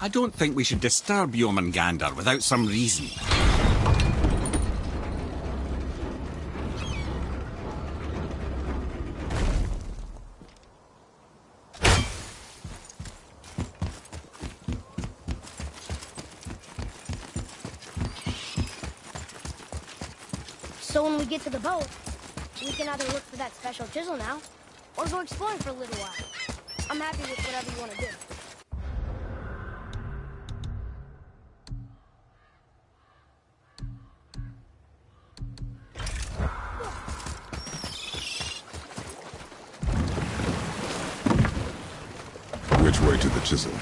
I don't think we should disturb Jormungandr without some reason. So when we get to the boat, we can either look for that special chisel now, or go exploring for a little while. I'm happy with whatever you want to do. Which way to the Chisel?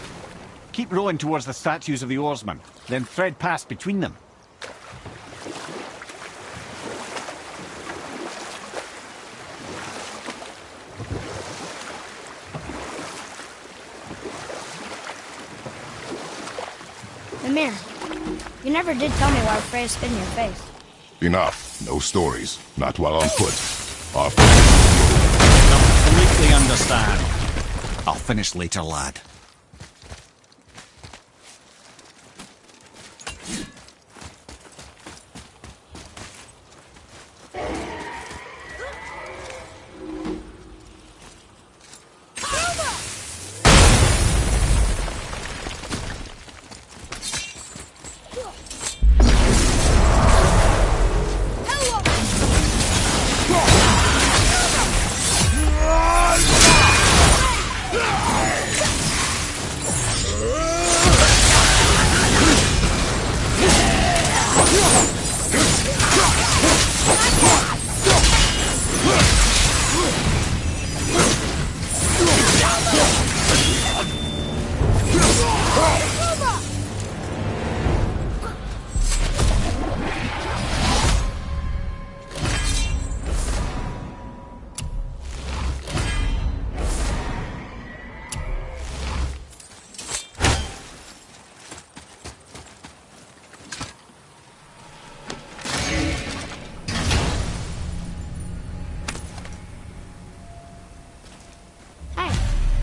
Keep rowing towards the statues of the oarsmen, then thread past between them. Mimir, you never did tell me why Freya spit in your face. Enough. No stories. Not while on foot. Off. Completely understand. I'll finish later, lad.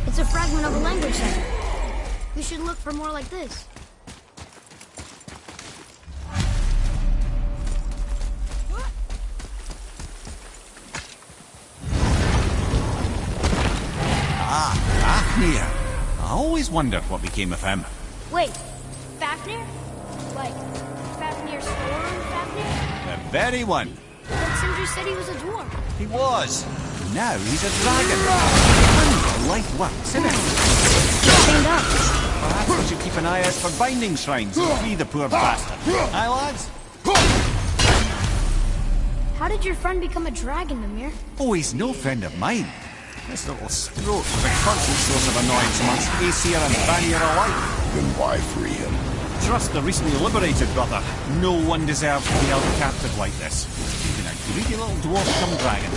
It's a fragment of a language center. We should look for more like this. Ah, Fafnir. I always wondered what became of him. Wait, Fafnir? Like, Fafnir's Storeroom Fafnir? The very one. But Sindri said he was a dwarf. He was. Now he's a dragon. Life works, isn't it? Chained up. Perhaps we should keep an eye out for binding shrines and free the poor bastard. Aye, lads? How did your friend become a dragon, Mimir? Oh, he's no friend of mine. This little stroke was a constant source of annoyance amongst Aesir and Vanir alike. Then why free him? Trust the recently liberated, brother. No one deserves to be held captive like this. Even a greedy little dwarf come dragon.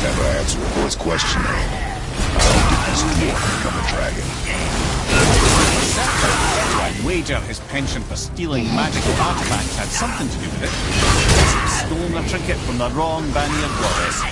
Never answer a boy's question. How did this dwarf become a dragon? I'd wager his penchant for stealing magical artifacts had something to do with it. He's stolen a trinket from the wrong Vanir goddess.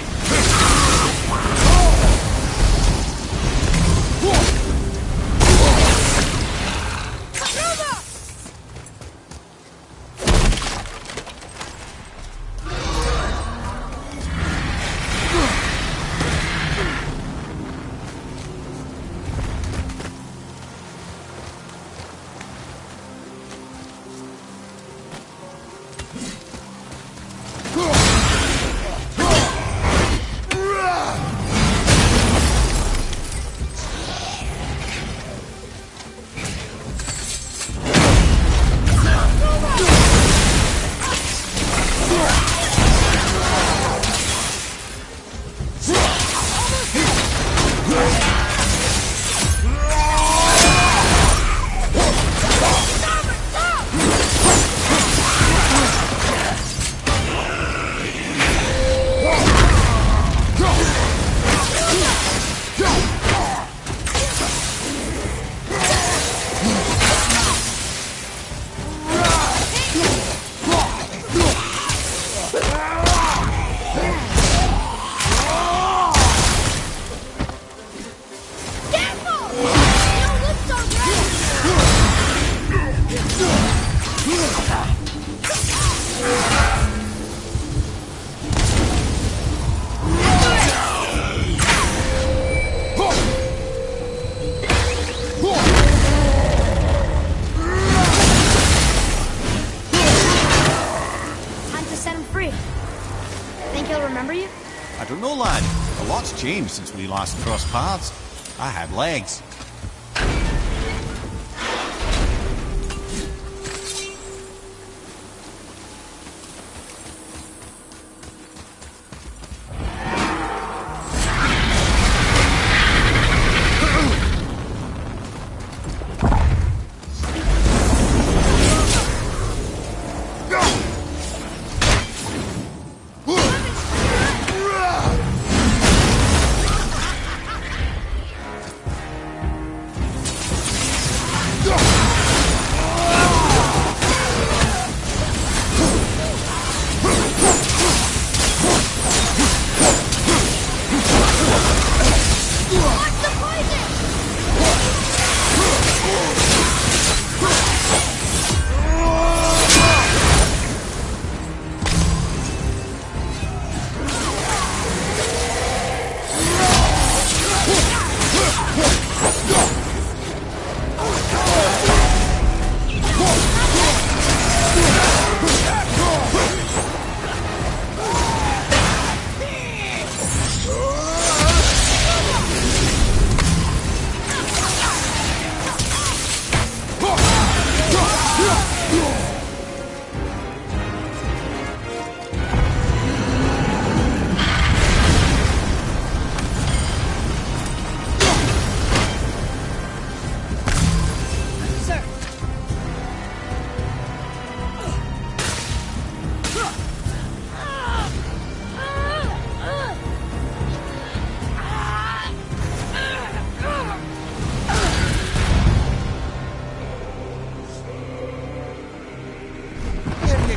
lad. A lot's changed since we last crossed paths. I had legs.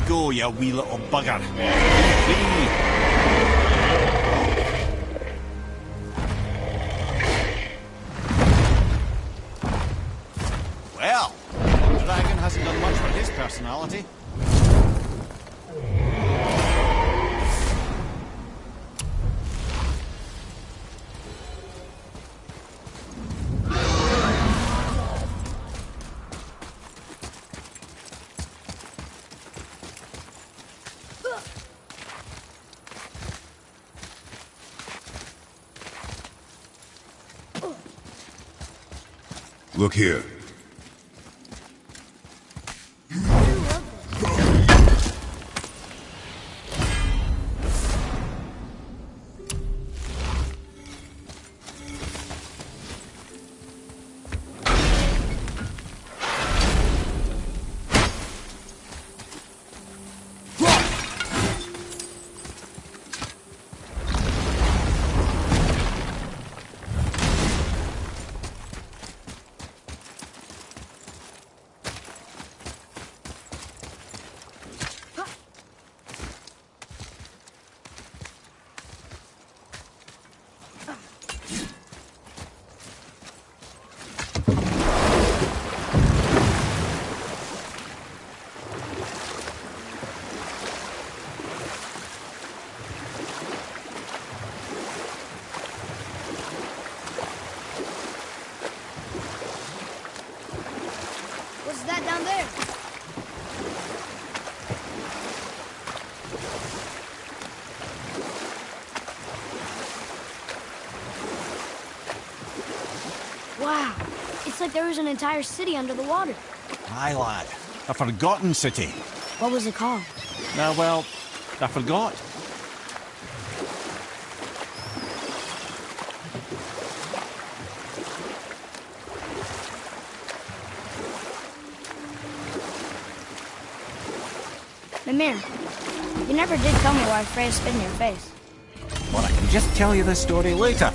Go, you wee little bugger. Free. Well, the dragon hasn't done much for his personality. Look here. What's that down there? Wow, it's like there was an entire city under the water. Aye, lad. A forgotten city. What was it called? Well, I forgot. Mimir, you never did tell me why Freya spit in your face. Well, I can just tell you the story later.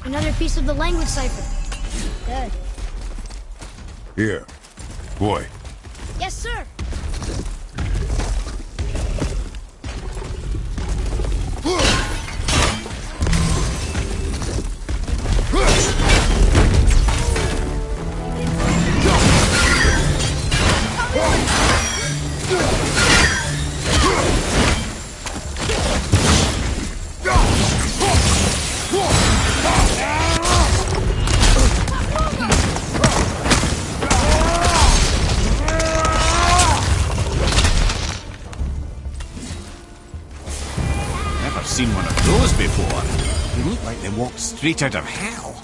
Another piece of the language cipher. Good. Here. Boy. Yes, sir. seen one of those before. They look like they walked straight out of hell.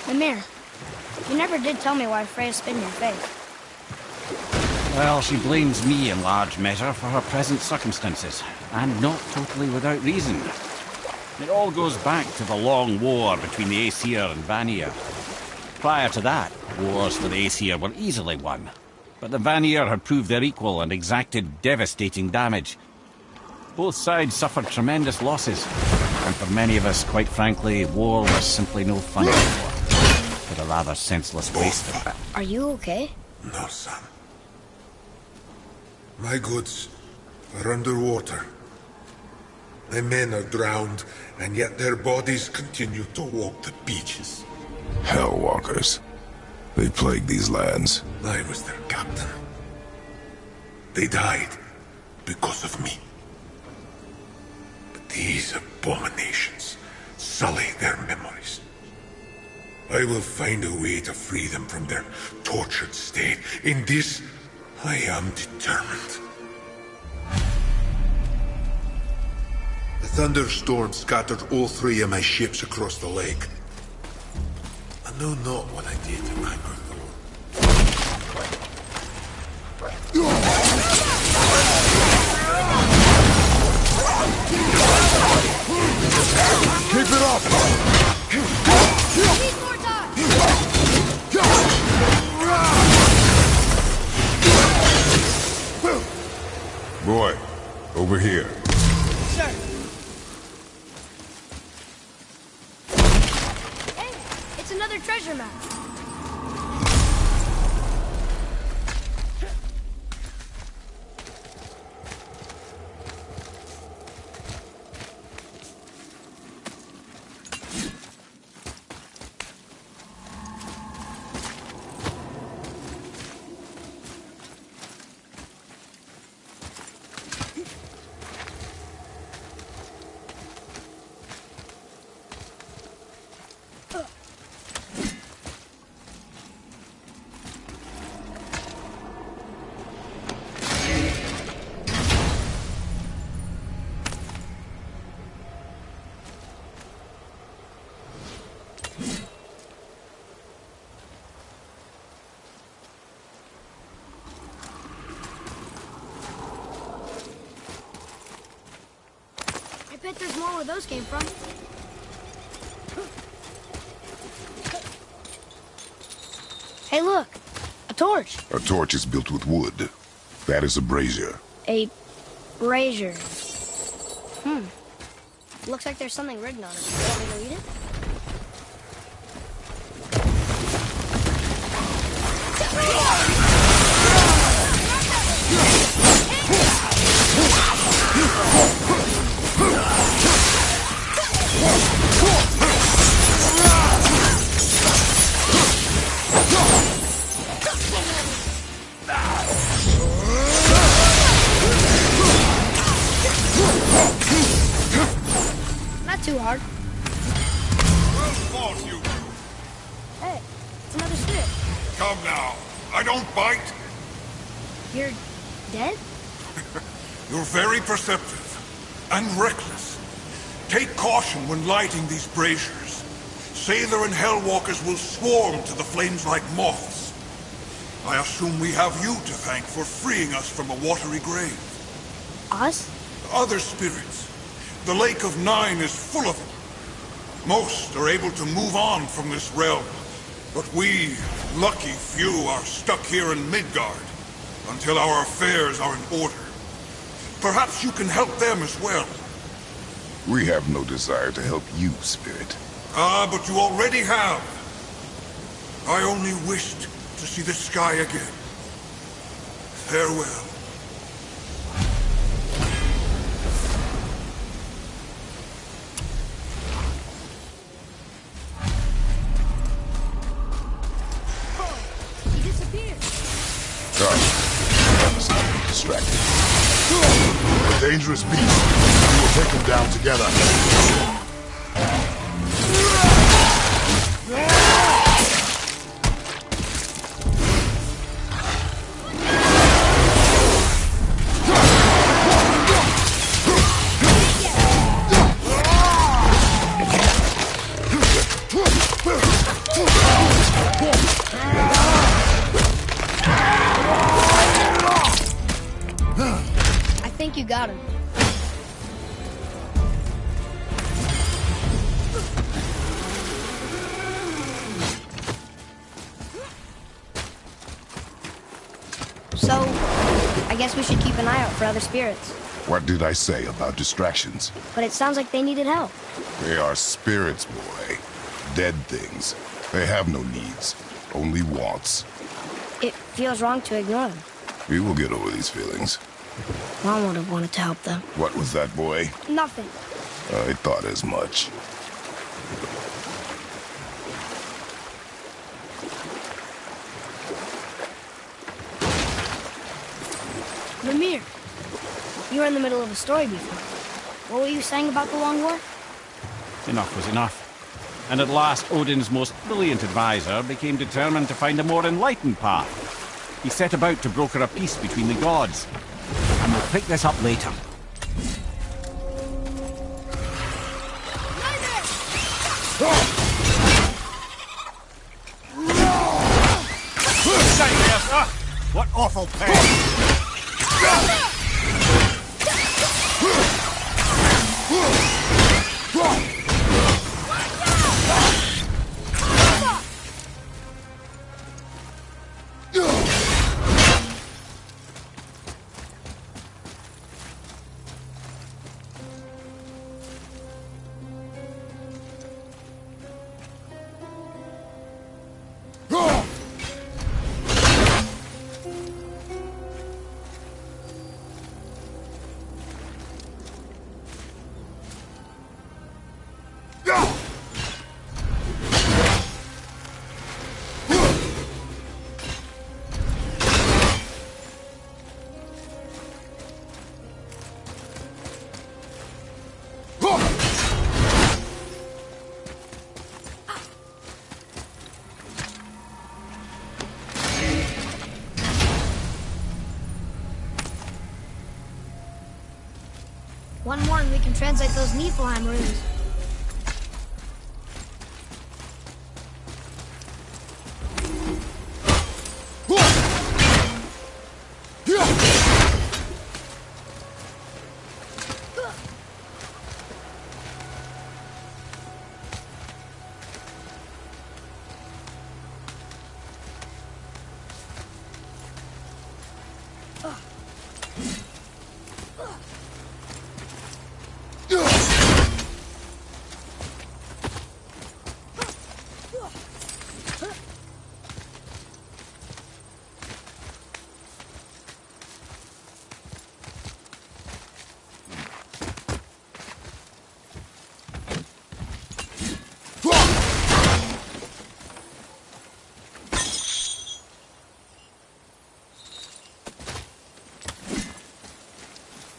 Mimir, you never did tell me why Freya spit in your face. Well, she blames me in large measure for her present circumstances, and not totally without reason. It all goes back to the long war between the Aesir and Vanir. Prior to that, wars for the Aesir were easily won, but the Vanir had proved their equal and exacted devastating damage. Both sides suffered tremendous losses, and for many of us, quite frankly, war was simply no fun anymore. But a rather senseless waste of it. Are you okay? No, son. My goods are underwater. My men are drowned, and yet their bodies continue to walk the beaches. Hellwalkers. They plague these lands. I was their captain. They died because of me. But these abominations sully their memories. I will find a way to free them from their tortured state. In this, I am determined. A thunderstorm scattered all 3 of my ships across the lake. I know not what I did to anger the Lord. Keep it up! Need more time! Boy, over here. Sir. Hey, it's another treasure map. I bet there's more where those came from. Hey, look! A torch! A torch is built with wood. That is a brazier. A brazier. Looks like there's something written on it. You want me to read it? Not too hard. Well fought, you. Hey, it's another stick. Come now. I don't bite. You're dead? You're very perceptive and reckless. Take caution when lighting these braziers. Sailor and Hellwalkers will swarm to the flames like moths. I assume we have you to thank for freeing us from a watery grave. Us? Other spirits. The Lake of Nine is full of them. Most are able to move on from this realm, but we, lucky few, are stuck here in Midgard until our affairs are in order. Perhaps you can help them as well. We have no desire to help you, Spirit. Ah, but you already have. I only wished to see the sky again. Farewell. dangerous beast. We will take him down together. I think you got him. So, I guess we should keep an eye out for other spirits. What did I say about distractions? But it sounds like they needed help. They are spirits, boy. Dead things. They have no needs, only wants. It feels wrong to ignore them. We will get over these feelings. Mom would have wanted to help them. What was that, boy? Nothing. I thought as much. Ramir, you were in the middle of a story before. What were you saying about the Long War? Enough was enough. And at last, Odin's most brilliant advisor became determined to find a more enlightened path. He set about to broker a peace between the gods. And we'll pick this up later. What awful pain! One more and we can translate those Niflheim runes.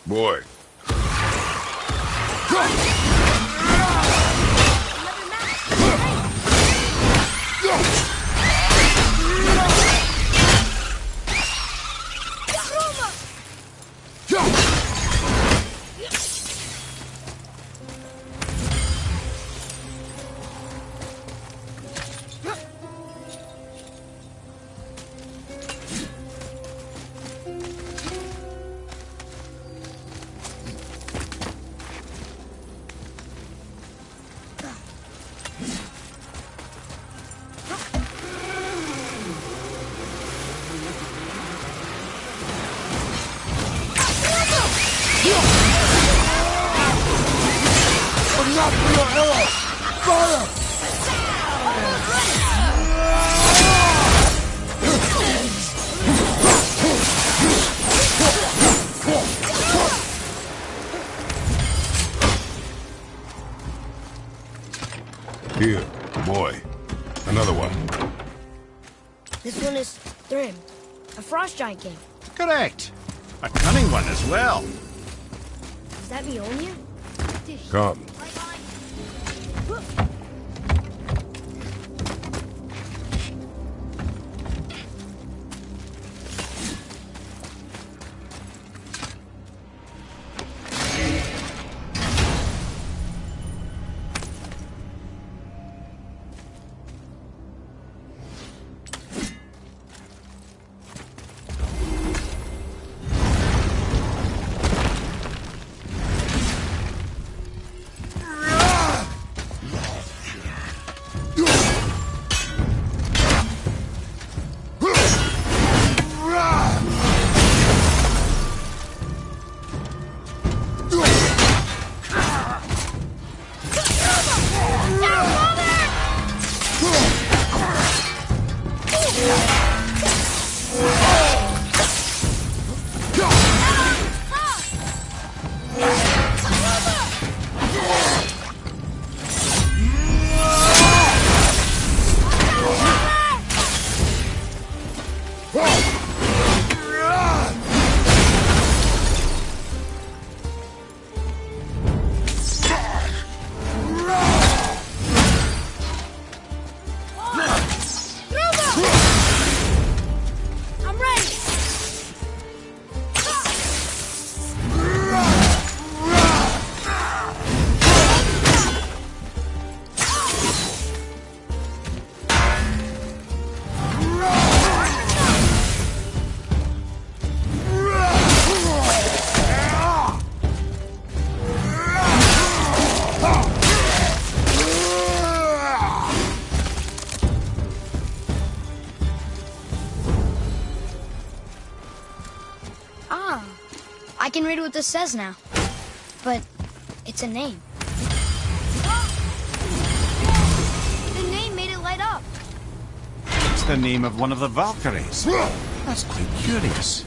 Boy. Not for your arrow! Fire! Here, boy. Another one. This one is Thrym, a frost giant king. Correct. A cunning one as well. that Mjolnir? Come. I can read what this says now. But it's a name. The name made it light up. It's the name of one of the Valkyries. That's quite curious.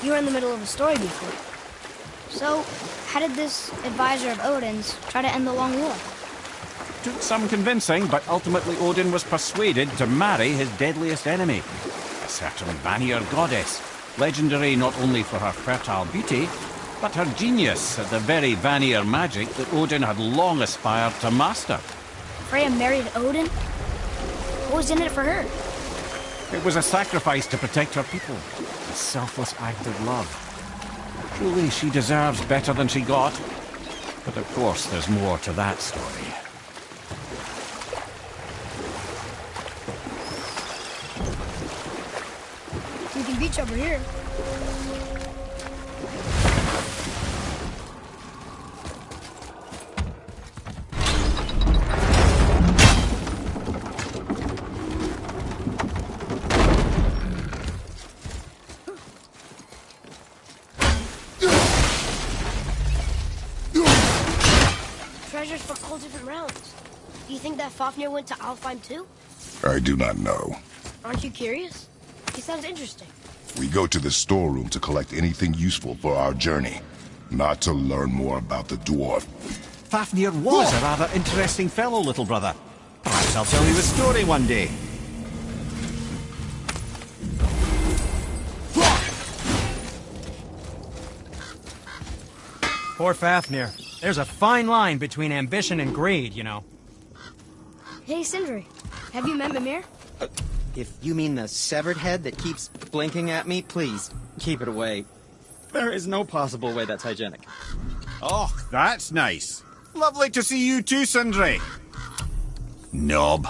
You were in the middle of a story before. So, how did this advisor of Odin's try to end the long war? Took some convincing, but ultimately Odin was persuaded to marry his deadliest enemy, a certain Vanir goddess, legendary not only for her fertile beauty, but her genius at the very Vanir magic that Odin had long aspired to master. Freya married Odin? What was in it for her? It was a sacrifice to protect her people, a selfless act of love. Truly, she deserves better than she got. But of course, there's more to that story. We can beach over here. Treasures for all different realms. Do you think that Fafnir went to Alfheim too? I do not know. Aren't you curious? He sounds interesting. We go to the storeroom to collect anything useful for our journey, not to learn more about the dwarf. Fafnir was a rather interesting fellow, little brother. Perhaps I'll tell you the story one day. Poor Fafnir. There's a fine line between ambition and greed, you know. Hey, Sindri. Have you met Mimir? If you mean the severed head that keeps blinking at me, please, keep it away. There is no possible way that's hygienic. Oh, that's nice. Lovely to see you too, Sindri. Knob.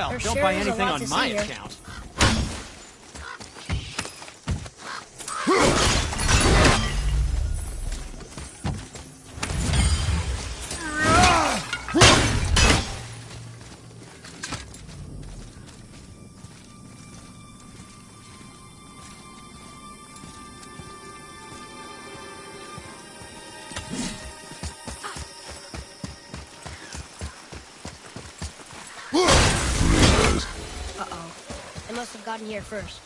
Well, There don't sure buy is a anything lot to on see my here. account. Uh-oh. They must have gotten here first.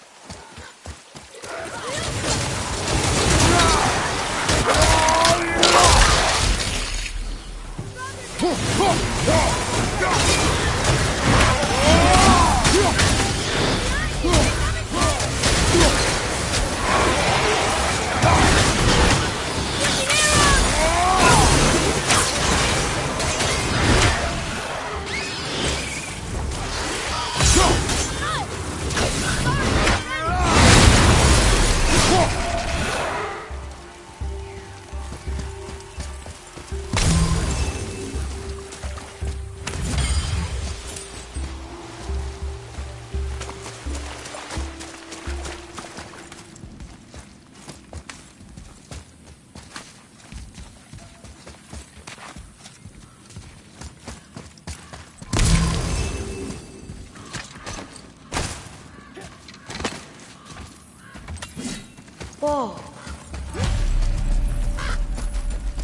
Whoa.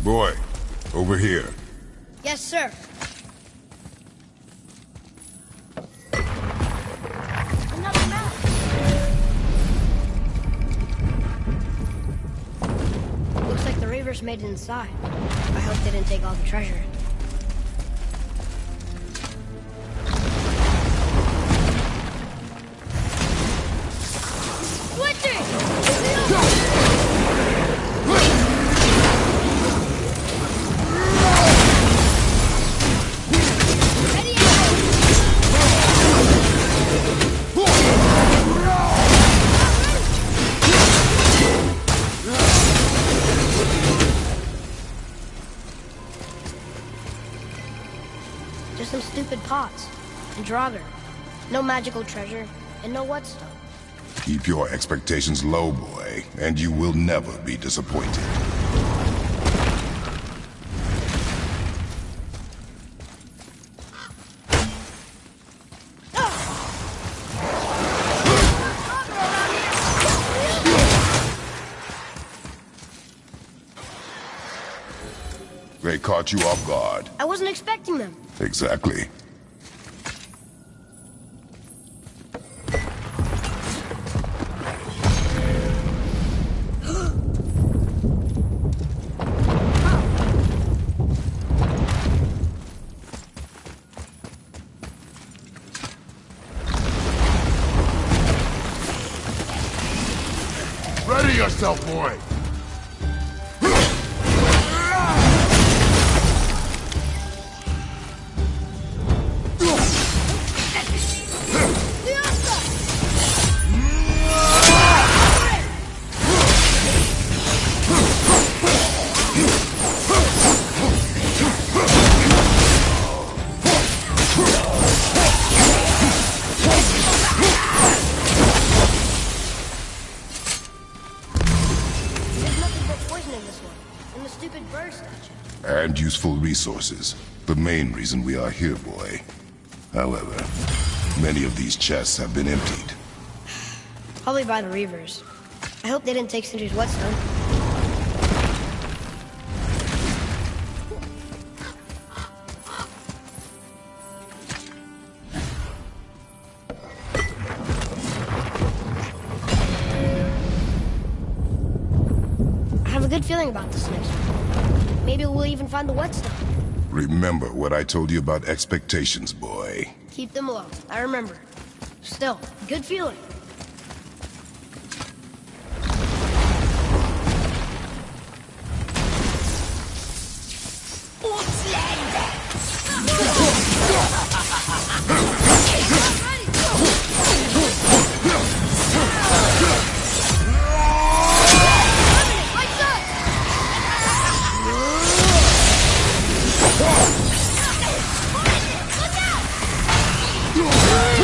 Boy, over here. Yes, sir. Another map. Looks like the Reavers made it inside. I hope they didn't take all the treasure. Just some stupid pots and Draugr. No magical treasure and no whetstone. Keep your expectations low, boy, and you will never be disappointed. They caught you off guard. I wasn't expecting them. Exactly. Ready yourself, boy! And useful resources. The main reason we are here, boy. However, many of these chests have been emptied. Probably by the Reavers. I hope they didn't take Sindri's whetstone. I have a good feeling about this next one. Maybe we'll even find the whetstone. Remember what I told you about expectations, boy. Keep them low. I remember. Still, good feeling. Look out!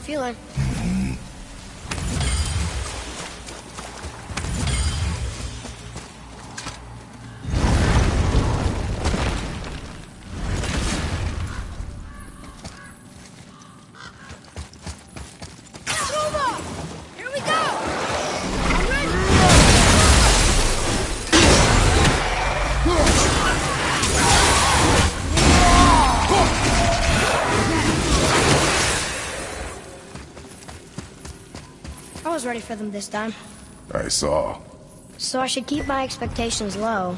feeling. Here we go! I'm ready! I was ready for them this time. I saw. So I should keep my expectations low,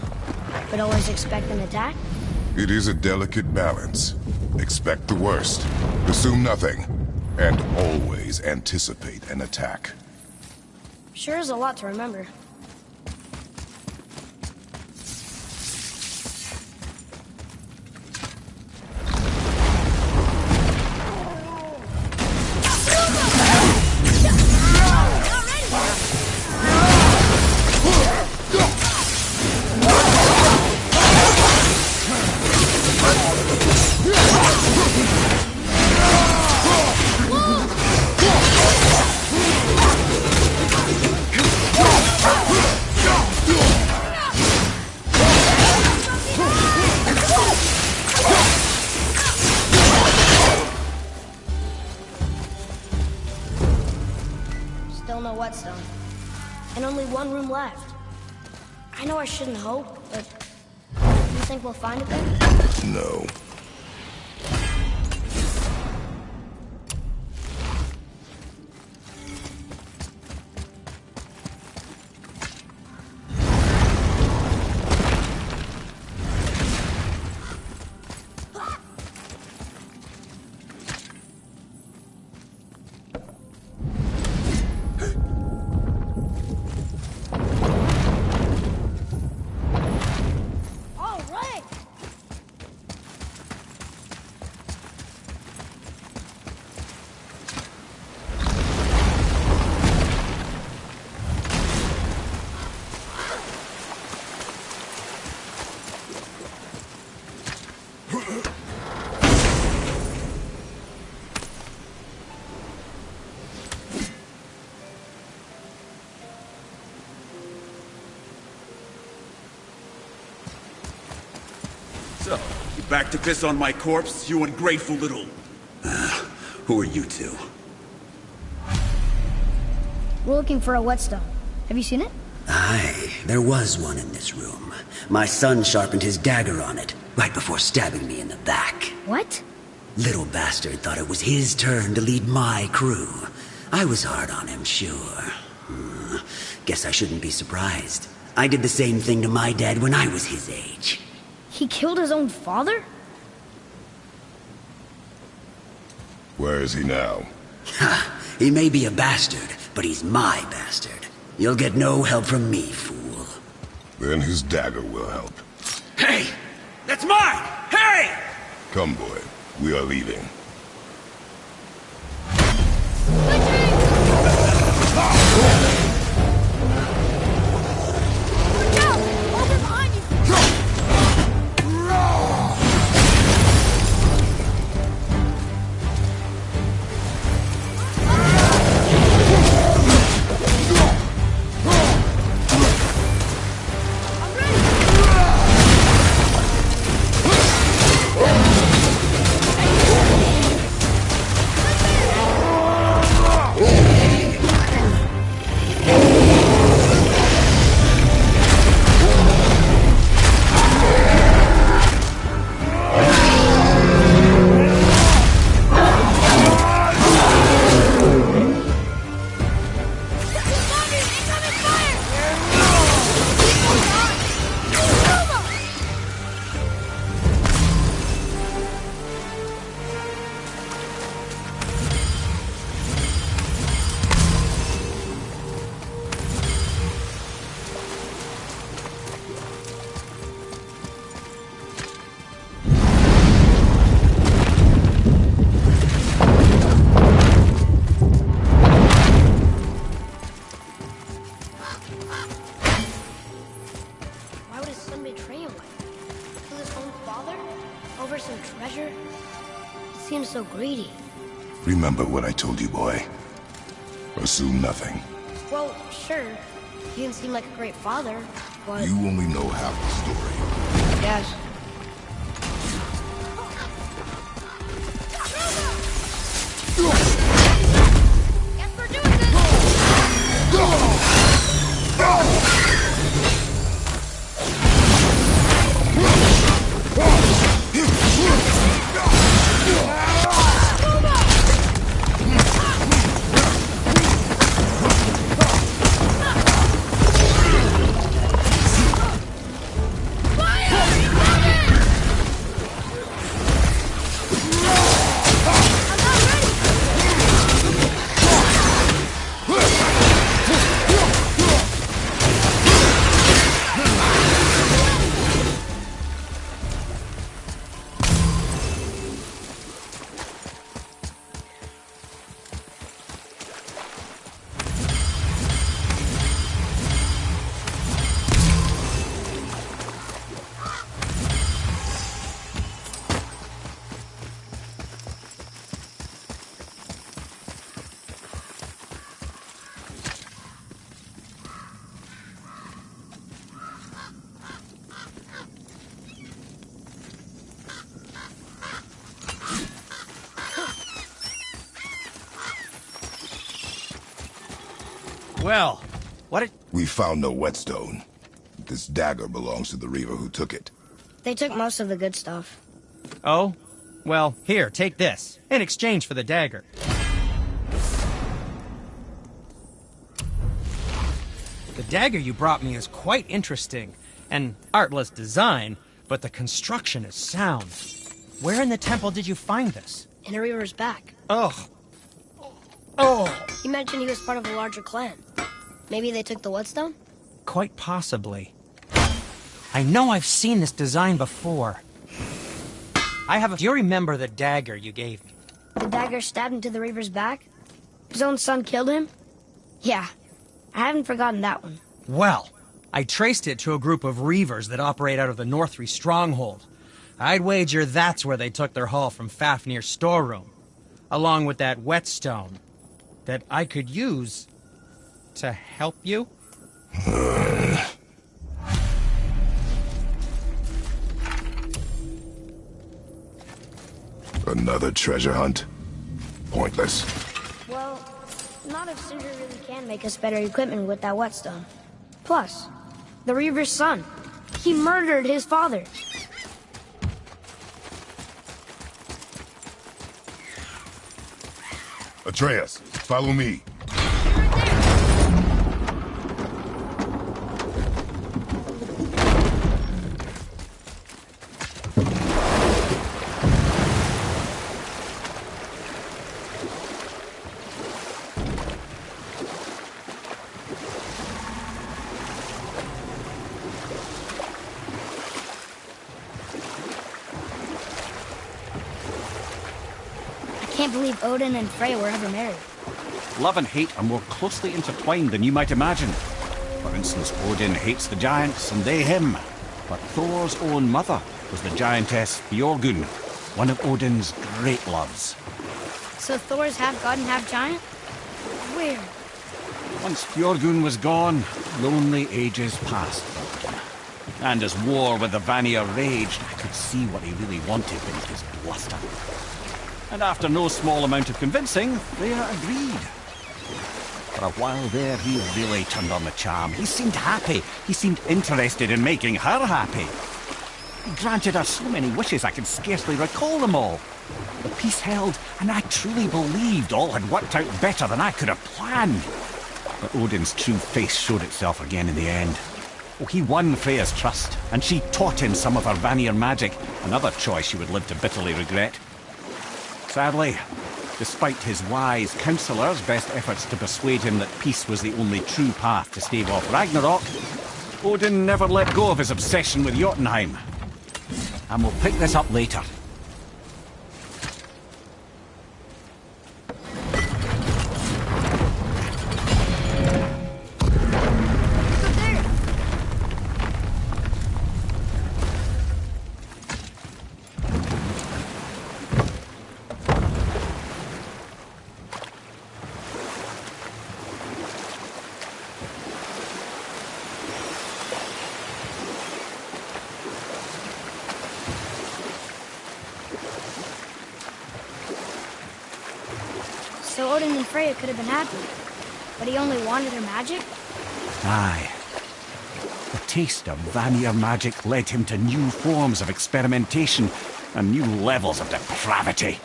but always expect an attack? It is a delicate balance. Expect the worst, assume nothing, and always anticipate an attack. Sure is a lot to remember. Still no whetstone. And only one room left. I know I shouldn't hope, but you think we'll find it then? No. All right! So, you back to piss on my corpse, you ungrateful little... who are you two? We're looking for a whetstone. Have you seen it? Aye, there was one in this room. My son sharpened his dagger on it, right before stabbing me in the back. What? Little bastard thought it was his turn to lead my crew. I was hard on him, sure. Guess I shouldn't be surprised. I did the same thing to my dad when I was his age. He killed his own father? Where is he now? Ha! He may be a bastard, but he's my bastard. You'll get no help from me, fool. Then his dagger will help. Hey! That's mine! Hey! Come, boy. We are leaving. Look out! Over behind you! Why would his son betray him like that? Kill his own father? Over some treasure? He seems so greedy. Remember what I told you, boy. Assume nothing. Well, sure. He didn't seem like a great father, but... You only know half the story. Yes. Guess we're doing this! Well, what it... We found no whetstone. This dagger belongs to the Reaver who took it. They took most of the good stuff. Oh? Well, here, take this. In exchange for the dagger. The dagger you brought me is quite interesting. An artless design, but the construction is sound. Where in the temple did you find this? In a Reaver's back. Ugh. Oh! He mentioned he was part of a larger clan. Maybe they took the whetstone? Quite possibly. I know I've seen this design before. Do you remember the dagger you gave me? The dagger stabbed into the Reaver's back? His own son killed him? Yeah, I haven't forgotten that one. Well, I traced it to a group of Reavers that operate out of the Northree stronghold. I'd wager that's where they took their haul from Fafnir's storeroom, along with that whetstone that I could use to help you. Another treasure hunt? Pointless. Well, not if Cinder really can make us better equipment with that whetstone. Plus, the Reaver's son. He murdered his father. Atreus, follow me. I can't believe Odin and Freya were ever married. Love and hate are more closely intertwined than you might imagine. For instance, Odin hates the giants and they him. But Thor's own mother was the giantess Björgun, one of Odin's great loves. So Thor's half god and half giant? Weird. Once Björgun was gone, lonely ages passed for Odin. And as war with the Vanir raged, I could see what he really wanted in his bluster. And after no small amount of convincing, Freya agreed. For a while there, he really turned on the charm. He seemed happy. He seemed interested in making her happy. He granted her so many wishes I could scarcely recall them all. The peace held, and I truly believed all had worked out better than I could have planned. But Odin's true face showed itself again in the end. Oh, he won Freya's trust, and she taught him some of her Vanir magic, another choice she would live to bitterly regret. Sadly, despite his wise counsellors' best efforts to persuade him that peace was the only true path to stave off Ragnarok, Odin never let go of his obsession with Jotunheim. And we'll pick this up later. Freya could have been happy. But he only wanted her magic? Aye. The taste of Vanir magic led him to new forms of experimentation and new levels of depravity.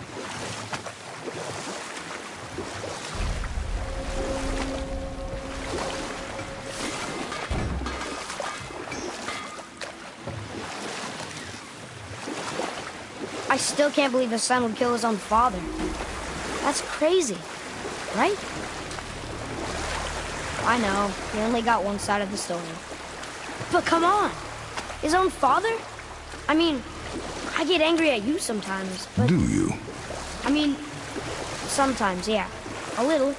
I still can't believe his son would kill his own father. That's crazy, right? I know, he only got one side of the story. But come on! His own father? I mean, I get angry at you sometimes, but... Do you? I mean, sometimes, yeah. A little.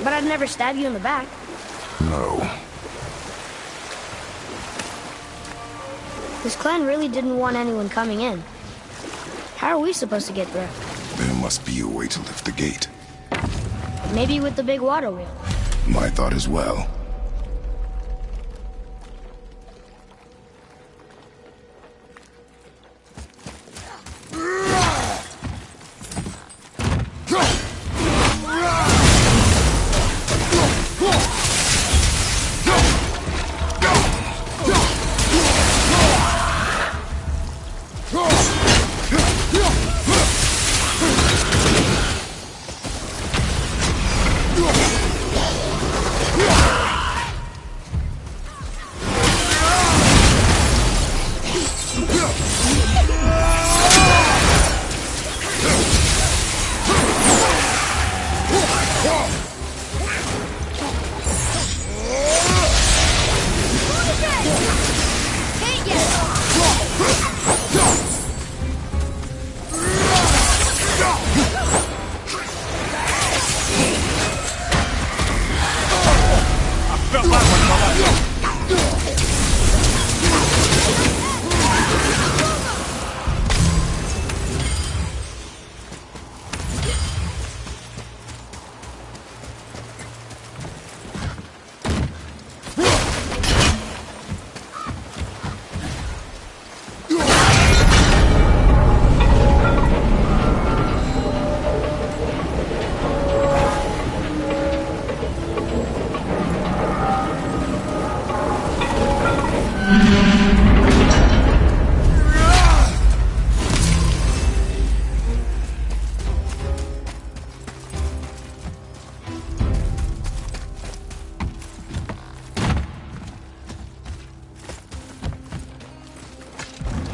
But I'd never stab you in the back. No. This clan really didn't want anyone coming in. How are we supposed to get through? There must be a way to lift the gate. Maybe with the big water wheel. My thought as well.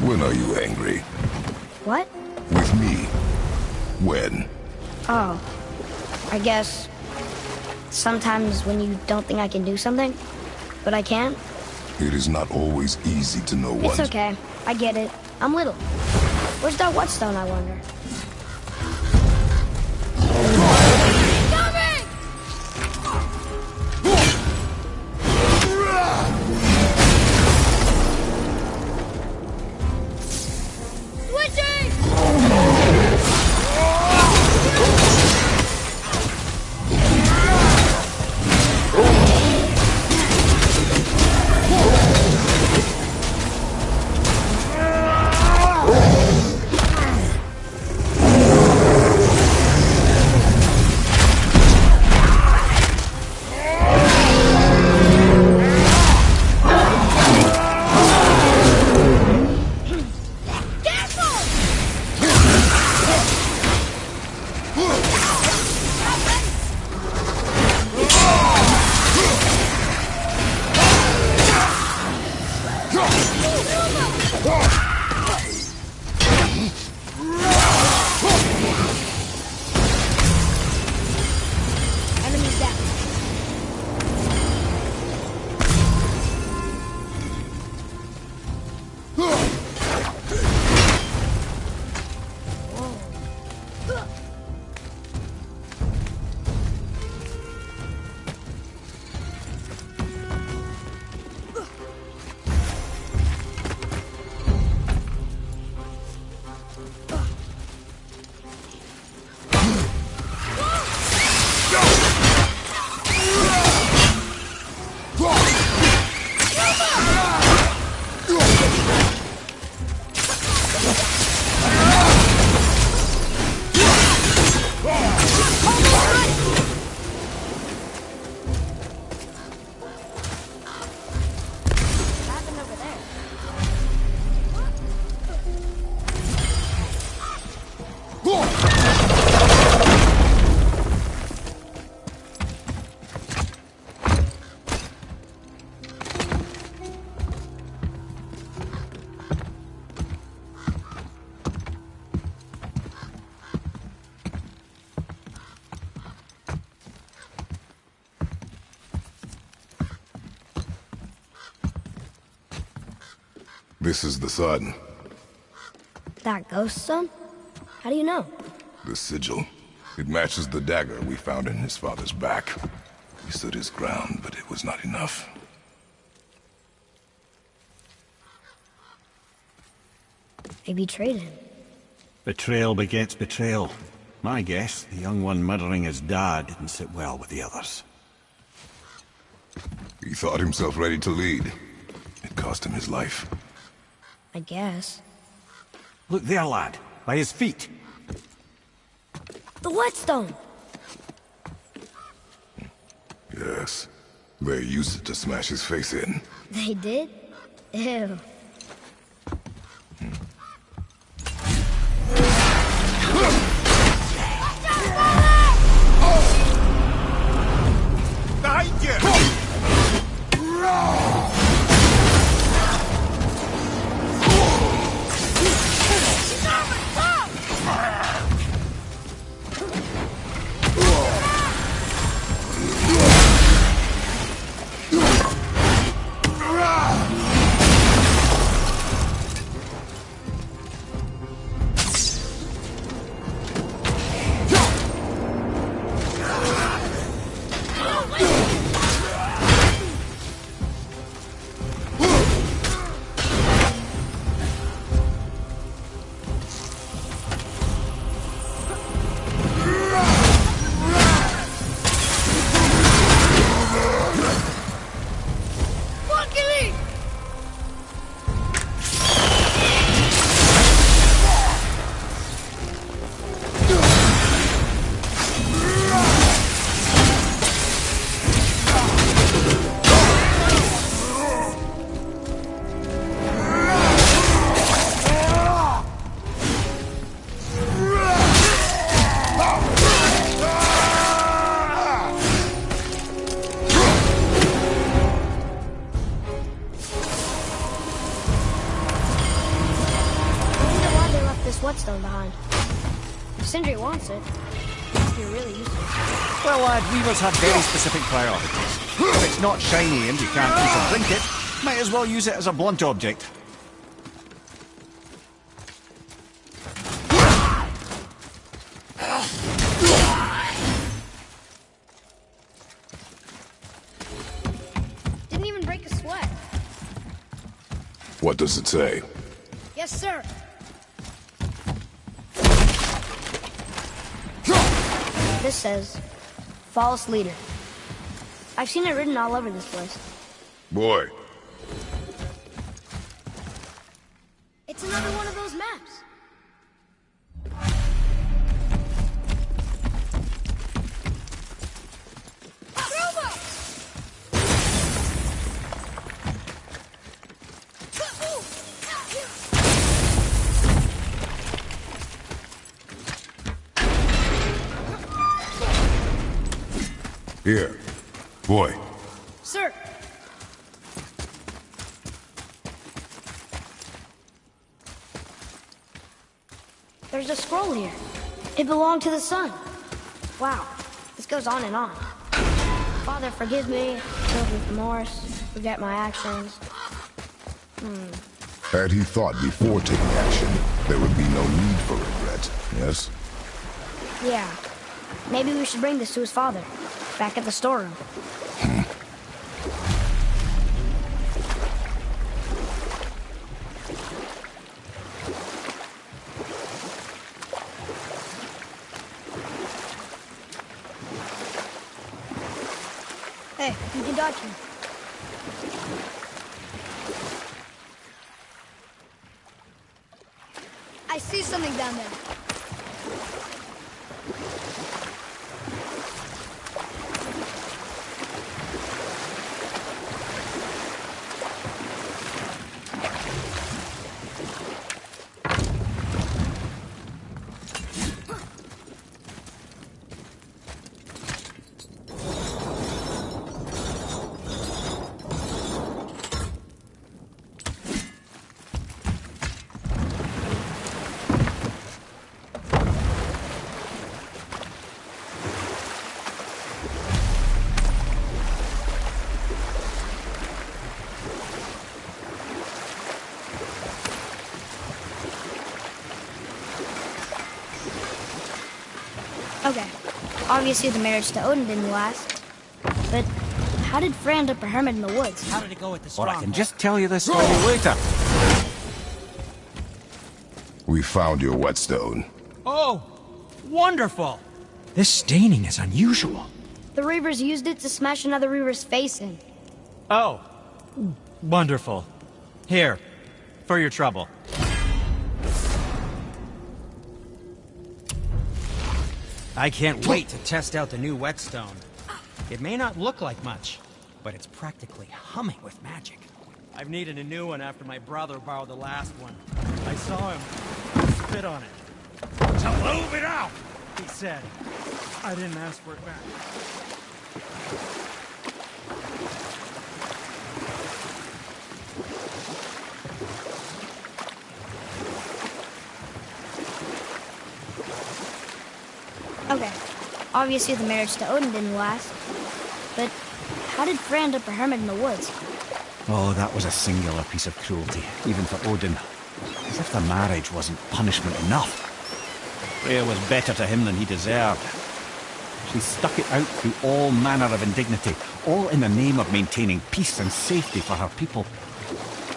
When are you angry? What? With me. When? Oh. I guess... sometimes when you don't think I can do something, but I can. It is not always easy to know It's okay. I get it. I'm little. Where's that whetstone, I wonder? This is the sun. That ghost son? How do you know? The sigil. It matches the dagger we found in his father's back. He stood his ground, but it was not enough. They betrayed him. Betrayal begets betrayal. My guess, the young one murdering his dad didn't sit well with the others. He thought himself ready to lead. It cost him his life. I guess. Look there, lad. By his feet. The whetstone! Yes. They used it to smash his face in. They did? Ew. Behind you! Whetstone behind. If Sindri wants it, he really used it. Well, lad, Reavers have very specific priorities. If it's not shiny and you can't eat or drink it, might as well use it as a blunt object. Didn't even break a sweat. What does it say? Yes, sir. This says, false leader. I've seen it written all over this place. Boy. It's another one of those maps. Here. Boy. Sir. There's a scroll here. It belonged to the sun. Wow. This goes on and on. Father, forgive me. Filled with remorse. Forget my actions. Had he thought before taking action, there would be no need for regret, yes? Yeah. Maybe we should bring this to his father. Back at the storeroom. Hey, you can dodge him. I see something down there. Okay, obviously the marriage to Odin didn't last. But how did Freya end up a hermit in the woods? How did it go with the Or I strong? can just tell you this story later. We found your whetstone. Oh, wonderful! This staining is unusual. The Reavers used it to smash another Reaver's face in. Oh, wonderful. Here, for your trouble. I can't wait to test out the new whetstone. It may not look like much, but it's practically humming with magic. I've needed a new one after my brother borrowed the last one. I saw him spit on it. "To move it out," he said. I didn't ask for it back. Okay, obviously the marriage to Odin didn't last. But how did Freya end up a hermit in the woods? Oh, that was a singular piece of cruelty, even for Odin. As if the marriage wasn't punishment enough. Freya was better to him than he deserved. She stuck it out through all manner of indignity, all in the name of maintaining peace and safety for her people.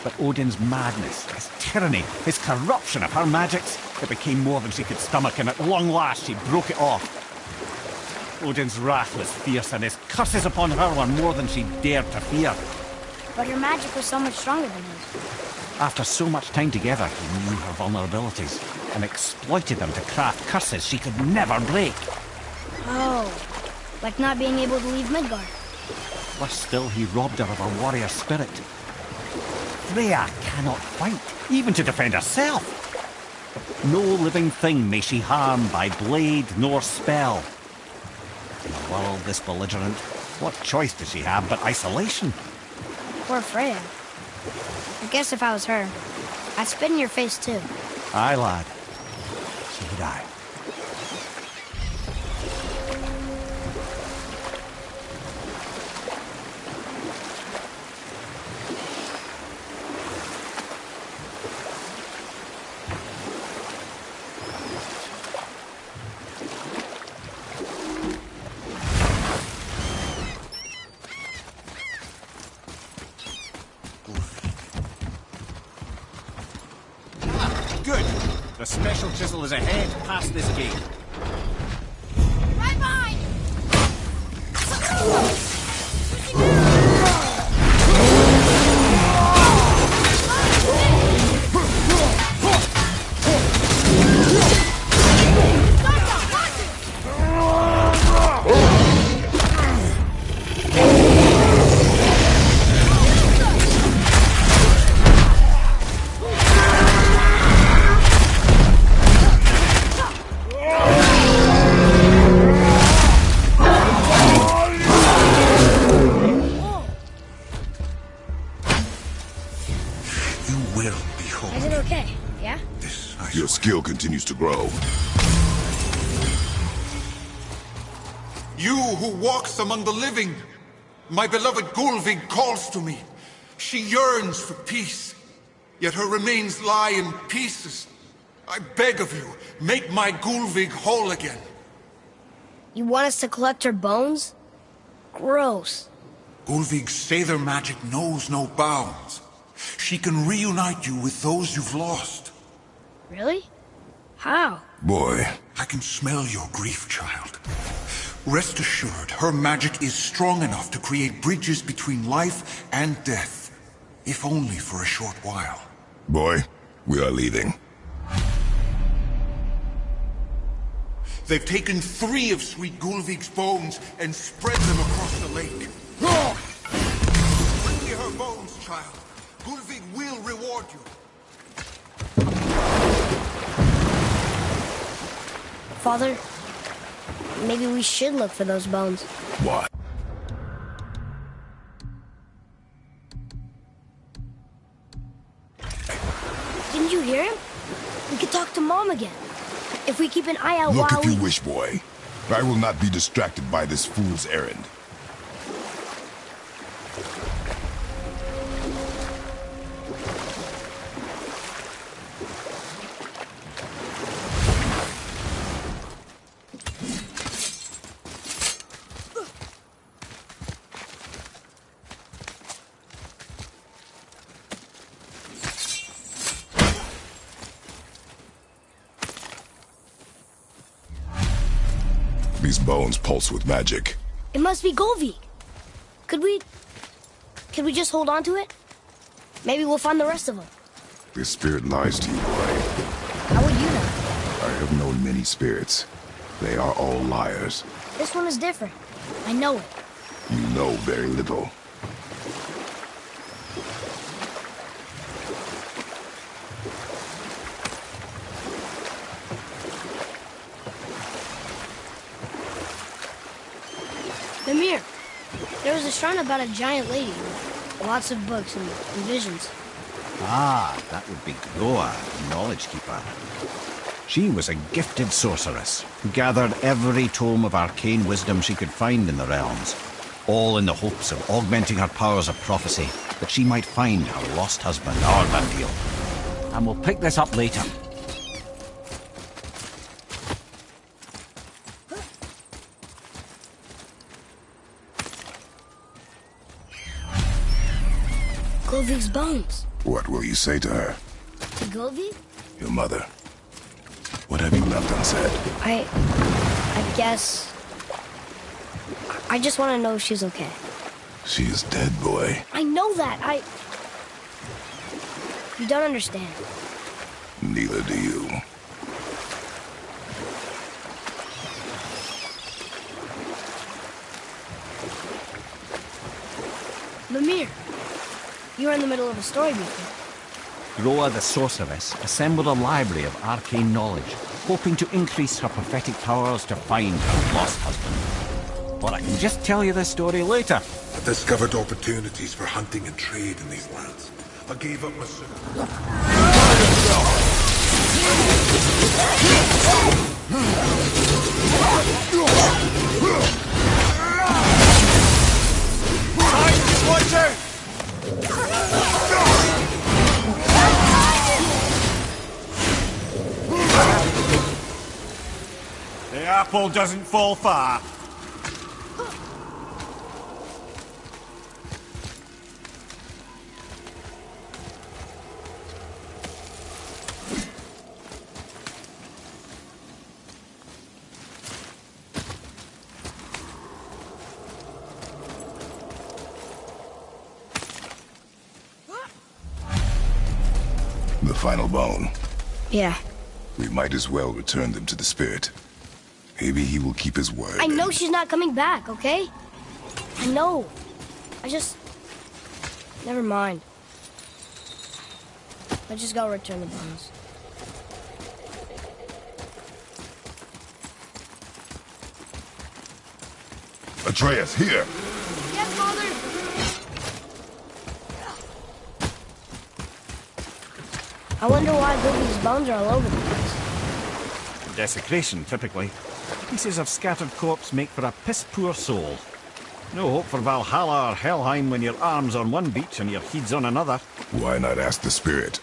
But Odin's madness, his tyranny, his corruption of her magics, it became more than she could stomach, and at long last she broke it off. Odin's wrath was fierce, and his curses upon her were more than she dared to fear. But her magic was so much stronger than his. After so much time together, he knew her vulnerabilities, and exploited them to craft curses she could never break. Oh, like not being able to leave Midgard. Worse still, he robbed her of her warrior spirit. Freya cannot fight, even to defend herself. No living thing may she harm by blade nor spell. In a world this belligerent, what choice does she have but isolation? Poor Freya. I guess if I was her, I'd spit in your face too. Aye, lad. So would I. Good. The special chisel is ahead, past this gate. Right behind! Your skill continues to grow. You who walks among the living, my beloved Gulvig calls to me. She yearns for peace, yet her remains lie in pieces. I beg of you, make my Gulvig whole again. You want us to collect her bones? Gross. Gulvig's Sather magic knows no bounds. She can reunite you with those you've lost. Really? How? Boy. I can smell your grief, child. Rest assured, her magic is strong enough to create bridges between life and death, if only for a short while. Boy, we are leaving. They've taken 3 of Sweet Gulvig's bones and spread them across the lake. Bring me her bones, child. Gulvig will reward you. Father, maybe we should look for those bones. Why? Didn't you hear him? We could talk to Mom again. If we keep an eye out Look while if you wish, boy. I will not be distracted by this fool's errand. These bones pulse with magic. It must be Golvik. Could we just hold on to it? Maybe we'll find the rest of them. This spirit lies to you, boy. How would you know? I have known many spirits. They are all liars. This one is different. I know it. You know very little. Mimir, there was a shrine about a giant lady with lots of books and visions. Ah, that would be Groa, Knowledge Keeper. She was a gifted sorceress who gathered every tome of arcane wisdom she could find in the realms, all in the hopes of augmenting her powers of prophecy, that she might find her lost husband, Arvandil. And we'll pick this up later. Golvik's bones. What will you say to her? To Golvik? Your mother. What have you left unsaid? I guess... I just want to know if she's okay. She is dead, boy. I know that. You don't understand. Neither do you. Mimir, you were in the middle of a story before. Groa the sorceress assembled a library of arcane knowledge, hoping to increase her prophetic powers to find her lost husband. But I can just tell you this story later. I discovered opportunities for hunting and trade in these lands. I gave up my Watch out! The apple doesn't fall far. The final bone. Yeah. We might as well return them to the spirit. Maybe he will keep his word. I know she's not coming back, okay? I know. Never mind. Let's just go return the bones. Atreus, here! Yes, Father! I wonder why Golvik's bones are all over the place. Desecration, typically. Pieces of scattered corpse make for a piss-poor soul. No hope for Valhalla or Helheim when your arm's on one beach and your head's on another. Why not ask the spirit?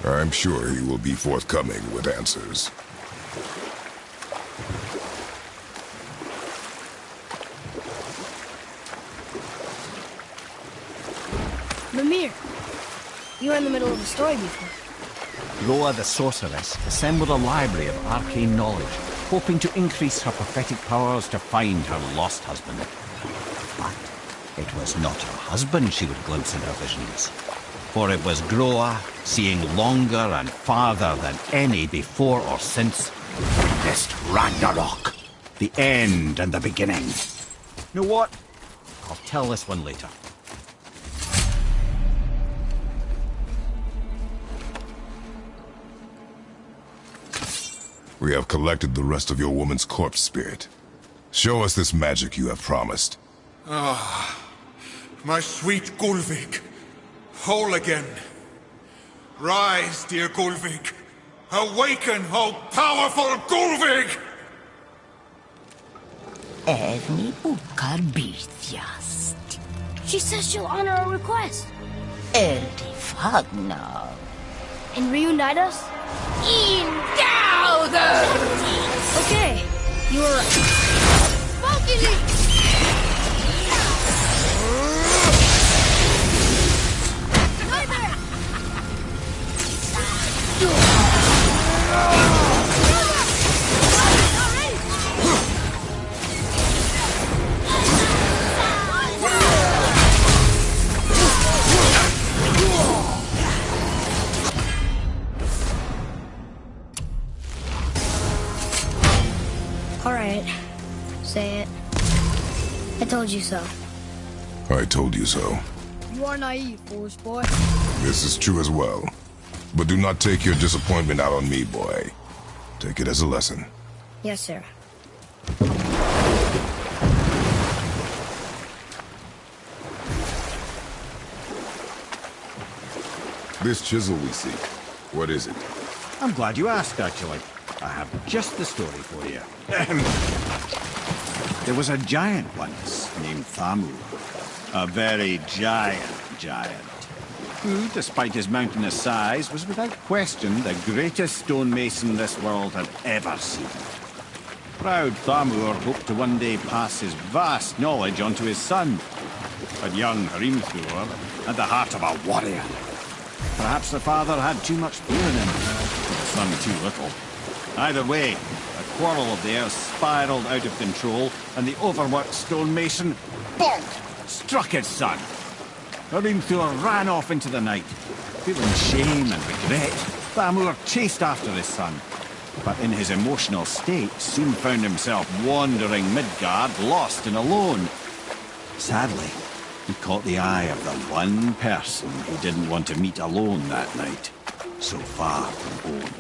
I'm sure he will be forthcoming with answers. Mimir, you were in the middle of a story before. Groa the sorceress assembled a library of arcane knowledge, hoping to increase her prophetic powers to find her lost husband. But it was not her husband she would glimpse in her visions, for it was Groa, seeing longer and farther than any before or since, witnessed Ragnarok, the end and the beginning. You know what? I'll tell this one later. We have collected the rest of your woman's corpse spirit. Show us this magic you have promised. Ah, my sweet Golvik. Whole again. Rise, dear Golvik. Awaken, O powerful Golvik! Erni bukar bitjast. She says she'll honor our request. Erdi fagnar. And reunite us? Okay, you were right. Valkyrie! told you so. I told you so. You are naive, foolish boy. This is true as well. But do not take your disappointment out on me, boy. Take it as a lesson. Yes, sir. This chisel we seek, what is it? I'm glad you asked, actually. I have just the story for you. There was a giant once named Thamur. A very giant, who, despite his mountainous size, was without question the greatest stonemason this world had ever seen. Proud Thamur hoped to one day pass his vast knowledge onto his son. But young Hrimthur had the heart of a warrior. Perhaps the father had too much fear in him, the son too little. Either way, a quarrel of theirs spiraled out of control, and the overworked stonemason, bonk, struck his son. Hrimthur ran off into the night. Feeling shame and regret, Thamur chased after his son, but in his emotional state soon found himself wandering Midgard, lost and alone. Sadly, he caught the eye of the one person he didn't want to meet alone that night, so far from home.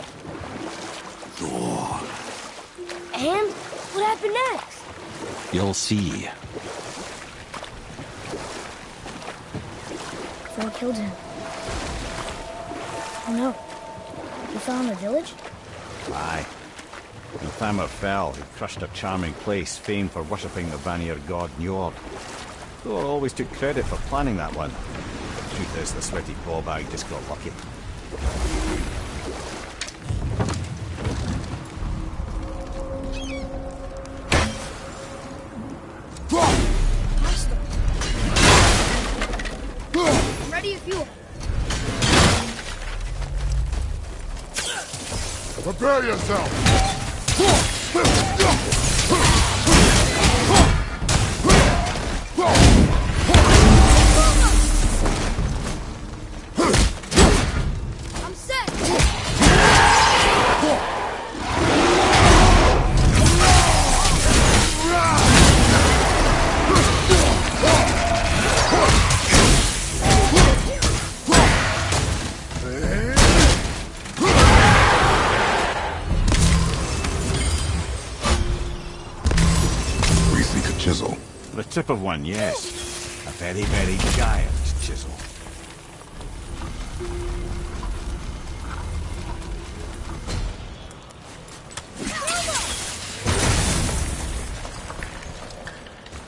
Thor. And what happened next? You'll see. Thor killed him. Oh no. He fell in the village? Aye. When Thamur fell, he crushed a charming place famed for worshipping the Vanir god Njord. Thor always took credit for planning that one. The truth is, the sweaty ballbag just got lucky. I'm ready if you are. Prepare yourself! I'm set! We seek a chisel. The tip of one, yes. A very, very giant chisel.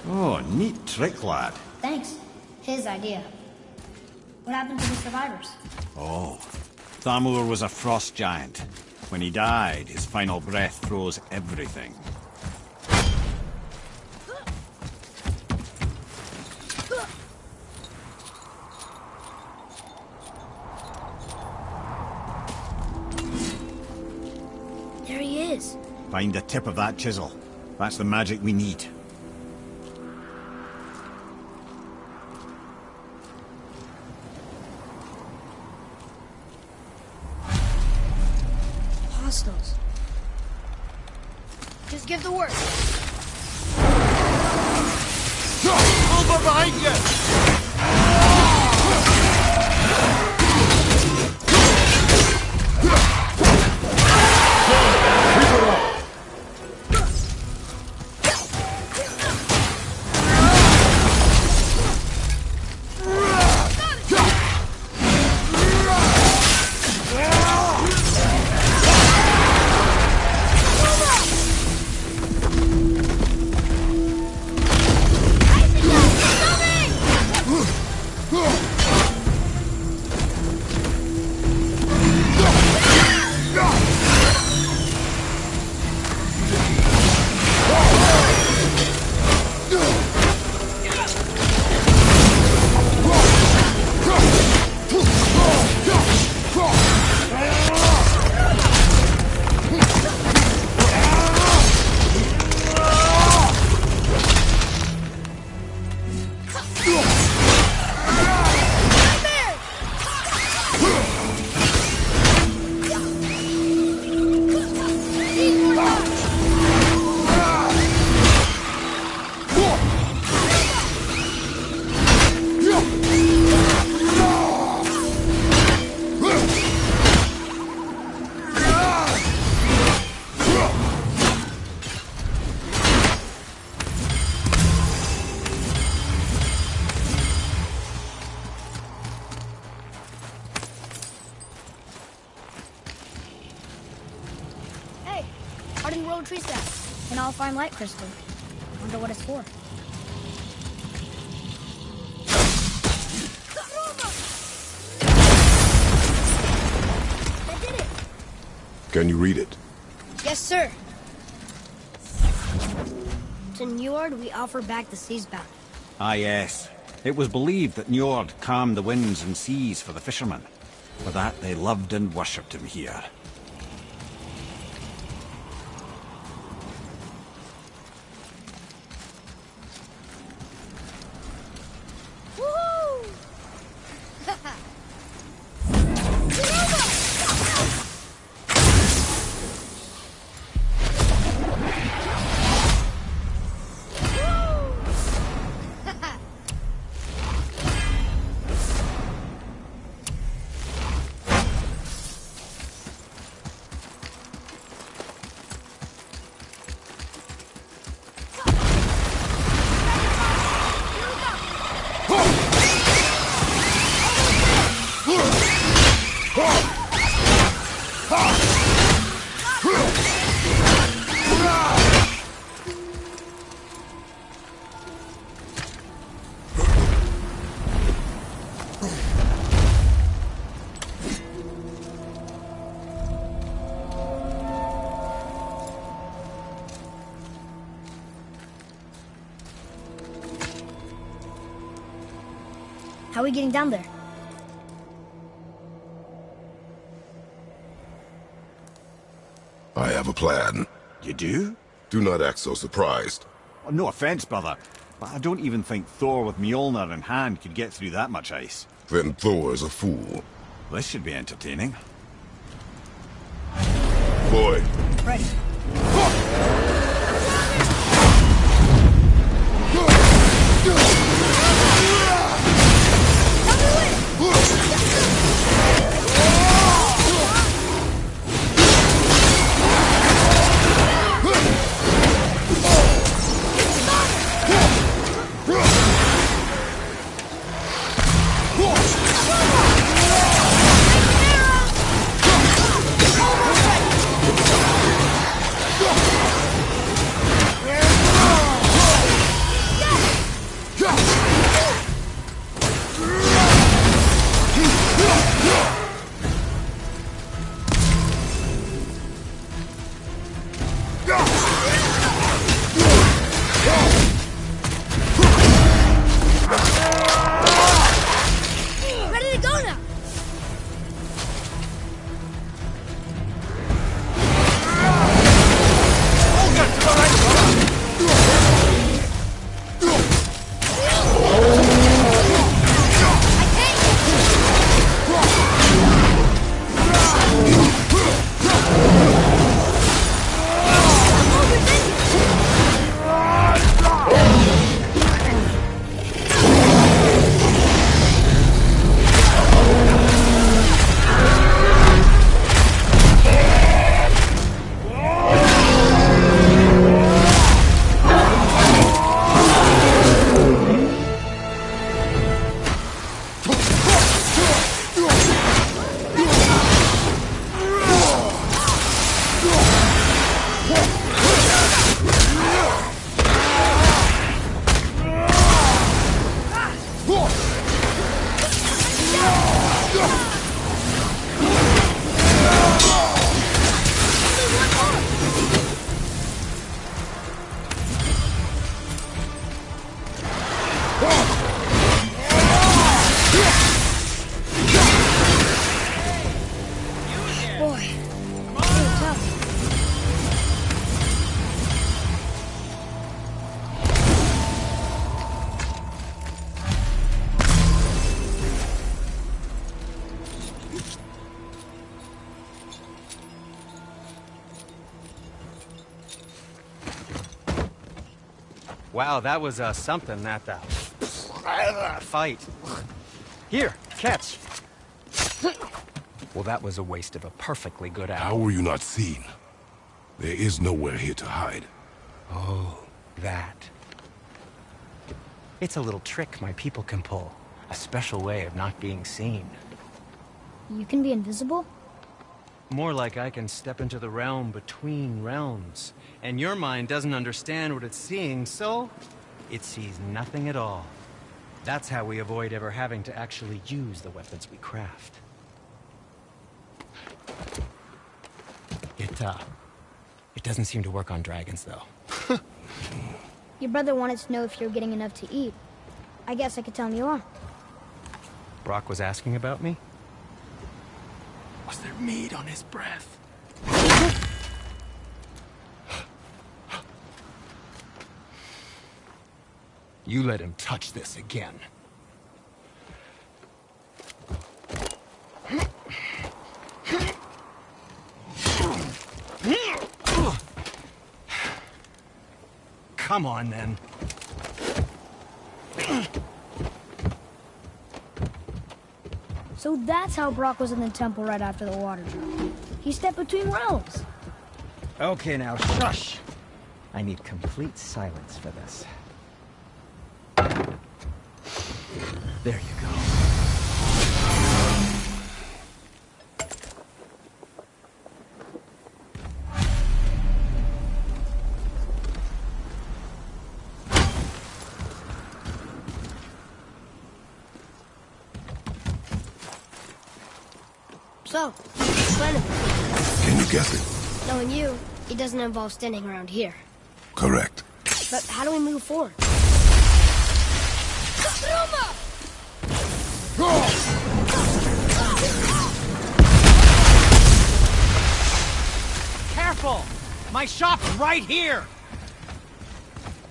Oh, neat trick, lad. Thanks. His idea. What happened to the survivors? Oh, Thamur was a frost giant. When he died, his final breath froze everything. There he is. Find the tip of that chisel. That's the magic we need. Hostiles. Just give the word. Over behind you! poetry says. An all-fine light crystal. Wonder what it's for. That did it! Can you read it? Yes, sir. To Njord, we offer back the sea's bounty. Ah, yes. It was believed that Njord calmed the winds and seas for the fishermen. For that, they loved and worshipped him here. Woohoo! How are we getting down there? I have a plan. You do? Do not act so surprised. Oh, no offense, brother, but I don't even think Thor with Mjolnir in hand could get through that much ice. Then Thor is a fool. This should be entertaining. Boy. Ready. Wow, that was something, that fight. Here, catch. Well, that was a waste of a perfectly good hour. How were you not seen? There is nowhere here to hide. Oh, that. It's a little trick my people can pull. A special way of not being seen. You can be invisible? More like I can step into the realm between realms. And your mind doesn't understand what it's seeing, so it sees nothing at all. That's how we avoid ever having to actually use the weapons we craft. It doesn't seem to work on dragons, though. Your brother wanted to know if you're getting enough to eat. I guess I could tell him you are. Brock was asking about me? Was there meat on his breath? You let him touch this again. Come on, then. So that's how Brock was in the temple right after the water drop. He stepped between realms. Okay, now shush. I need complete silence for this. There you go. So, plan of it. Can you guess it? Knowing you, it doesn't involve standing around here. Correct. But how do we move forward? Careful! My shop's right here!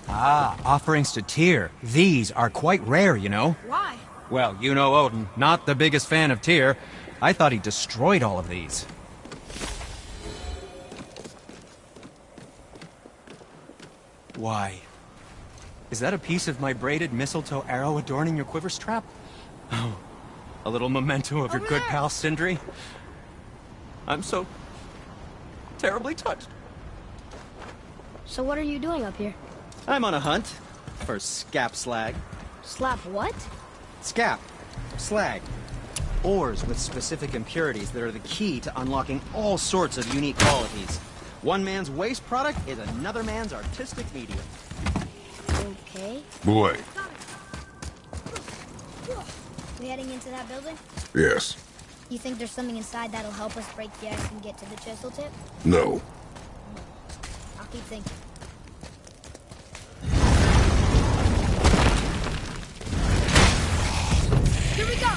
Ah, offerings to Tyr. These are quite rare, you know. Why? Well, you know Odin, not the biggest fan of Tyr. I thought he destroyed all of these. Why? Is that a piece of my braided mistletoe arrow adorning your quiver strap? Oh, a little memento of your good pal Sindri? I'm so terribly touched. So what are you doing up here? I'm on a hunt for scap slag. Slap what? Scap. Slag. Ores with specific impurities that are the key to unlocking all sorts of unique qualities. One man's waste product is another man's artistic medium. Okay. Boy. We heading into that building? Yes. You think there's something inside that'll help us break the ice and get to the Chisel tip? No. I'll keep thinking. Here we go!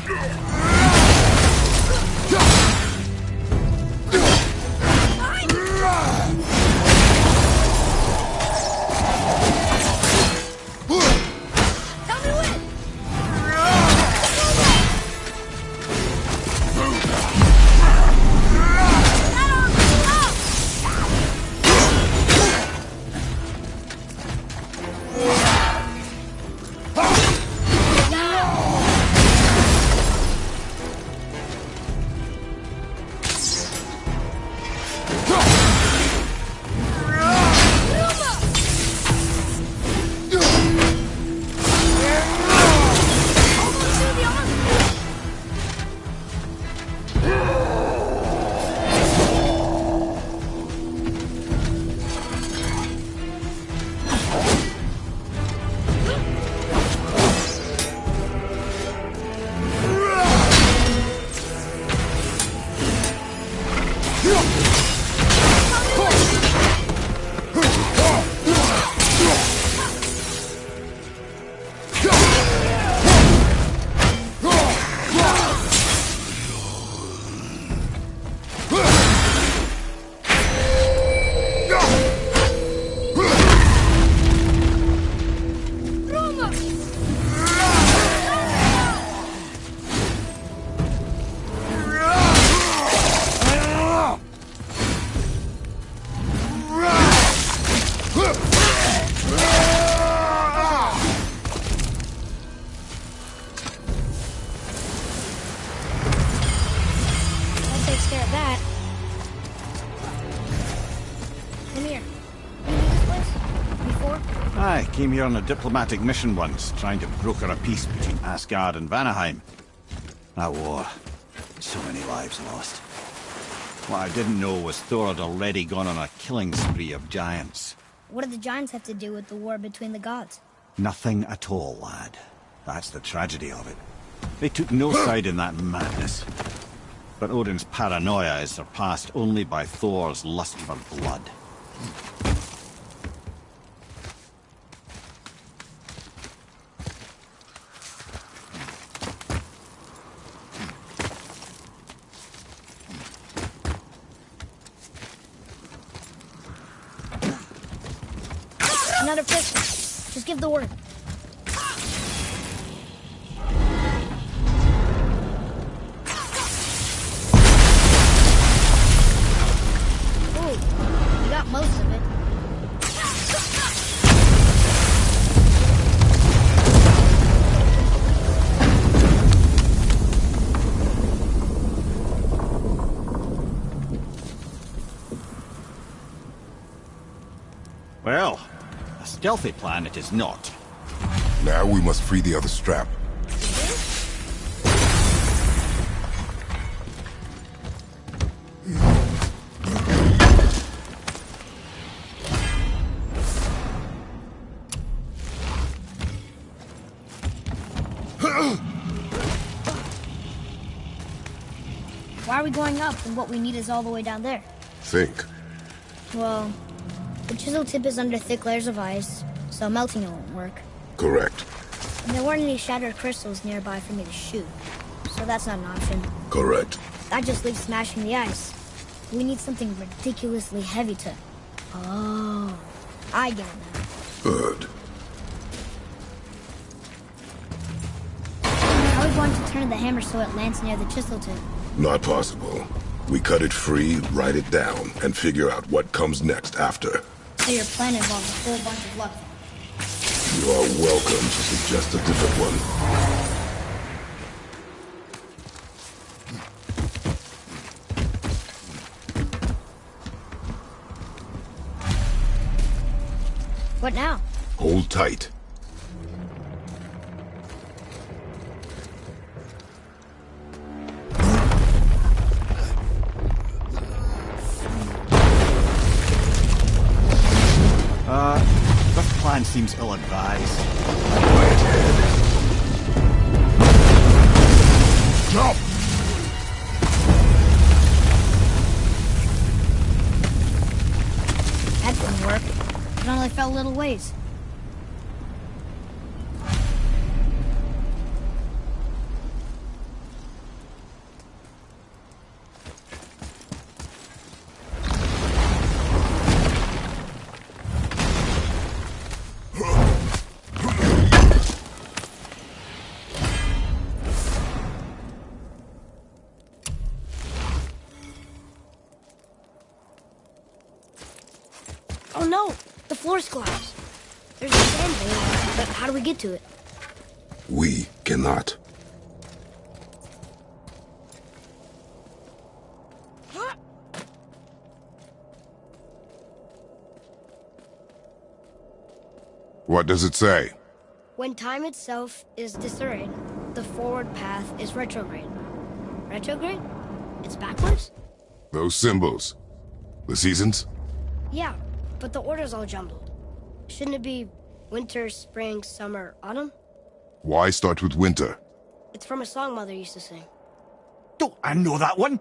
I came here on a diplomatic mission once, trying to broker a peace between Asgard and Vanaheim. That war, so many lives lost. What I didn't know was Thor had already gone on a killing spree of giants. What do the giants have to do with the war between the gods? Nothing at all, lad. That's the tragedy of it. They took no side in that madness. But Odin's paranoia is surpassed only by Thor's lust for blood. Another pistol. Just give the word. Ooh, you got most of it. Well, a stealthy plan it is not. Now we must free the other strap. Why are we going up when what we need is all the way down there? Think. Well, the chisel tip is under thick layers of ice, so melting it won't work. Correct. And there weren't any shattered crystals nearby for me to shoot, so that's not an option. Correct. That just leaves smashing the ice. We need something ridiculously heavy to... Oh, I get it now. Good. How are we going to turn the hammer so it lands near the chisel tip? Not possible. We cut it free, write it down, and figure out what comes next after. So your plan involves a whole bunch of luck. You are welcome to suggest a different one. What now? Hold tight. This plan seems ill-advised. Quiet head. Jump! That didn't work. It only fell a little ways. Oh no! The floor's collapsed. There's a sand vein, but how do we get to it? We cannot. What does it say? When time itself is disarrayed, the forward path is retrograde. Retrograde? It's backwards? Those symbols. The seasons? Yeah, but the order's all jumbled. Shouldn't it be winter, spring, summer, autumn? Why start with winter? It's from a song Mother used to sing. Don't I know that one?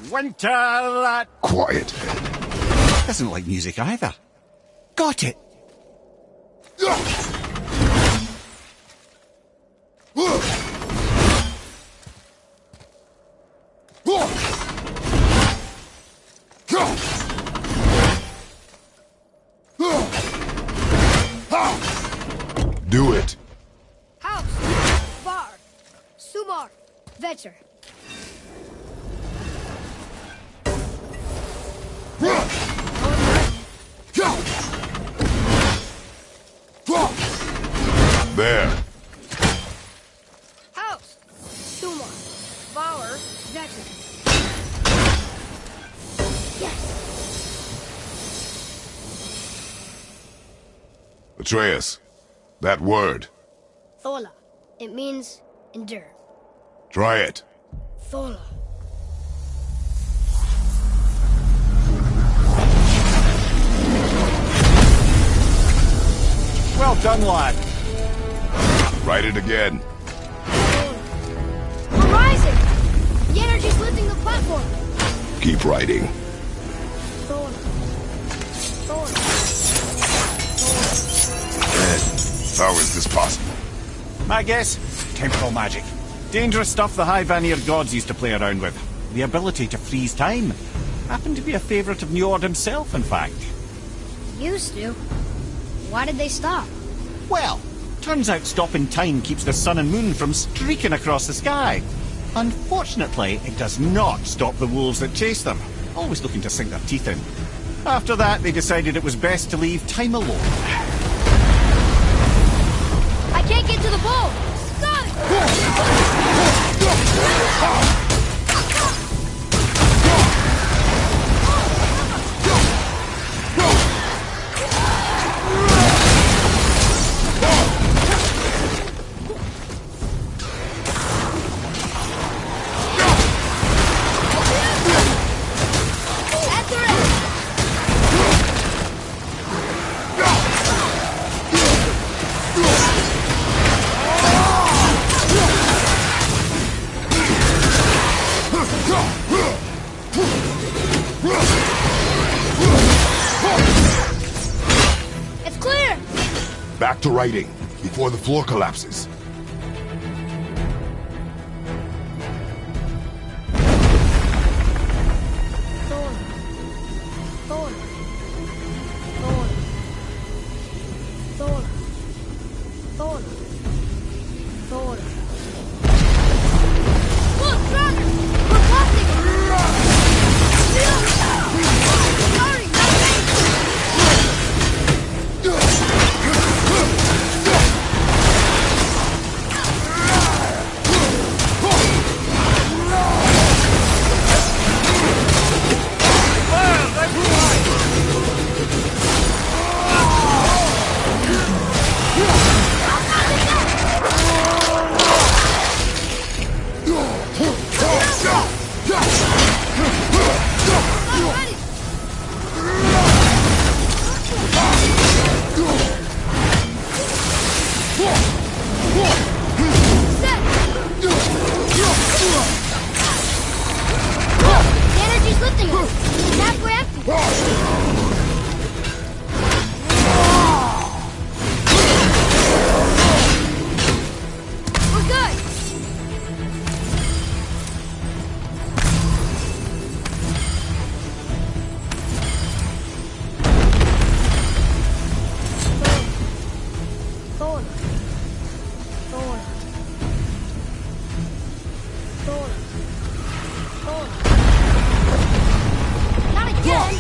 Winter... Quiet. Doesn't like music either. Got it! Do it. House, bar, sumar, vetter. There. House, sumar, bar, vetter. Yes. Atreus, that word. Thola. It means endure. Try it. Thola. Well done, lad. Write it again. We're rising! The energy's lifting the platform! Keep writing. Thor. Thor. Ed, how is this possible? My guess? Temporal magic. Dangerous stuff the High Vanir gods used to play around with. The ability to freeze time. Happened to be a favourite of Njord himself, in fact. Used to. Why did they stop? Well, turns out stopping time keeps the sun and moon from streaking across the sky. Unfortunately, it does not stop the wolves that chase them, always looking to sink their teeth in. After that, they decided it was best to leave time alone. I can't get to the bowl! Stop! It's clear! Back to writing, before the floor collapses. Thor. Thor. Thor. Thor. Thor. Thor. Look, Runner! We're blocking it! Sorry, the energy's lifting us. It's halfway empty. We're good. Thor. Thor. Thor. Thor. Not again!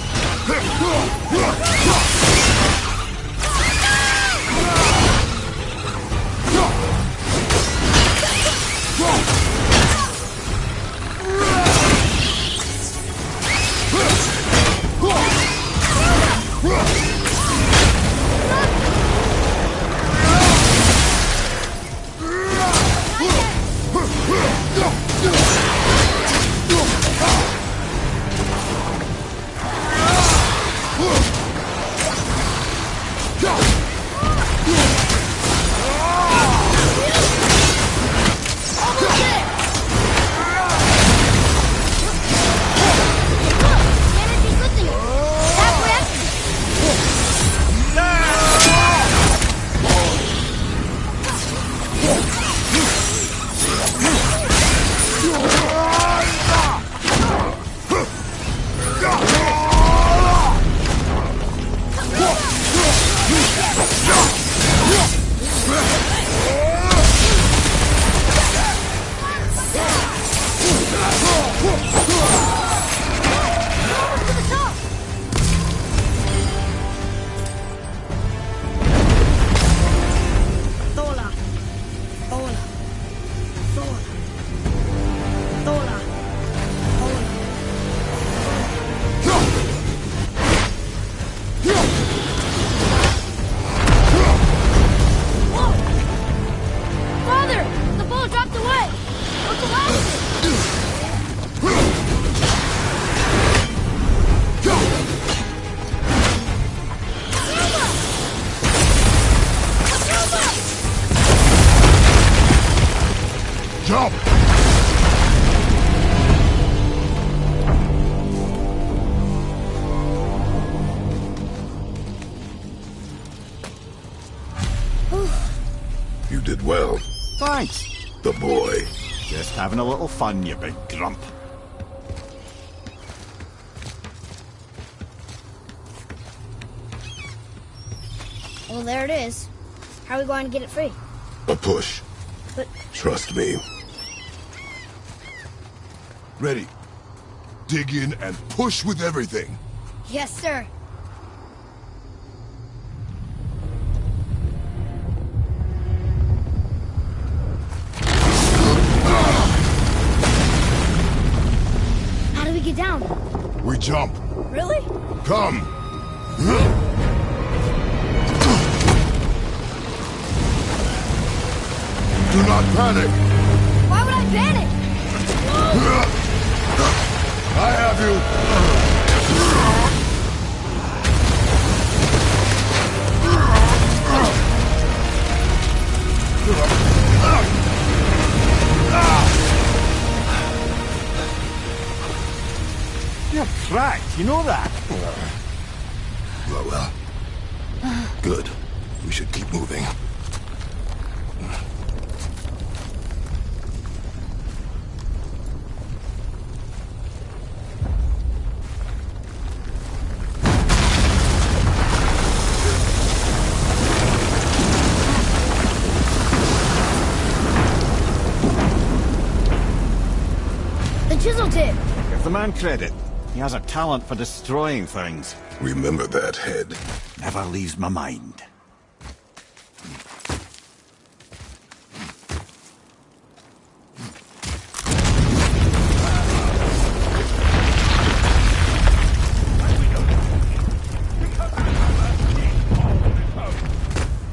Jump! You did well. Thanks. The boy. Just having a little fun, you big grump. Well, there it is. How are we going to get it free? A push. But Trust me. Ready. Dig in and push with everything. yes, sir. How do we get down? We jump. Really? Come. Do not panic. Why would I panic? I have you. You're cracked, you know that? Well. Good. We should keep moving. The chisel tip. Give the man credit. He has a talent for destroying things. Remember that head. Never leaves my mind.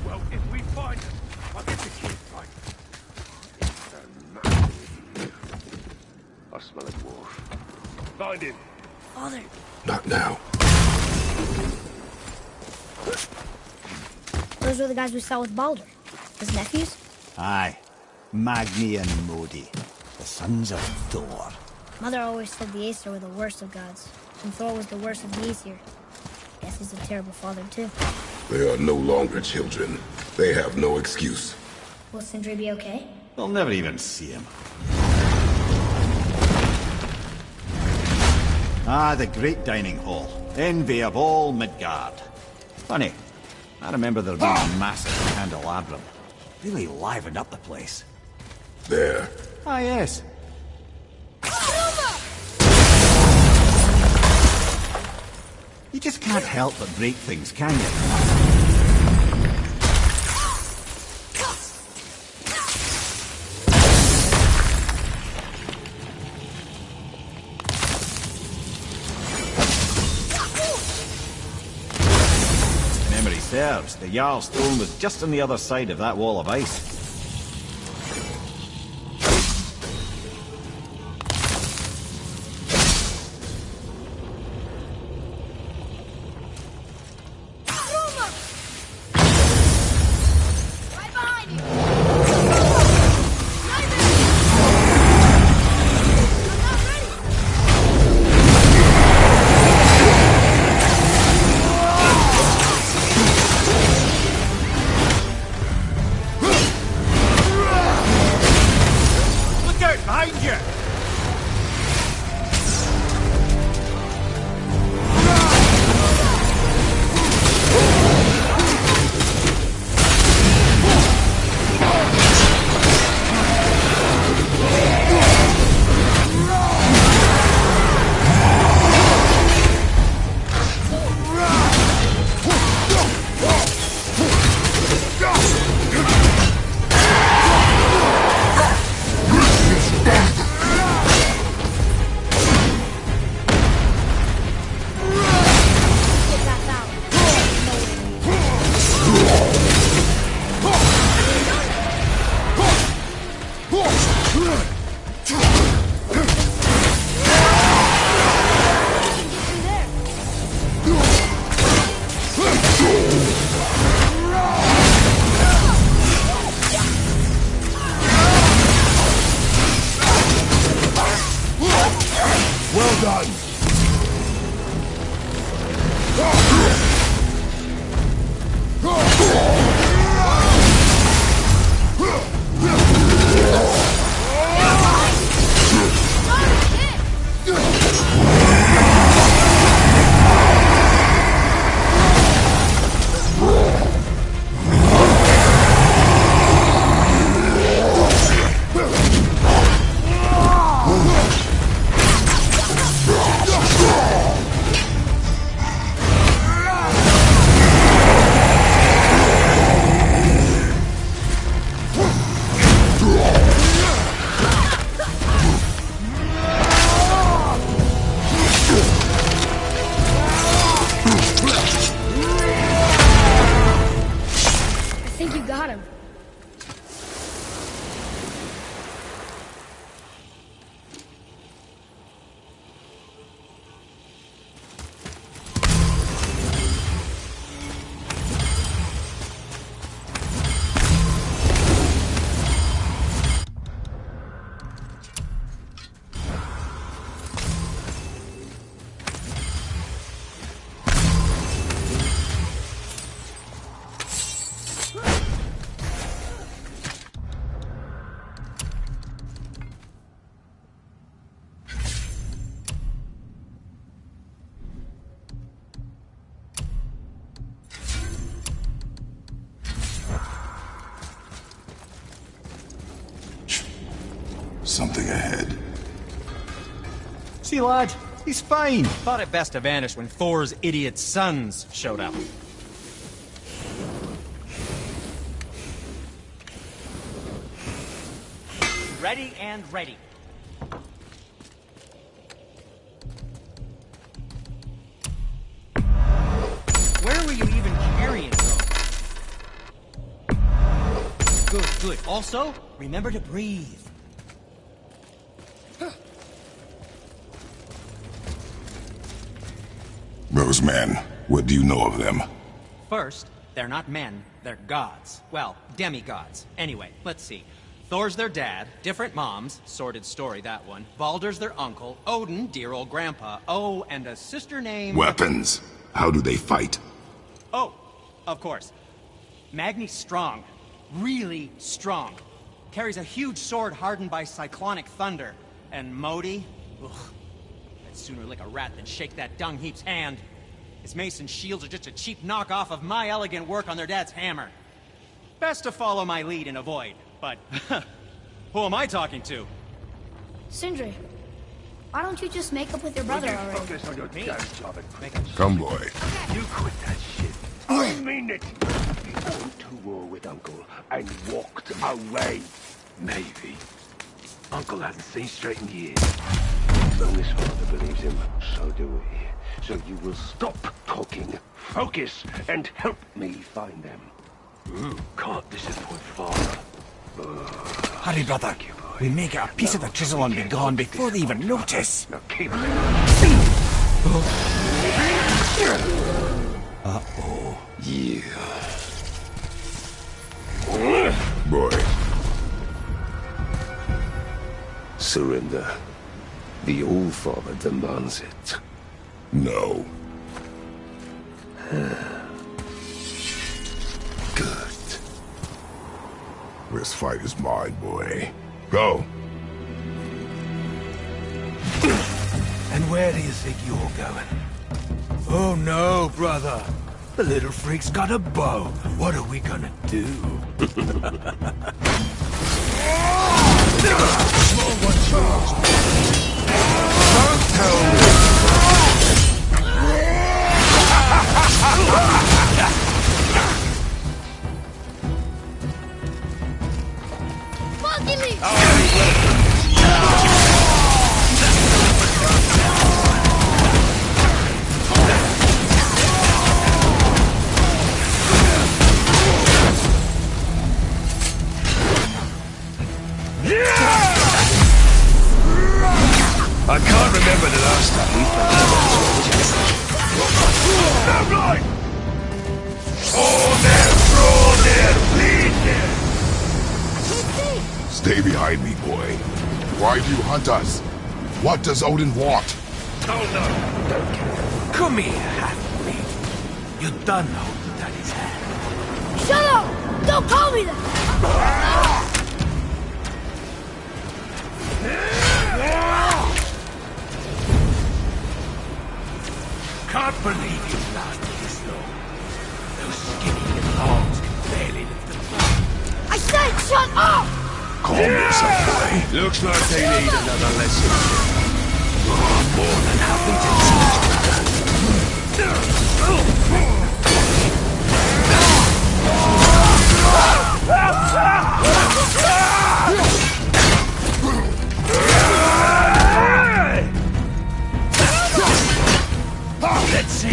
Well, if we find them, I'll get the kid right. I smell a dwarf. Find him. Father. Not now. Those were the guys we saw with Baldur. His nephews? Aye. Magni and Modi. The sons of Thor. Mother always said the Aesir were the worst of gods, and Thor was the worst of the Aesir. Guess he's a terrible father, too. They are no longer children. They have no excuse. Will Sindri be okay? They'll never even see him. Ah, the great dining hall. Envy of all Midgard. Funny, I remember there being a massive candelabrum. Really livened up the place. There. Ah, yes. You just can't help but break things, can you? Memory serves, the Jarl's throne was just on the other side of that wall of ice. Right behind you! I'm not ready! Look out behind you! Get that out. done! Something ahead. See, lad, he's fine. Thought it best to vanish when Thor's idiot sons showed up. Ready and ready. Where were you even carrying those? Good, good. Also, remember to breathe. Those men, what do you know of them? First, they're not men, they're gods. Well, demigods. Anyway, let's see. Thor's their dad, different moms, sordid story that one. Baldur's their uncle, Odin, dear old grandpa. Oh, and a sister named... Weapons. How do they fight? Oh, of course. Magni's strong. Really strong. Carries a huge sword hardened by cyclonic thunder. And Modi? Ugh. I'd sooner lick a rat than shake that dung heap's hand. His mace and shields are just a cheap knockoff of my elegant work on their dad's hammer. Best to follow my lead and avoid. But, who am I talking to? Sindri, why don't you just make up with your brother already? Focus on your damn job and Come, boy. you quit that shit. I mean it. You went to war with Uncle and walked away. Maybe. Uncle hasn't seen straight in years. As long as father believes him, so do we. So you will stop talking, focus, and help me find them. Can't disappoint father. Hurry, brother. We may get a piece of the chisel and be gone before they even notice. Now keep it. Uh-oh. Yeah. Boy. Surrender. The All-Father demands it. No. Good. This fight is mine, boy. Go. And where do you think you're going? Oh no, brother. The little freak's got a bow. What are we gonna do? Don't tell me. I can't remember the last time we played. Right! Throw there, bleed there! Stay behind me, boy. Why do you hunt us? What does Odin want? Hold on. Don't care. Come here, half-breed. You done holding Daddy's hand. Shut up! Don't call me that! Can't believe you've lasted this long. Those skinny little arms can barely lift them. I said shut up! Calm yourself, boy. Looks like they need another lesson. Oh, more than happy to teach. Let's see.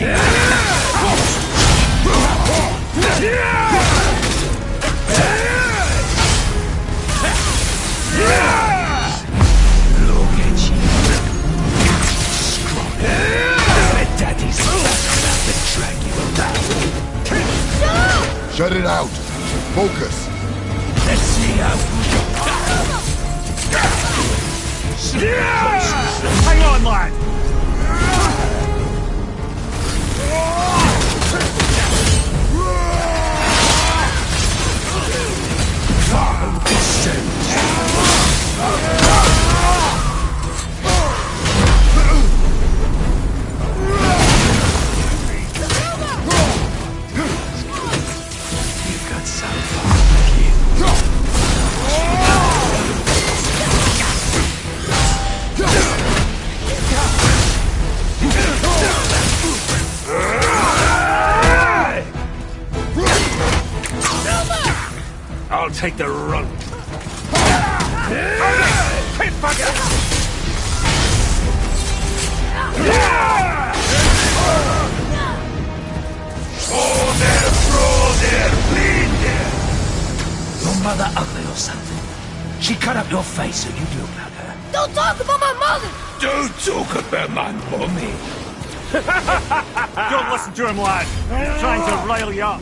Look at you. Scrawny. Let Daddy's about to drag you back. Shut it out. Focus. Let's see how Hang on, lad! You've got so far, I'll take the run. Hit bugger! Oh, there, bleed there! Your mother ugly or something? She cut up your face so you'd look like her. Don't talk about my mother! Don't talk about my mommy. Don't listen to him, lad. He's trying to rile you up.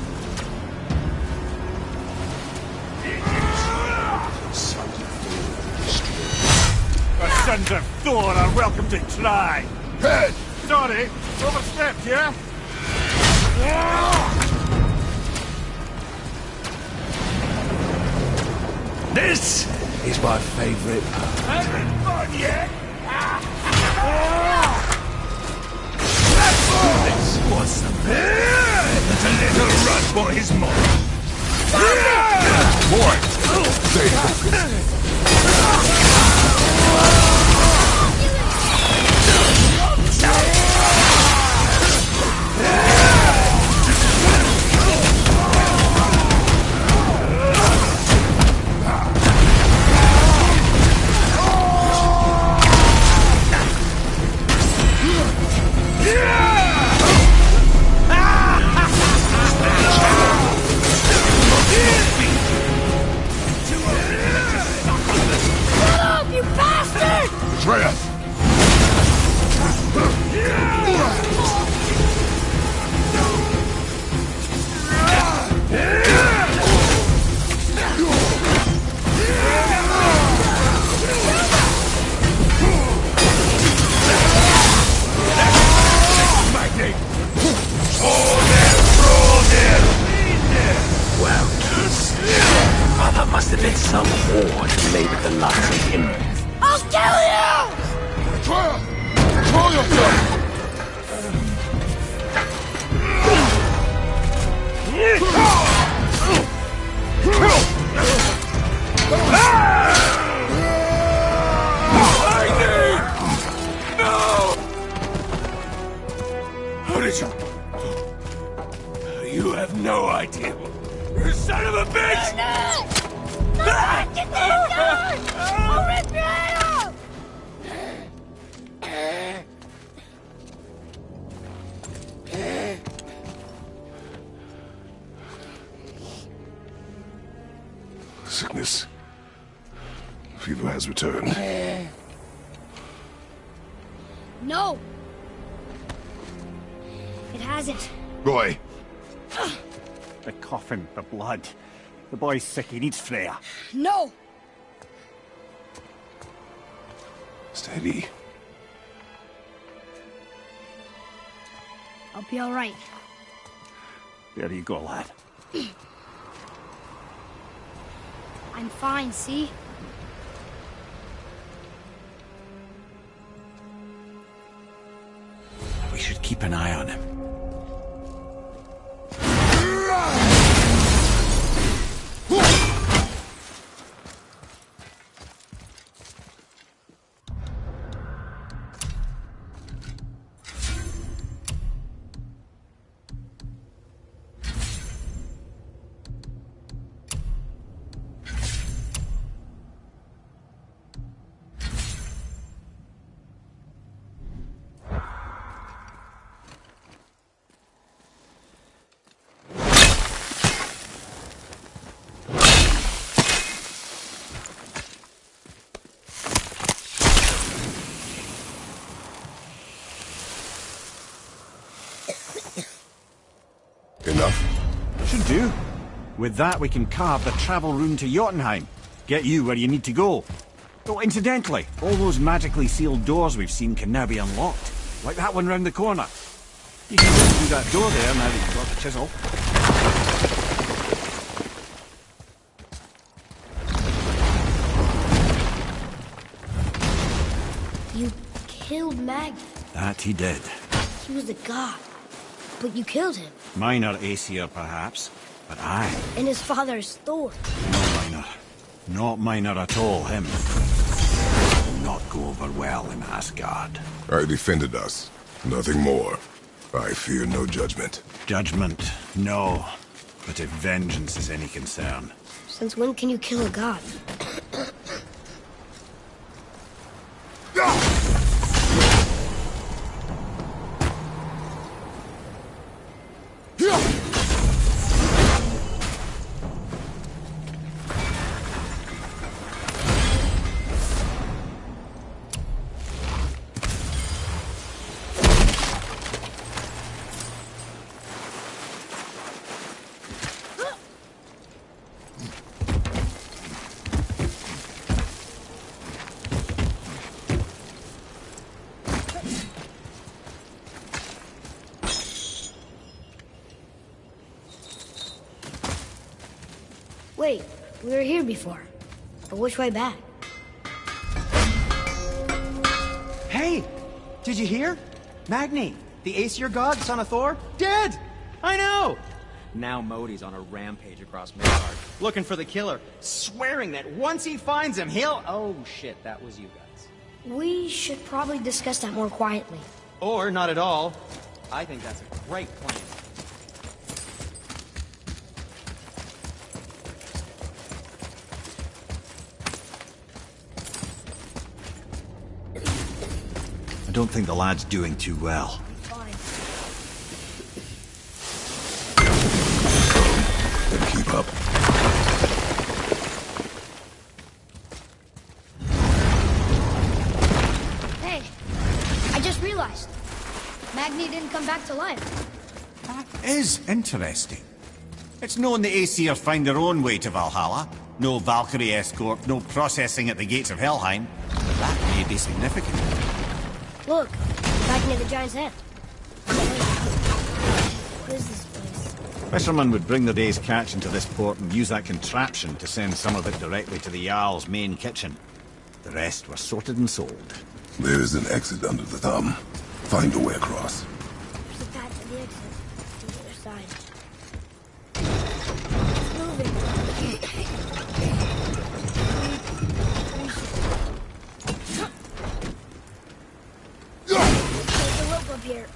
The sons of Thor are welcome to try. Head! Sorry, overstepped, yeah? This is my favorite part. Having fun yet? This was something. Let a little run for his mom. Boy! Stay focused. Freya! Magni! Well, Mother must have been some Hoard made with the likes of him. I'll kill you! Freya! Control yourself! No! How did you... You have no idea. You son of a bitch! Get these guys! I'll rip your head off! Sickness. Fever has returned. No! It hasn't. Roy! The coffin, the blood. The boy's sick, he needs Freya. No! Steady. be all right. There you go, lad. I'm fine, see? We should keep an eye on him. Enough? Should do. With that, we can carve the travel rune to Jotunheim. Get you where you need to go. Oh, incidentally, all those magically sealed doors we've seen can now be unlocked. Like that one round the corner. You can get through that door there now that you've got the chisel. You killed Magni. That he did. He was a god. But you killed him. Minor Aesir, perhaps, but I. And his father is Thor. No minor. Not minor at all, him. Will not go over well in Asgard. I defended us. Nothing more. I fear no judgment. Judgment, no. But if vengeance is any concern. Since when can you kill a god? Wait, we were here before. But which way back? Hey! Did you hear? Magni, the Aesir god, son of Thor, dead! I know! Now Modi's on a rampage across Midgard, looking for the killer, swearing that once he finds him, he'll... Oh shit, that was you guys. We should probably discuss that more quietly. Or not at all. I think that's a great plan. I don't think the lad's doing too well. Fine. Then keep up. Hey, I just realized. Magni didn't come back to life. That is interesting. It's known the Aesir find their own way to Valhalla. No Valkyrie escort, no processing at the gates of Helheim. But that may be significant. Look, back near the giant's head. What is this place? Fishermen would bring their day's catch into this port and use that contraption to send some of it directly to the Jarl's main kitchen. The rest were sorted and sold. There's an exit under the thumb. Find a way across. There's a path to the exit. To the other side. It's moving. There's a rope up here.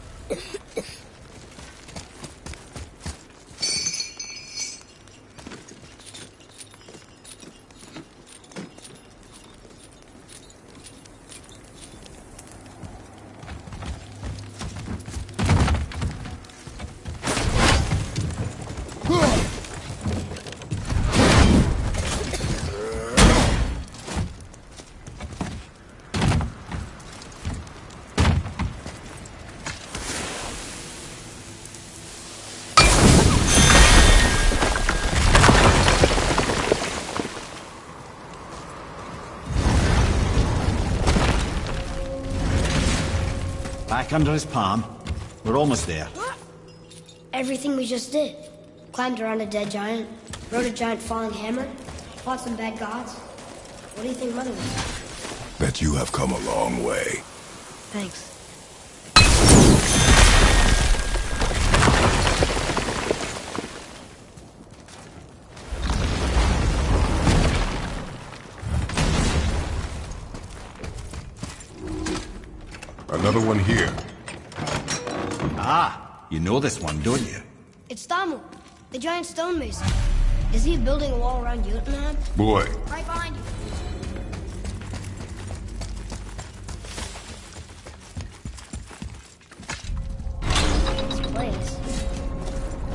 Back under his palm. We're almost there. Everything we just did. Climbed around a dead giant, rode a giant falling hammer, fought some bad gods. What do you think Mother was? Bet you have come a long way. Thanks. Another one here. Ah, you know this one, don't you? It's Thamur, the giant stonemason. Is he building a wall around Jotunheim? Boy, Right behind you. This place.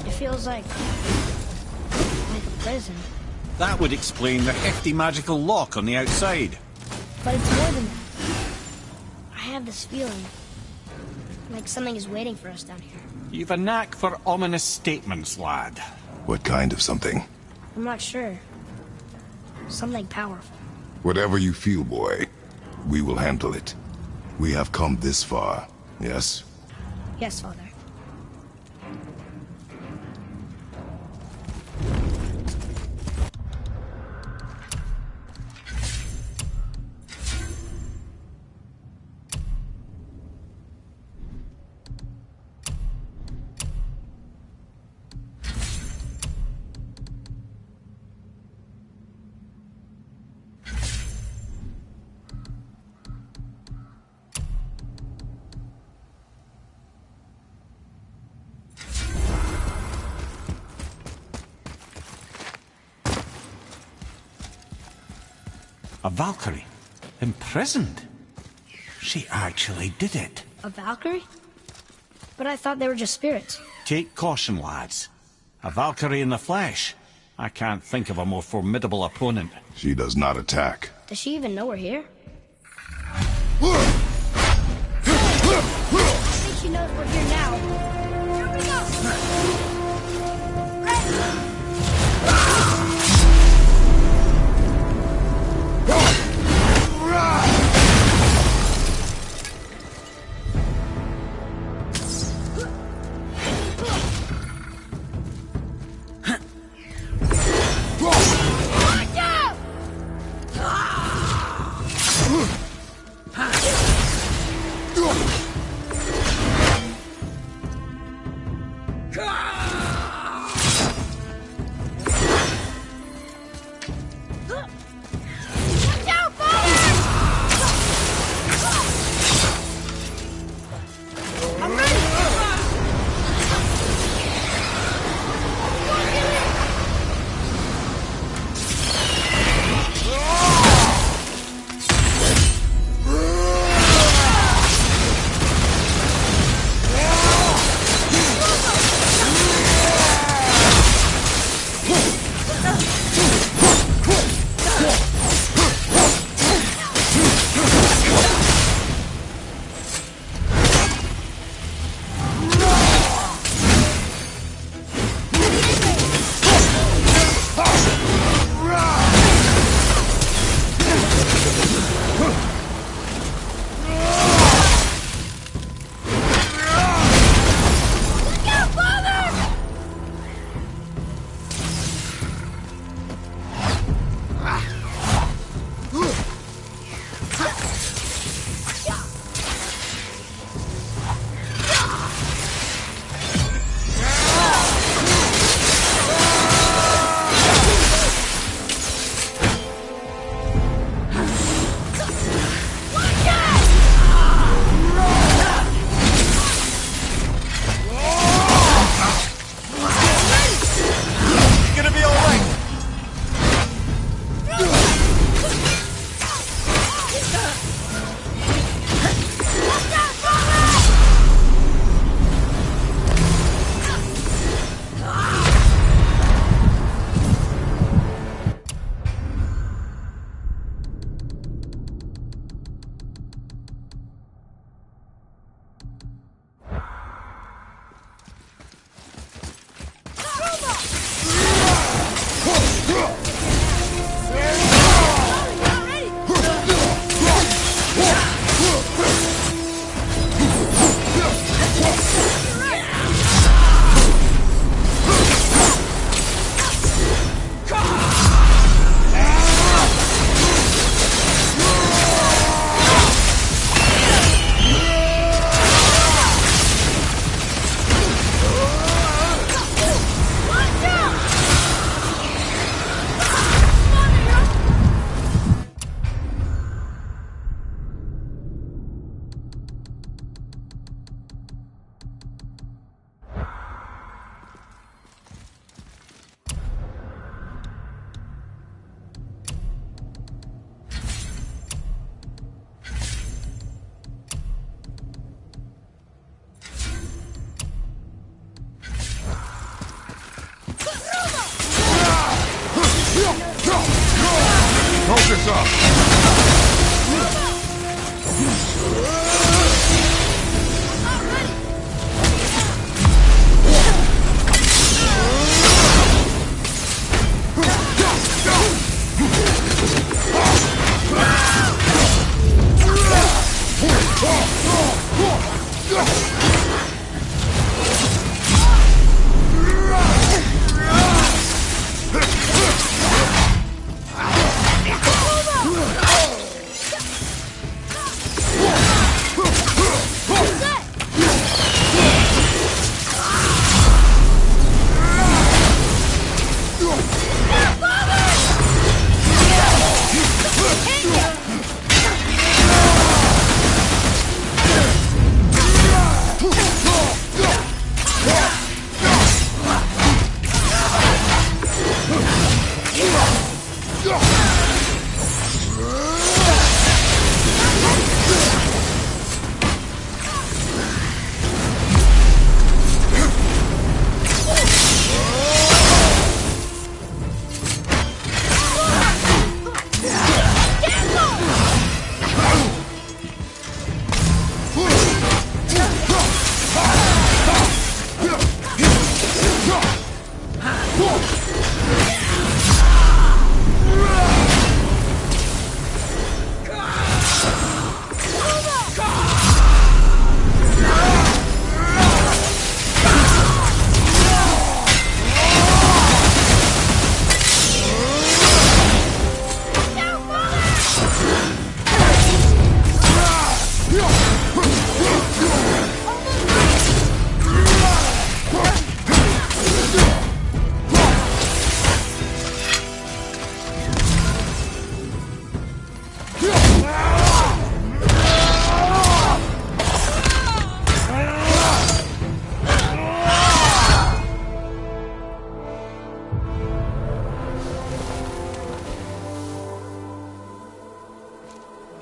It feels like a prison. That would explain the hefty magical lock on the outside. But it's more than that. I have this feeling. Like something is waiting for us down here. You've a knack for ominous statements, lad. what kind of something? I'm not sure. Something powerful. Whatever you feel, boy, we will handle it. We have come this far, yes? Yes, Father. A Valkyrie? Imprisoned? She actually did it. A Valkyrie? But I thought they were just spirits. Take caution, lads. A Valkyrie in the flesh. I can't think of a more formidable opponent. She does not attack. Does she even know we're here? I think she knows we're here now. Here we go!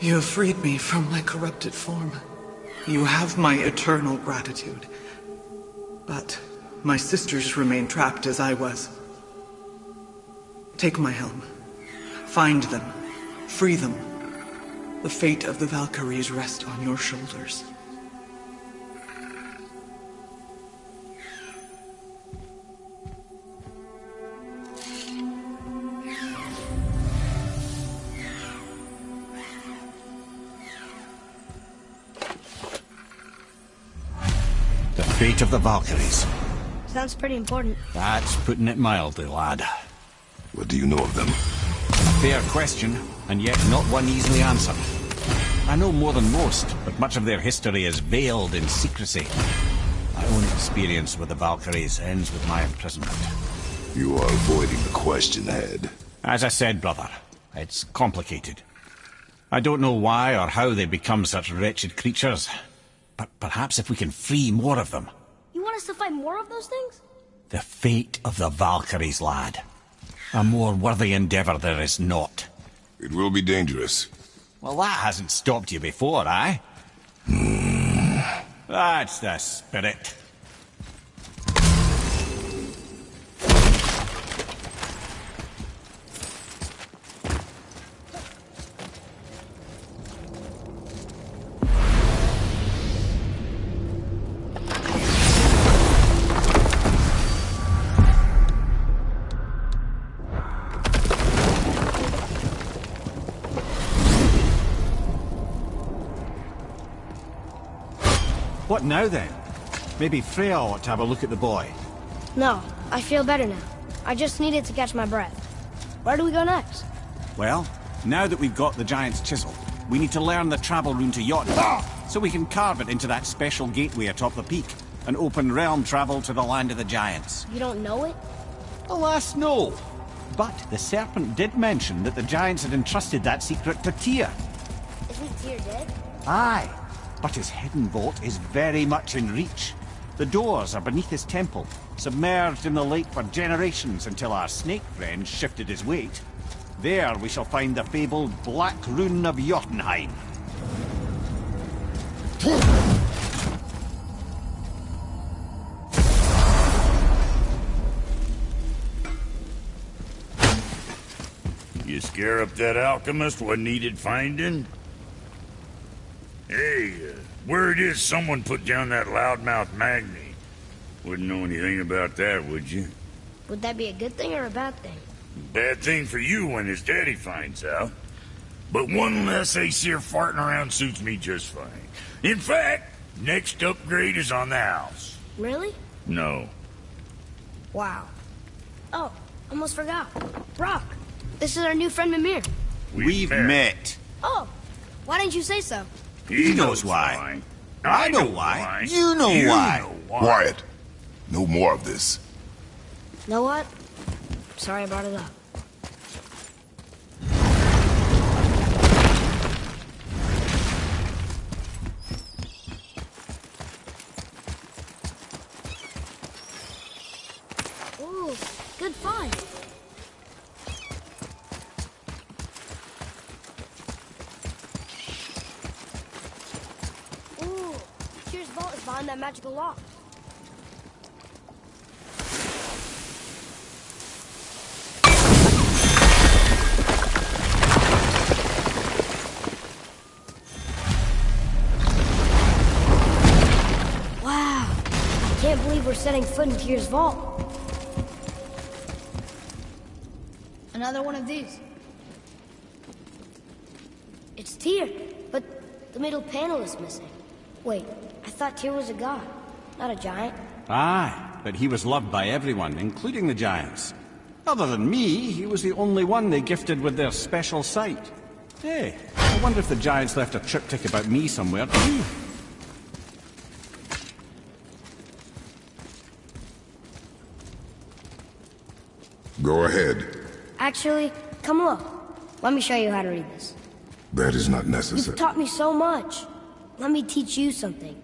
You have freed me from my corrupted form. You have my eternal gratitude. But my sisters remain trapped as I was. Take my helm. Find them. Free them. The fate of the Valkyries rests on your shoulders. The fate of the Valkyries. Sounds pretty important. That's putting it mildly, lad. What do you know of them? A fair question, and yet not one easily answered. I know more than most, but much of their history is veiled in secrecy. My own experience with the Valkyries ends with my imprisonment. You are avoiding the question, Head. As I said, brother, it's complicated. I don't know why or how they become such wretched creatures, but perhaps if we can free more of them. You want us to fight more of those things? The fate of the Valkyries, lad. A more worthy endeavor there is not. It will be dangerous. Well, that hasn't stopped you before, eh? That's the spirit. What now, then? Maybe Freya ought to have a look at the boy. No, I feel better now. I just needed to catch my breath. Where do we go next? Well, now that we've got the giant's chisel, we need to learn the travel rune to Jotunheim, so we can carve it into that special gateway atop the peak, and open realm travel to the land of the giants. You don't know it? Alas, no. But the serpent did mention that the giants had entrusted that secret to Tyr. Isn't Tyr dead? Aye. But his hidden vault is very much in reach. The doors are beneath his temple, submerged in the lake for generations until our snake friend shifted his weight. There we shall find the fabled Black Rune of Jotunheim. You Scare up that alchemist what needed finding? Hey, word is someone put down that loudmouth Magni. Wouldn't know anything about that, would you? Would that be a good thing or a bad thing? Bad thing for you when his daddy finds out. But one less Aesir farting around suits me just fine. In fact, next upgrade is on the house. Really? No. Wow. Oh, almost forgot. Rock, this is our new friend Mimir. We've met. Oh, why didn't you say so? He knows why. I know why. You know why. Quiet. No more of this. Know what? Sorry I brought it up. Ooh, good find. Ooh, Tyr's vault is behind that magical lock. Wow, I can't believe we're setting foot in Tyr's vault. Another one of these. It's Tyr, but the middle panel is missing. Wait, I thought Tyr was a god, not a giant. Aye, but he was loved by everyone, including the giants. Other than me, he was the only one they gifted with their special sight. Hey, I wonder if the giants left a triptych about me somewhere, too. Go ahead. Actually, come look. Let me show you how to read this. That is not necessary. You've taught me so much. Let me teach you something.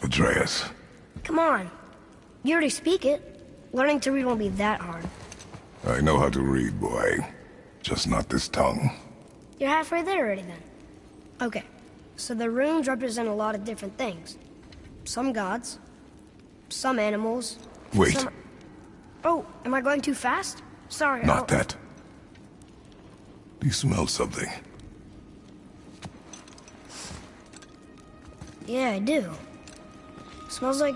Atreus. Come on. You already speak it. Learning to read won't be that hard. I know how to read, boy. Just not this tongue. You're halfway there already then. Okay, so the runes represent a lot of different things. Some gods, some animals. Wait. Some... Oh, am I going too fast? Sorry. Not that. Do you smell something? Yeah, I do. Smells like...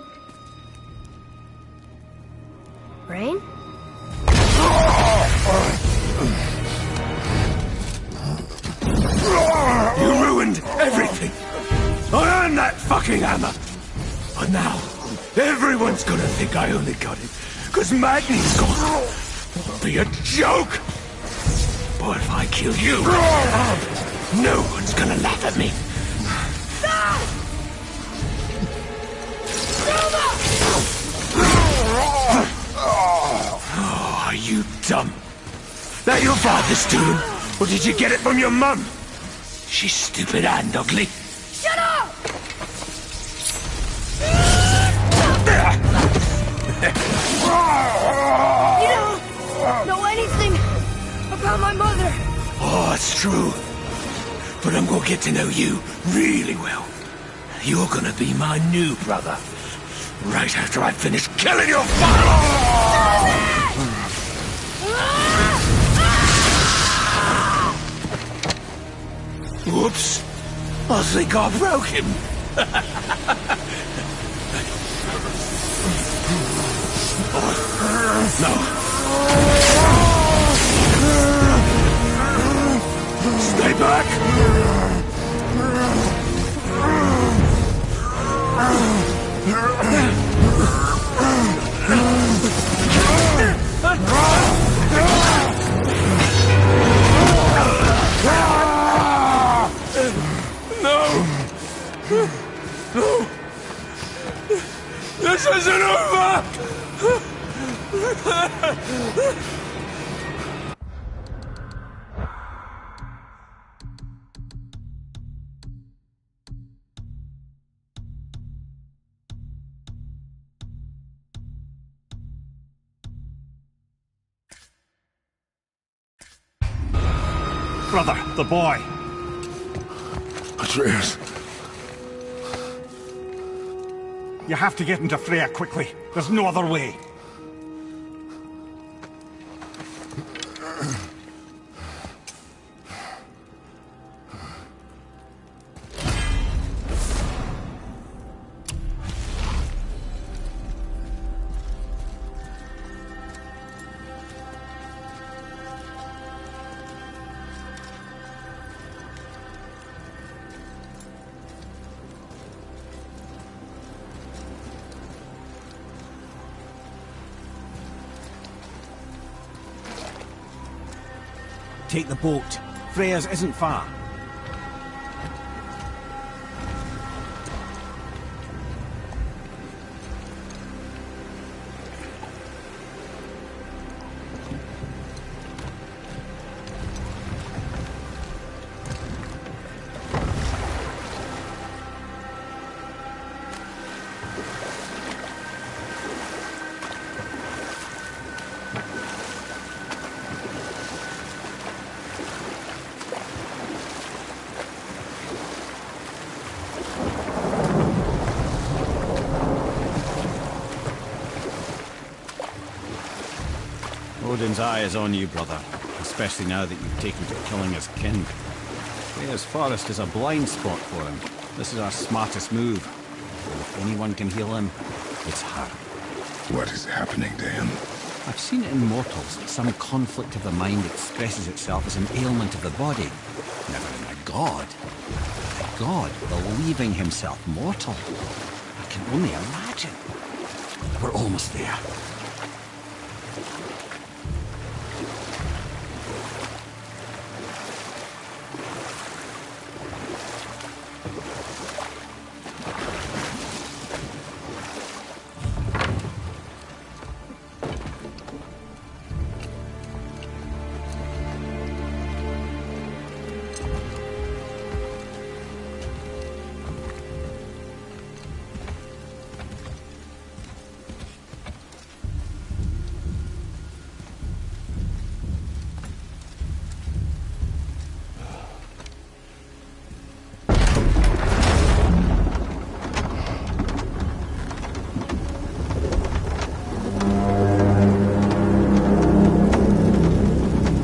rain? You ruined everything! I earned that fucking hammer! But now, everyone's gonna think I only got it because Magni's gone. It'll be a joke! But if I kill you, no one's gonna laugh at me. Oh, are you dumb? That your father's doing? Or did you get it from your mum? She's stupid and ugly. Shut up! You don't know anything about my mother. Oh, it's true. But I'm gonna get to know you really well. You're gonna be my new brother. Right after I finish killing your father! Whoops. I think I broke him. No. Stay back. No! No! This isn't over! Brother, the boy. Atreus. You have to get into Freya quickly. There's no other way. take the boat. Freya's isn't far. Odin's eye is on you, brother, especially now that you've taken to killing his kin. Freya's forest is a blind spot for him. This is our smartest move. And if anyone can heal him, it's her. What is happening to him? I've seen it in mortals. Some conflict of the mind expresses itself as an ailment of the body. Never in a god. A god believing himself mortal. I can only imagine. We're almost there.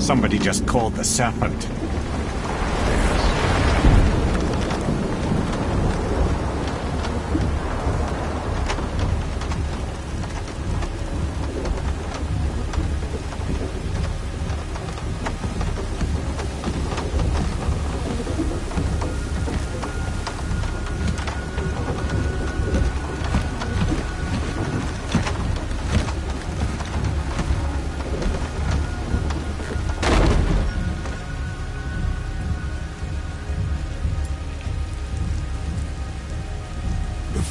Somebody just called the serpent.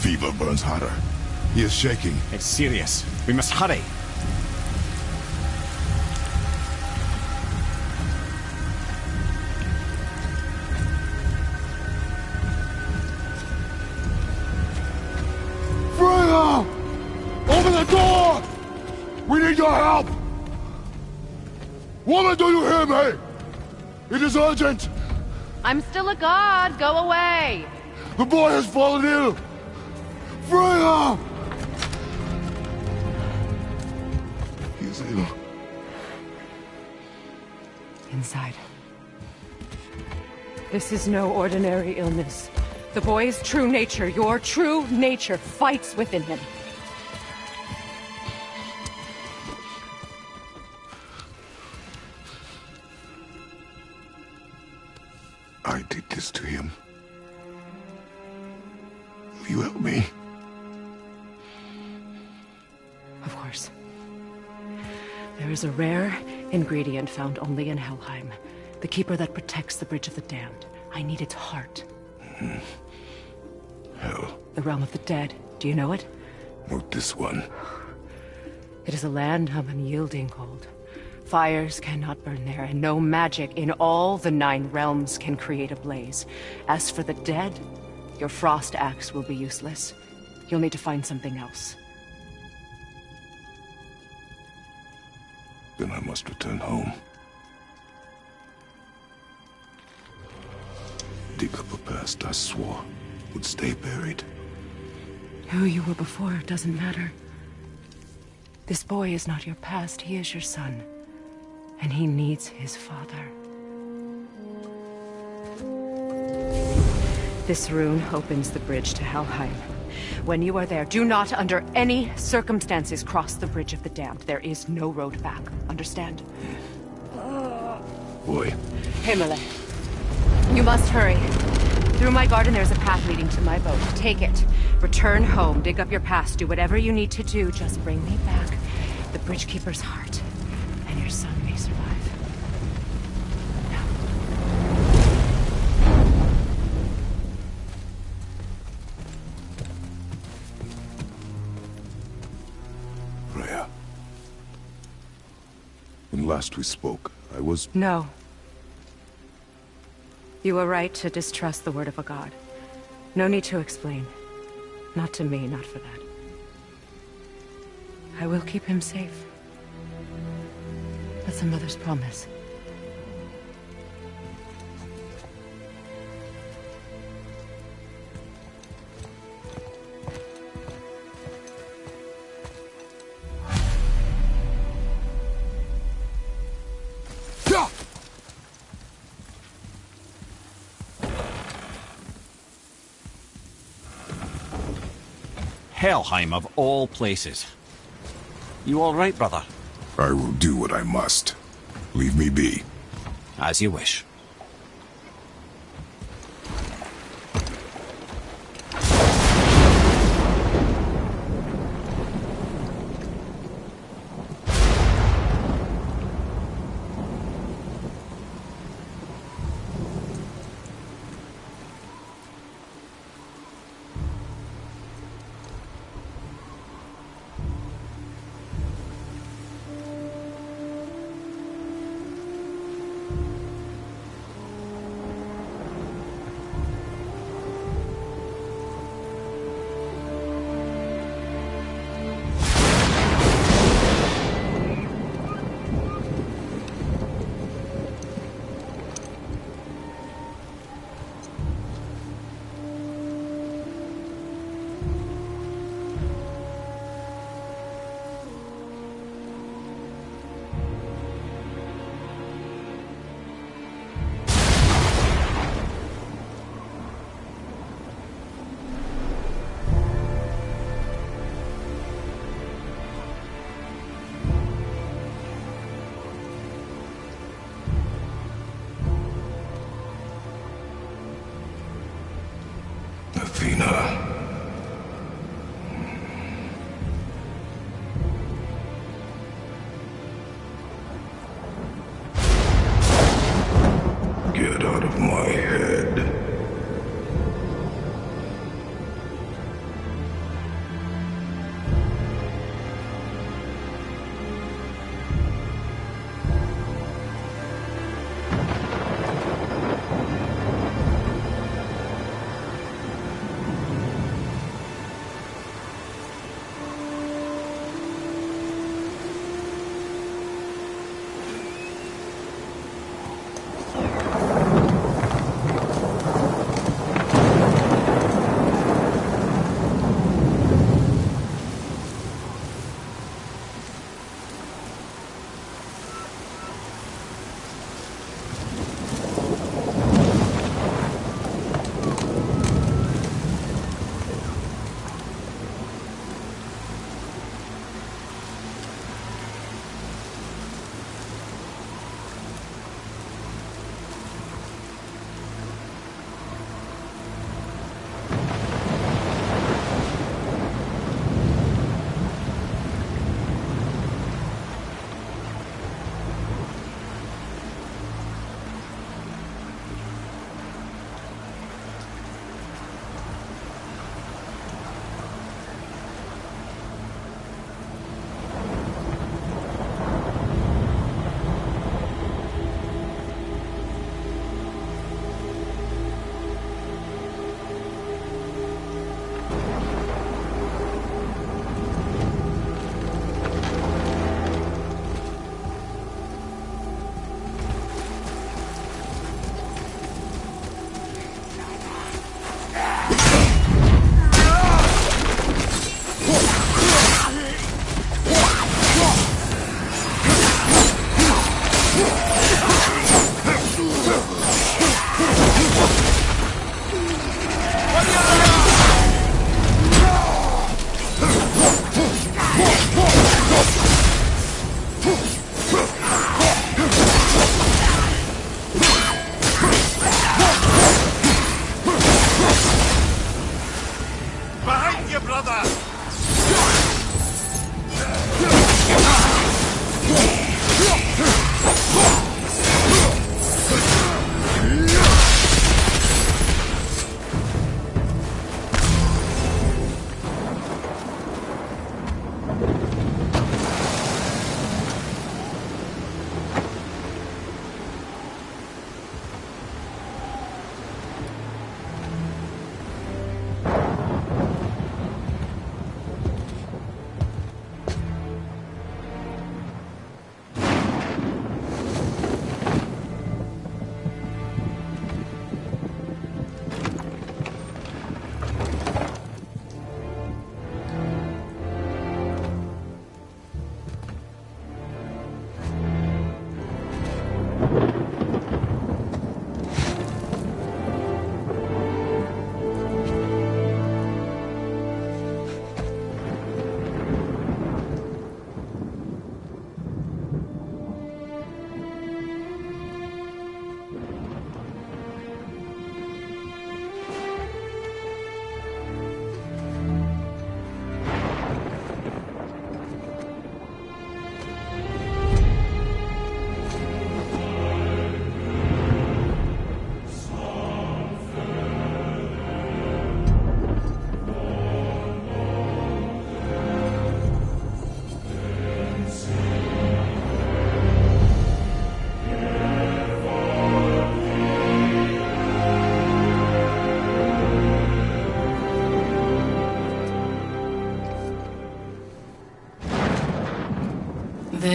Fever burns hotter. He is shaking. It's serious. We must hurry. Freya! Open the door! We need your help! Woman, do you hear me? It is urgent! I'm still a god. Go away! The boy has fallen ill! Freya! He's ill. Inside. This is no ordinary illness. The boy's true nature, your true nature, fights within him. I did this to him. Will you help me? Of course. There is a rare ingredient found only in Helheim. The keeper that protects the Bridge of the Damned. I need its heart. Hell. The realm of the dead. Do you know it? Not this one. It is a land of unyielding cold. Fires cannot burn there, and no magic in all the 9 realms can create a blaze. As for the dead, your frost axe will be useless. You'll need to find something else. Then I must return home. Dig up a past I swore would stay buried. Who you were before doesn't matter. This boy is not your past, he is your son. And he needs his father. This rune opens the bridge to Helheim. When you are there, do not under any circumstances cross the Bridge of the Damned. There is no road back. Understand? Boy. Himmele. You must hurry. Through my garden there's a path leading to my boat. Take it. Return home. Dig up your past. Do whatever you need to do. Just bring me back the Bridgekeeper's heart. And your son may survive. last we spoke, I was... No. You were right to distrust the word of a god. No need to explain. Not to me, not for that. I will keep him safe. That's a mother's promise. Helheim of all places. You all right, brother? I will do what I must. Leave me be. As you wish. Get out of my head.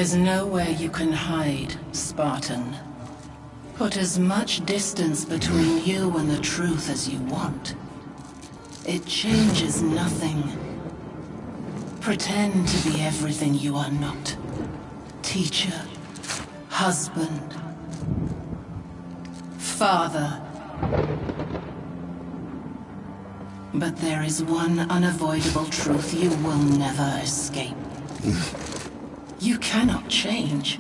There's nowhere you can hide, Spartan. Put as much distance between you and the truth as you want. It changes nothing. Pretend to be everything you are not. Teacher, husband, father. But there is one unavoidable truth you will never escape. You cannot change.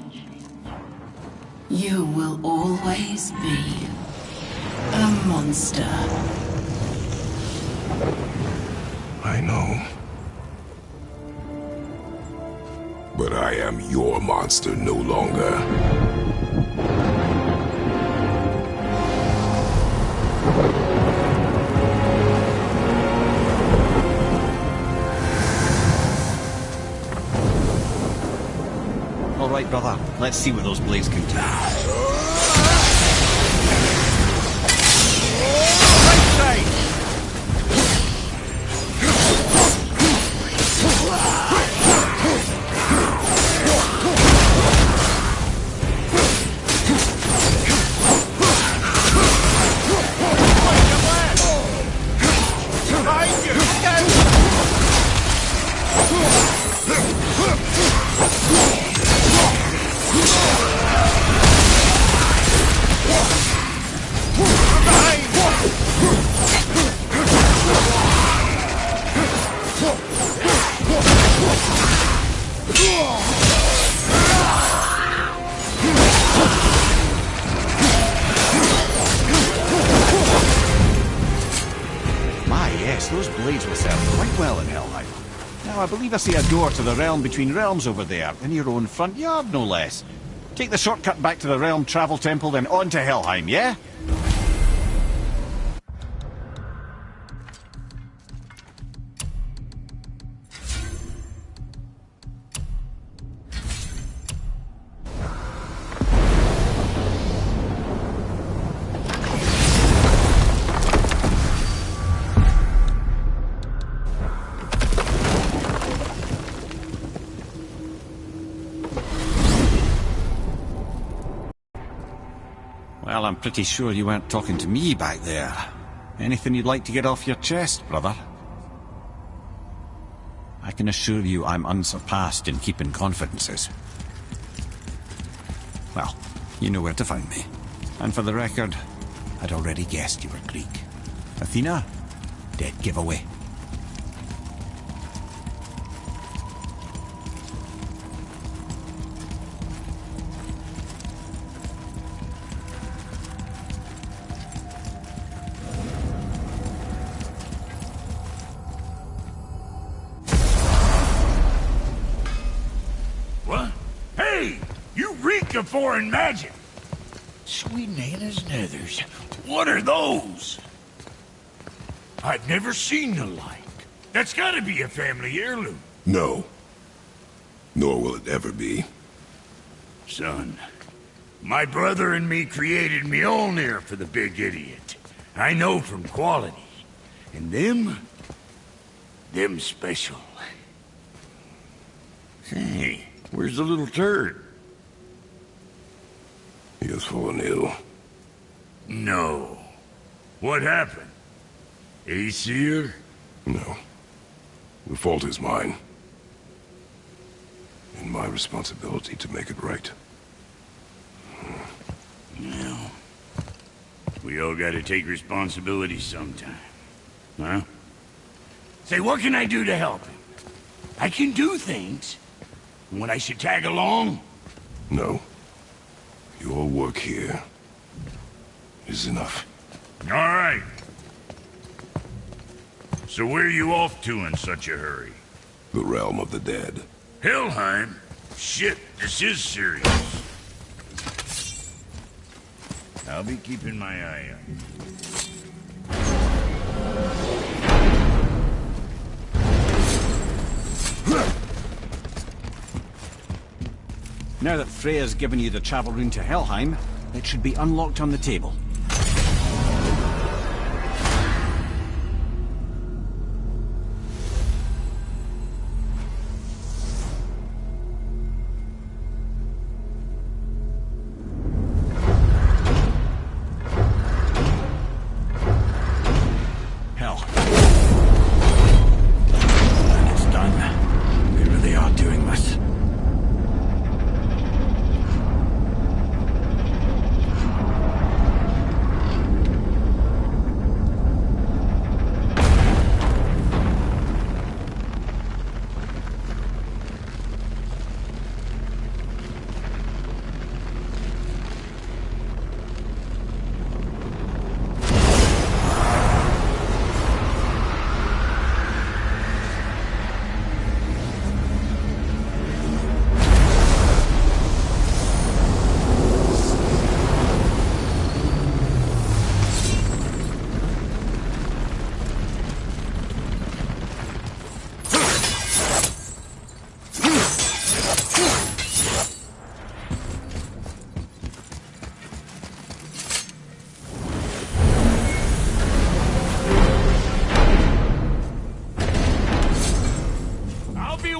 You will always be a monster. I know. But I am your monster no longer. All right, brother. Let's see what those blades can do. Right side! Those blades will serve quite well in Helheim. Now, I believe I see a door to the realm between realms over there, in your own front yard, no less. Take the shortcut back to the realm travel temple, then on to Helheim, yeah? Well, I'm pretty sure you weren't talking to me back there. Anything you'd like to get off your chest, brother? I can assure you I'm unsurpassed in keeping confidences. Well, you know where to find me. And for the record, I'd already guessed you were Greek. Athena? Dead giveaway. Of foreign magic. Sweet Nana's nethers. What are those? I've never seen the like. That's gotta be a family heirloom. No. Nor will it ever be. Son, my brother and me created Mjolnir for the big idiot. I know from quality. And them special. Hey, where's the little turd? He has fallen ill. No. What happened? Aesir? No. The fault is mine. And my responsibility to make it right. Well, we all gotta take responsibility sometime. Huh? Say, what can I do to help him? I can do things. When I should tag along? No. Your work here is enough. All right. So where are you off to in such a hurry? The realm of the dead. Helheim? Shit, this is serious. I'll be keeping my eye on you. Now that Freya's given you the travel rune to Helheim, it should be unlocked on the table. well. And it's done. Whoever they are doing this.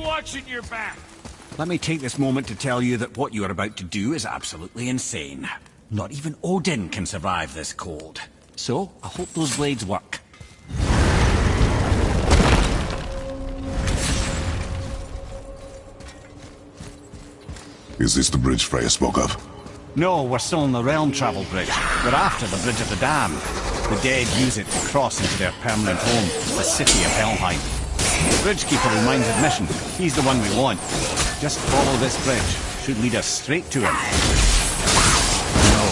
Watching your back. Let me take this moment to tell you that what you are about to do is absolutely insane. Not even Odin can survive this cold. So, I hope those blades work. Is this the bridge Freya spoke of? No, we're still on the realm travel bridge. We're after the bridge of the dam. The dead use it to cross into their permanent home, the city of Helheim. The Bridgekeeper reminds admission. He's the one we want. Just follow this bridge. Should lead us straight to him. No,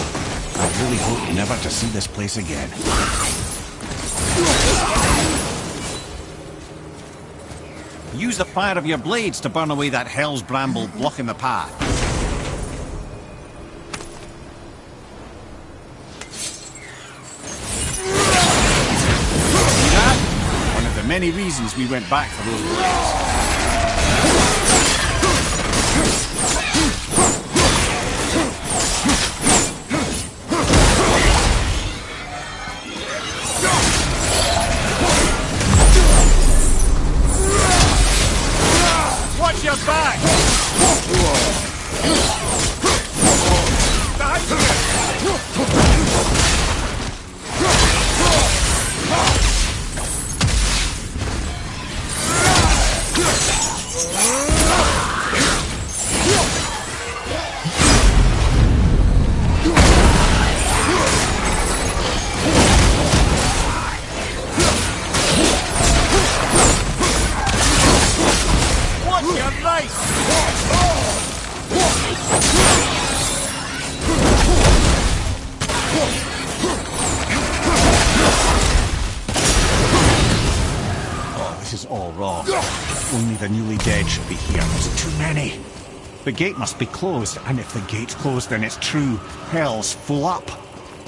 I really hope never to see this place again. Use the fire of your blades to burn away that hell's bramble blocking the path. Many reasons we went back for those blades. Watch your back! Only the newly dead should be here. There's too many. The gate must be closed, and if the gate's closed, then it's true. Hell's full up.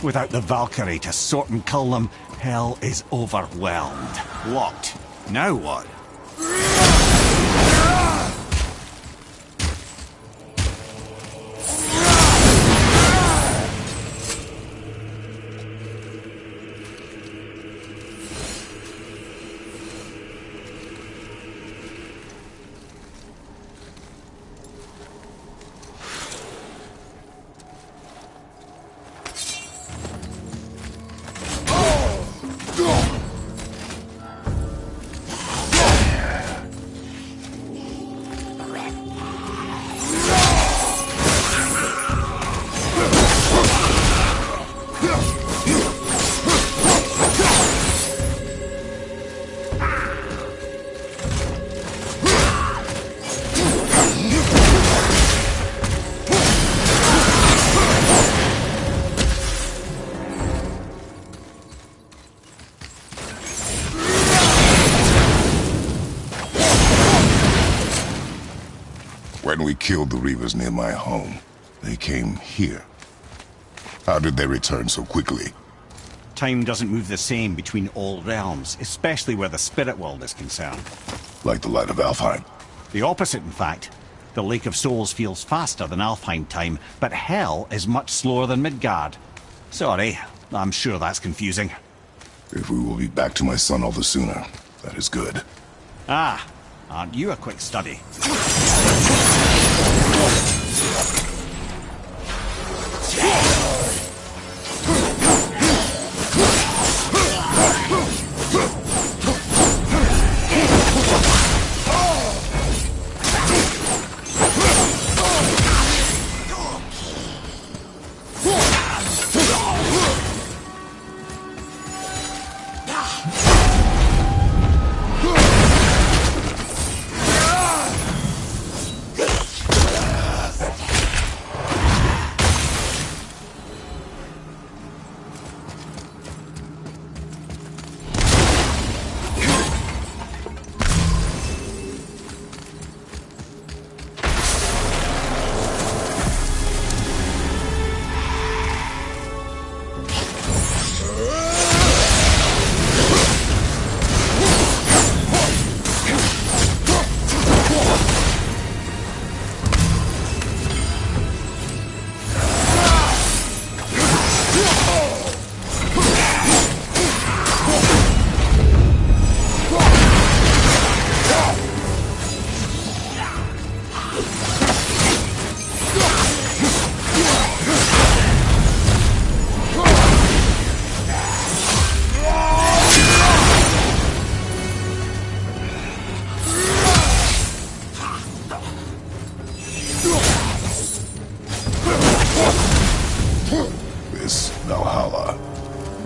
Without the Valkyrie to sort and cull them, hell is overwhelmed. Locked. Now what? When we killed the Reavers near my home, they came here. How did they return so quickly? Time doesn't move the same between all realms, especially where the spirit world is concerned. Like the light of Alfheim? The opposite, in fact. The Lake of Souls feels faster than Alfheim time, but Hell is much slower than Midgard. Sorry, I'm sure that's confusing. If we will be back to my son all the sooner, that is good. Ah, aren't you a quick study?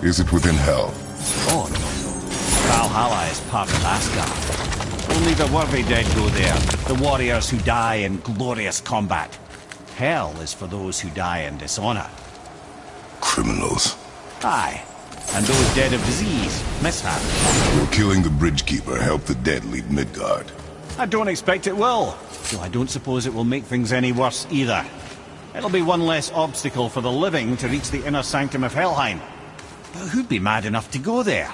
Is it within Hell? Oh, no. Valhalla is part of Asgard. Only the worthy dead go there, the warriors who die in glorious combat. Hell is for those who die in dishonor. Criminals. Aye, and those dead of disease, mishap. Will killing the Bridgekeeper help the dead leave Midgard? I don't expect it will, though I don't suppose it will make things any worse either. It'll be one less obstacle for the living to reach the inner sanctum of Helheim. But who'd be mad enough to go there?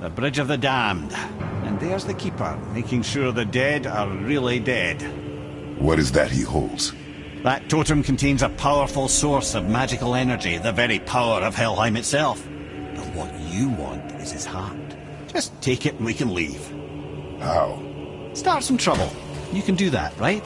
The Bridge of the Damned. And there's the Keeper, making sure the dead are really dead. What is that he holds? That totem contains a powerful source of magical energy, the very power of Helheim itself. But what you want is his heart. Just take it and we can leave. How? Start some trouble. You can do that, right?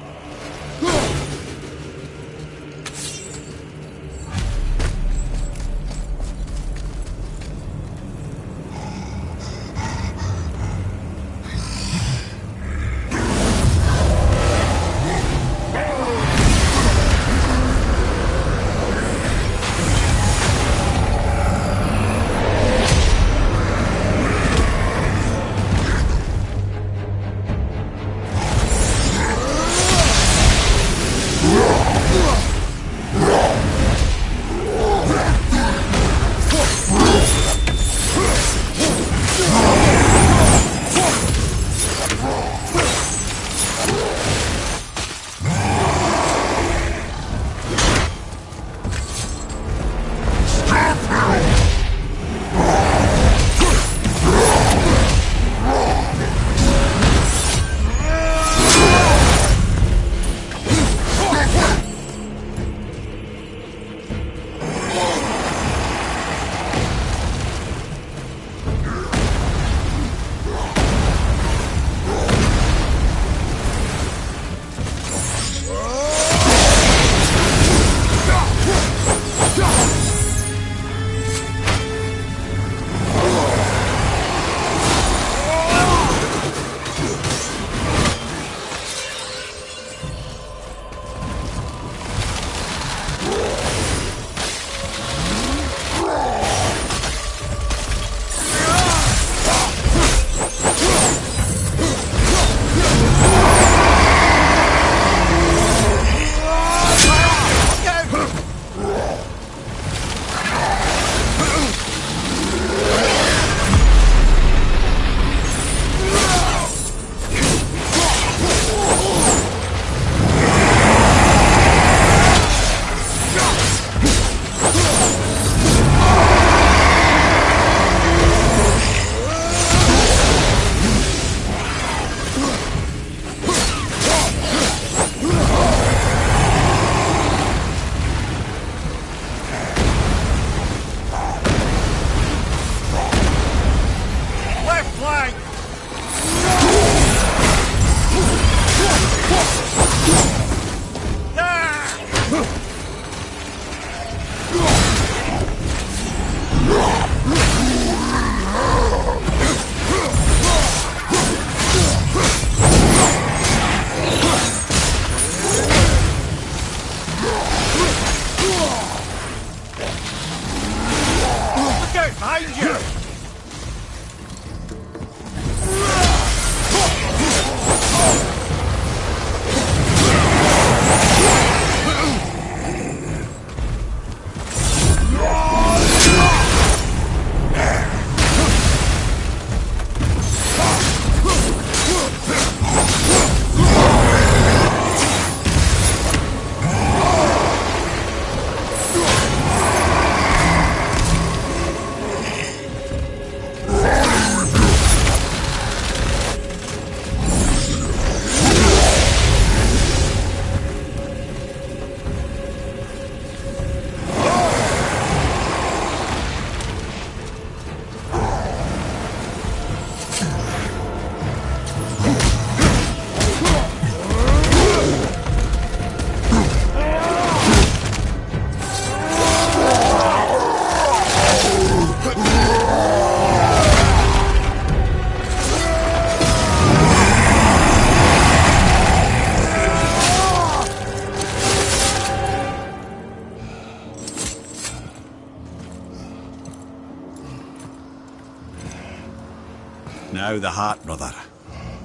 Now the heart, brother.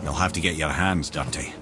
You'll have to get your hands dirty.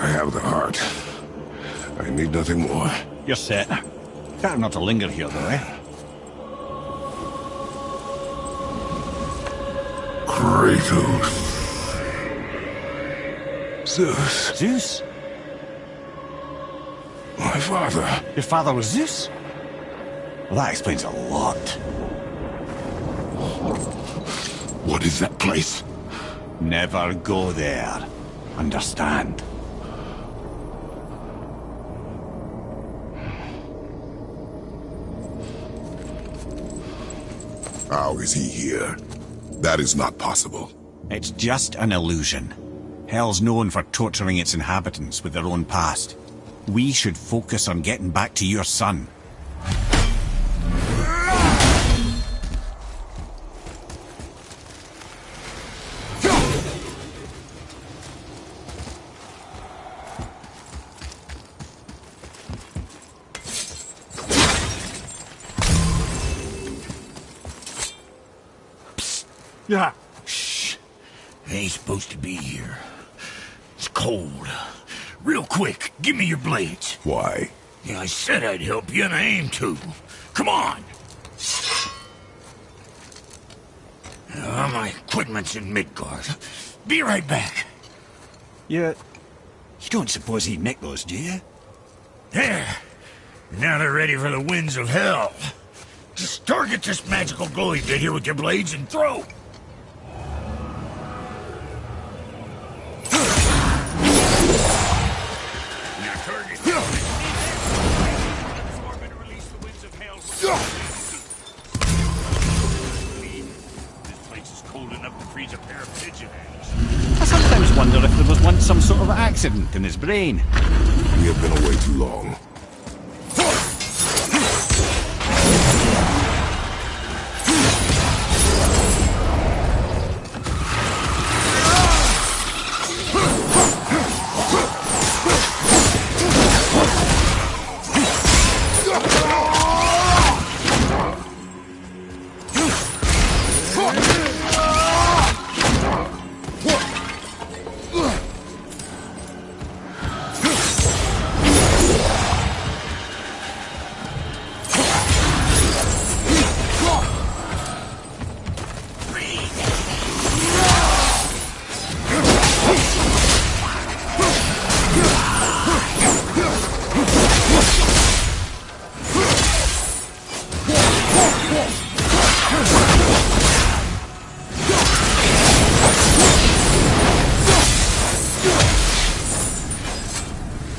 I have the heart. I need nothing more. You're set. Better not to linger here, though, eh? Kratos. Zeus. Zeus? My father. Your father was Zeus? Well, that explains a lot. What is that place? Never go there. Understand? How is he here? That is not possible. It's just an illusion. Hell's known for torturing its inhabitants with their own past. We should focus on getting back to your son. Yeah. Shh. Ain't supposed to be here. It's cold. Real quick, give me your blades. Why? Yeah, I said I'd help you, and I aim to. Come on! My equipment's in Midgard. Be right back. You don't suppose he'd nick those, do you? There. Now they're ready for the winds of hell. Just target this magical glowy bit here with your blades and throw. I sometimes wonder if there was once some sort of accident in his brain. We have been away too long.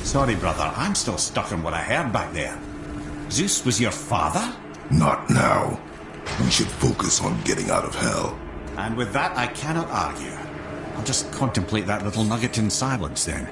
Sorry, brother, I'm still stuck on what I heard back there. Zeus was your father? Not now. We should focus on getting out of hell. And with that, I cannot argue. I'll just contemplate that little nugget in silence, then.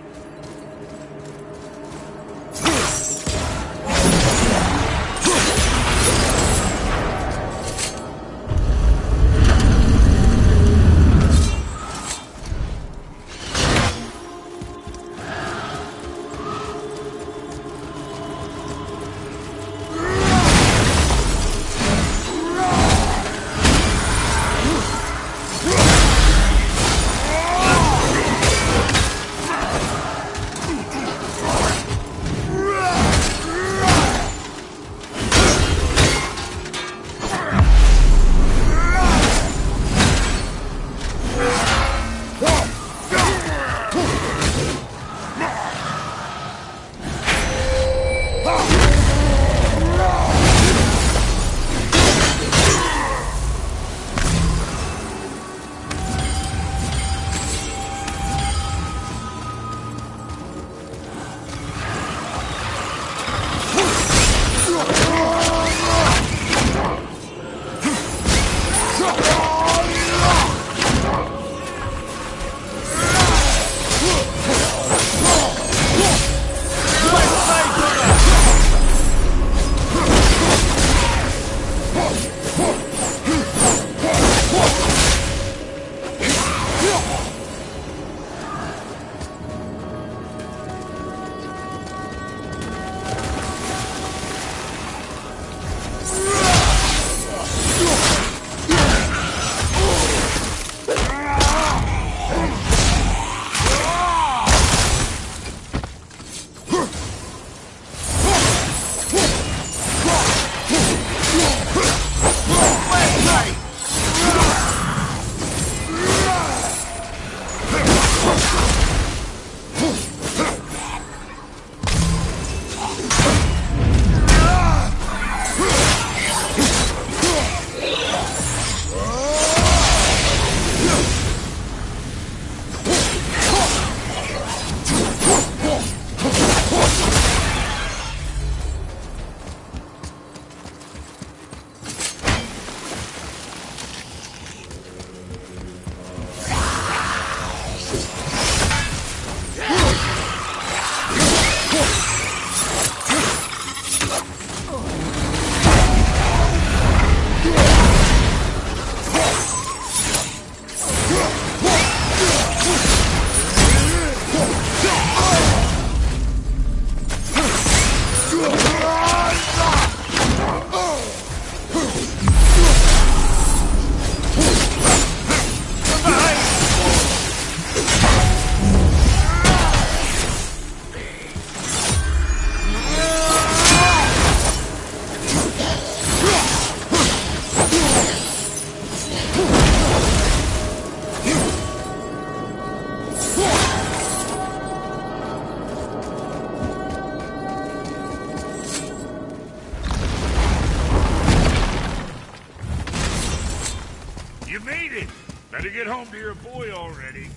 You made it! Better get home to your boy already.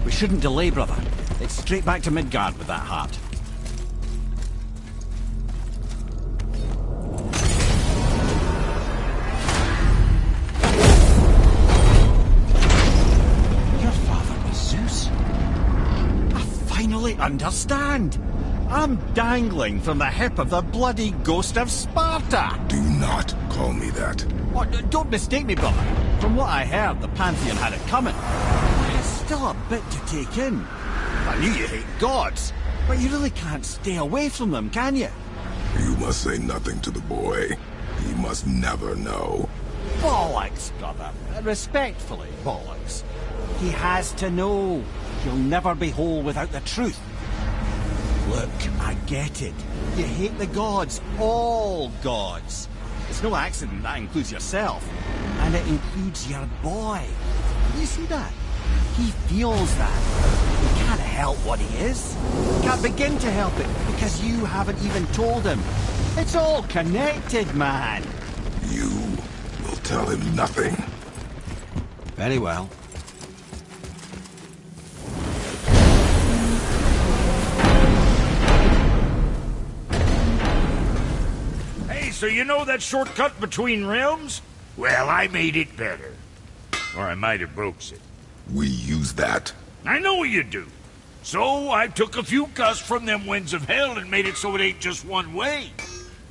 We shouldn't delay, brother. It's straight back to Midgard with that heart. Your father was Zeus? I finally understand. I'm dangling from the hip of the bloody ghost of Sparta. Do not call me that. Oh, don't mistake me, brother. From what I heard, the Pantheon had it coming. But it's still a bit to take in. I knew you hate gods, but you really can't stay away from them, can you? You must say nothing to the boy. He must never know. Bollocks, brother. Respectfully, bollocks. He has to know. He'll never be whole without the truth. Look, I get it. You hate the gods. All gods. It's no accident that includes yourself. And it includes your boy. You see that? He feels that. He can't help what he is. He can't begin to help it because you haven't even told him. It's all connected, man. You will tell him nothing. Very well. Hey, so you know that shortcut between realms? Well, I made it better. Or I might have broke it. We use that. I know you do. So I took a few gusts from them winds of hell and made it so it ain't just one way.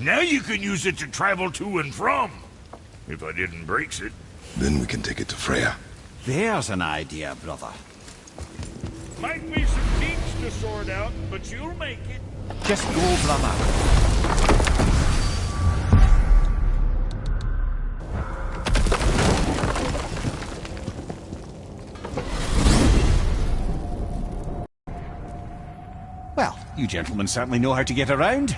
Now you can use it to travel to and from. If I didn't break it. Then we can take it to Freya. There's an idea, brother. Might be some kinks to sort out, but you'll make it. Just go, brother. Well, you gentlemen certainly know how to get around.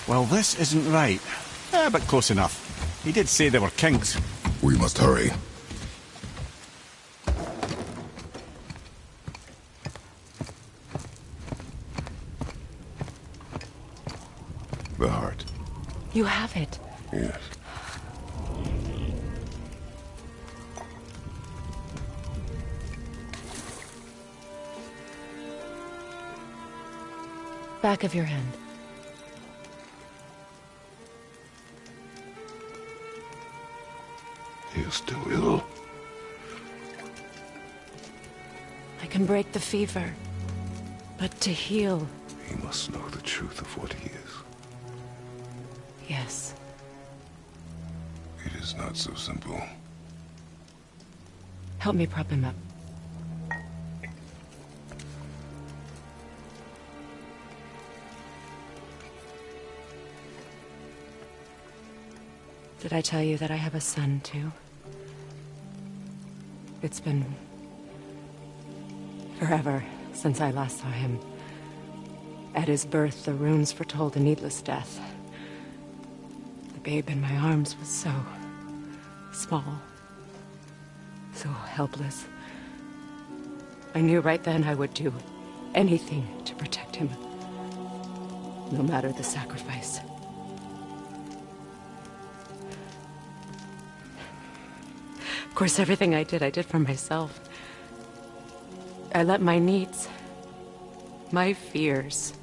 Well, this isn't right. But close enough. He did say there were kinks. We must hurry. The heart. You have it. Yes. Back of your hand. He is still ill. I can break the fever. But to heal... He must know the truth of what he is. Yes. It is not so simple. Help me prop him up. Did I tell you that I have a son, too? It's been... forever since I last saw him. At his birth, the runes foretold a needless death. The babe in my arms was so... small. So helpless. I knew right then I would do anything to protect him. No matter the sacrifice. Of course, everything I did for myself. I let my needs, my fears,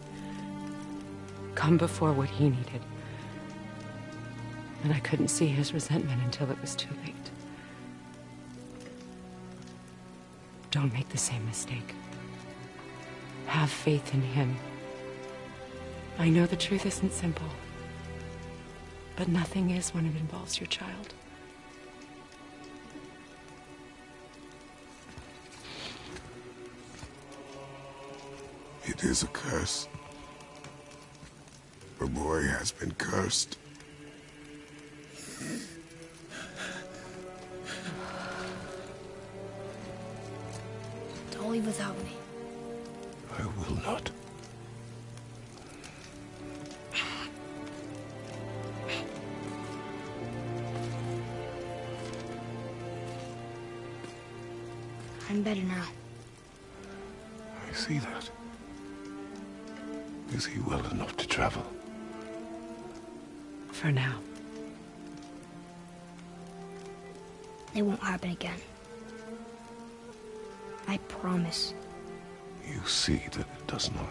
come before what he needed. And I couldn't see his resentment until it was too late. Don't make the same mistake. Have faith in him. I know the truth isn't simple, but nothing is when it involves your child. It is a curse. The boy has been cursed. Don't leave without me. I will not. I'm better now. I see that. Is he well enough to travel? For now. It won't happen again. I promise. You see that it does not.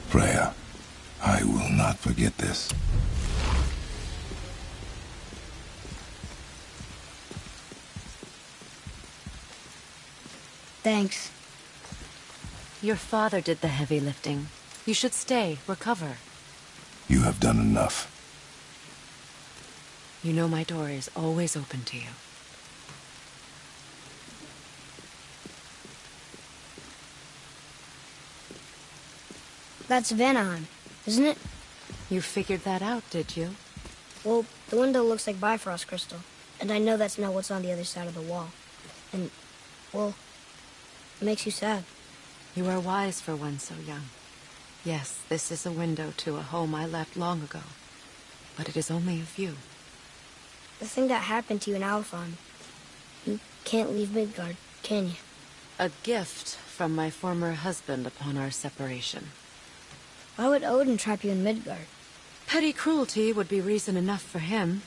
Freya, I will not forget this. Thanks. Your father did the heavy lifting. You should stay, recover. You have done enough. You know my door is always open to you. That's Vanaheim, isn't it? You figured that out, did you? Well, the window looks like Bifrost crystal, and I know that's not what's on the other side of the wall. And, well, it makes you sad. You are wise for one so young. Yes, this is a window to a home I left long ago, but it is only a view. The thing that happened to you in Alfheim, you can't leave Midgard, can you? A gift from my former husband upon our separation. Why would Odin trap you in Midgard? Petty cruelty would be reason enough for him.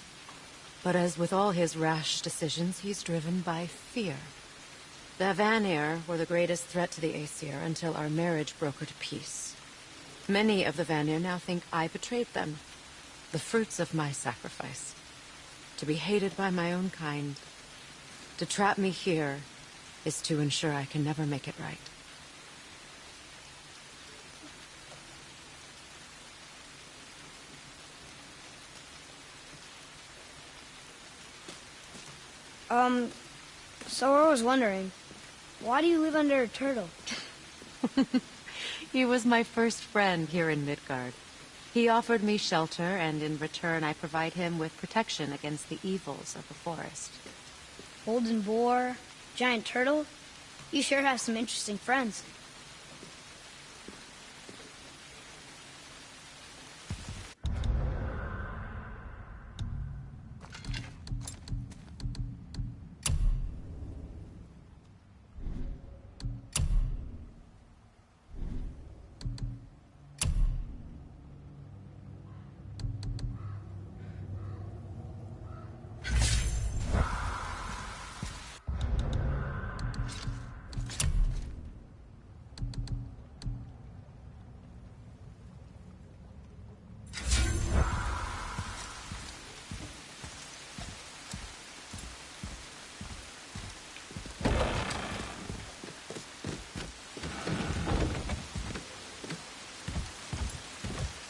But as with all his rash decisions, he's driven by fear. The Vanir were the greatest threat to the Aesir until our marriage broke her to peace. Many of the Vanir now think I betrayed them. The fruits of my sacrifice. To be hated by my own kind. To trap me here is to ensure I can never make it right. So I was wondering, why do you live under a turtle? He was my first friend here in Midgard. He offered me shelter, and in return I provide him with protection against the evils of the forest. Golden boar, giant turtle? You sure have some interesting friends.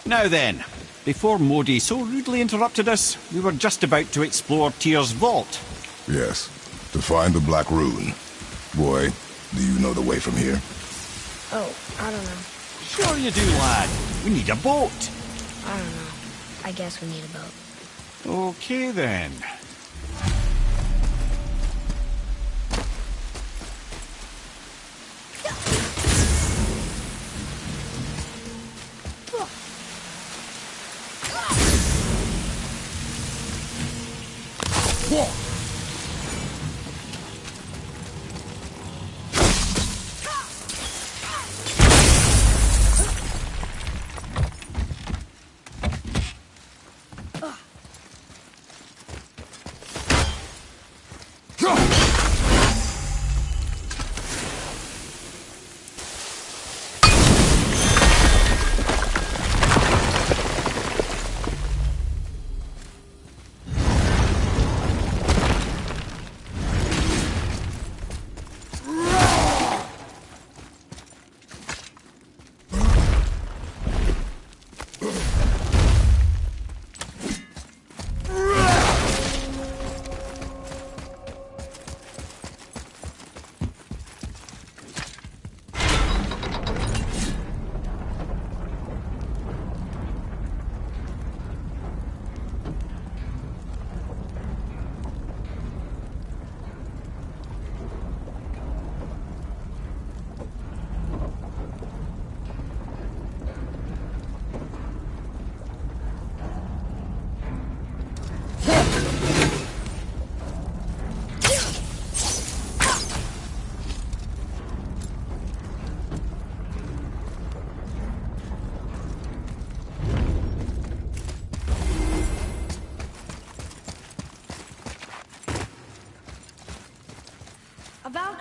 Now then, before Modi so rudely interrupted us, we were just about to explore Tyr's vault. Yes, to find the Black Rune. Boy, do you know the way from here? Oh, I don't know. Sure you do, lad. We need a boat. I don't know. I guess we need a boat. Okay then.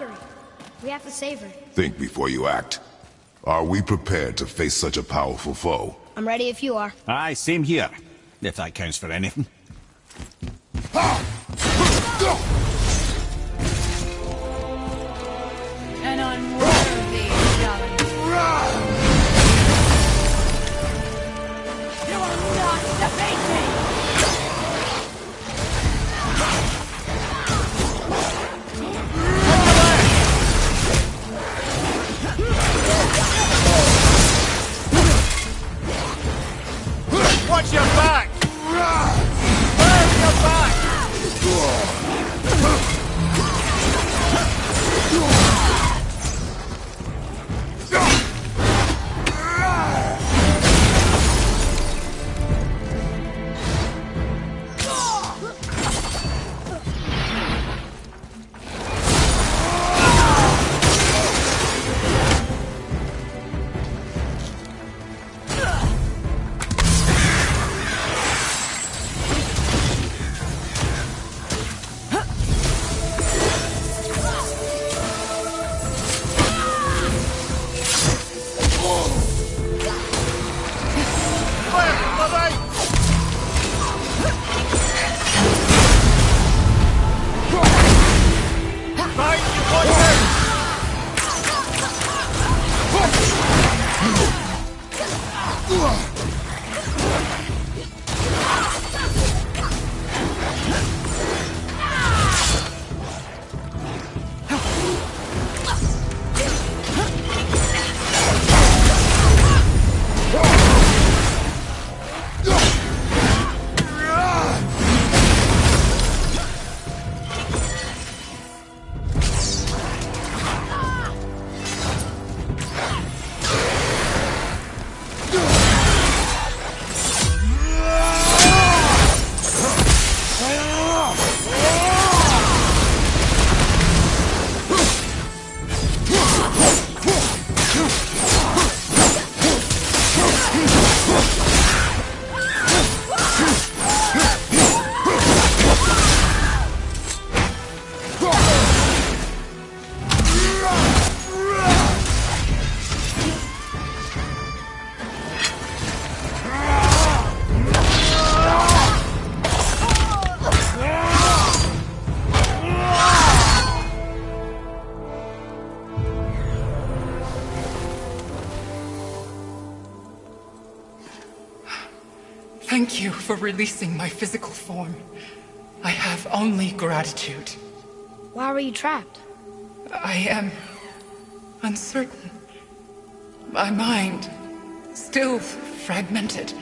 Valkyrie. We have to save her. Think before you act. Are we prepared to face such a powerful foe? I'm ready if you are. Aye, same here. If that counts for anything. An unworthy challenge. You will not defeat me! Watch your back! Burn your back! Thank you for releasing my physical form. I have only gratitude. Why were you trapped? I am uncertain. My mind still fragmented.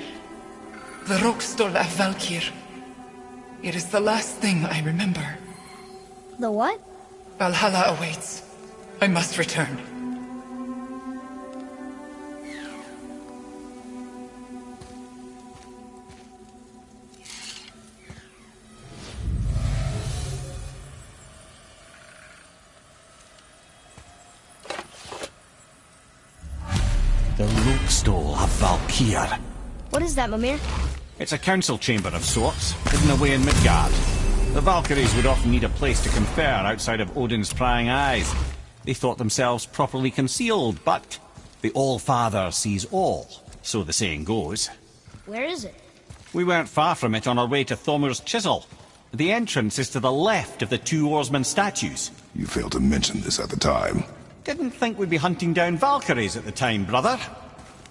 The Rokstol of Valkyrie. It is the last thing I remember. The what? Valhalla awaits. I must return. The Rokstol of Valkyrie. What is that, Mimir? It's a council chamber of sorts, hidden away in Midgard. The Valkyries would often need a place to confer outside of Odin's prying eyes. They thought themselves properly concealed, but the All-Father sees all, so the saying goes. Where is it? We weren't far from it on our way to Thormur's Chisel. The entrance is to the left of the two oarsmen statues. You failed to mention this at the time. Didn't think we'd be hunting down Valkyries at the time, brother.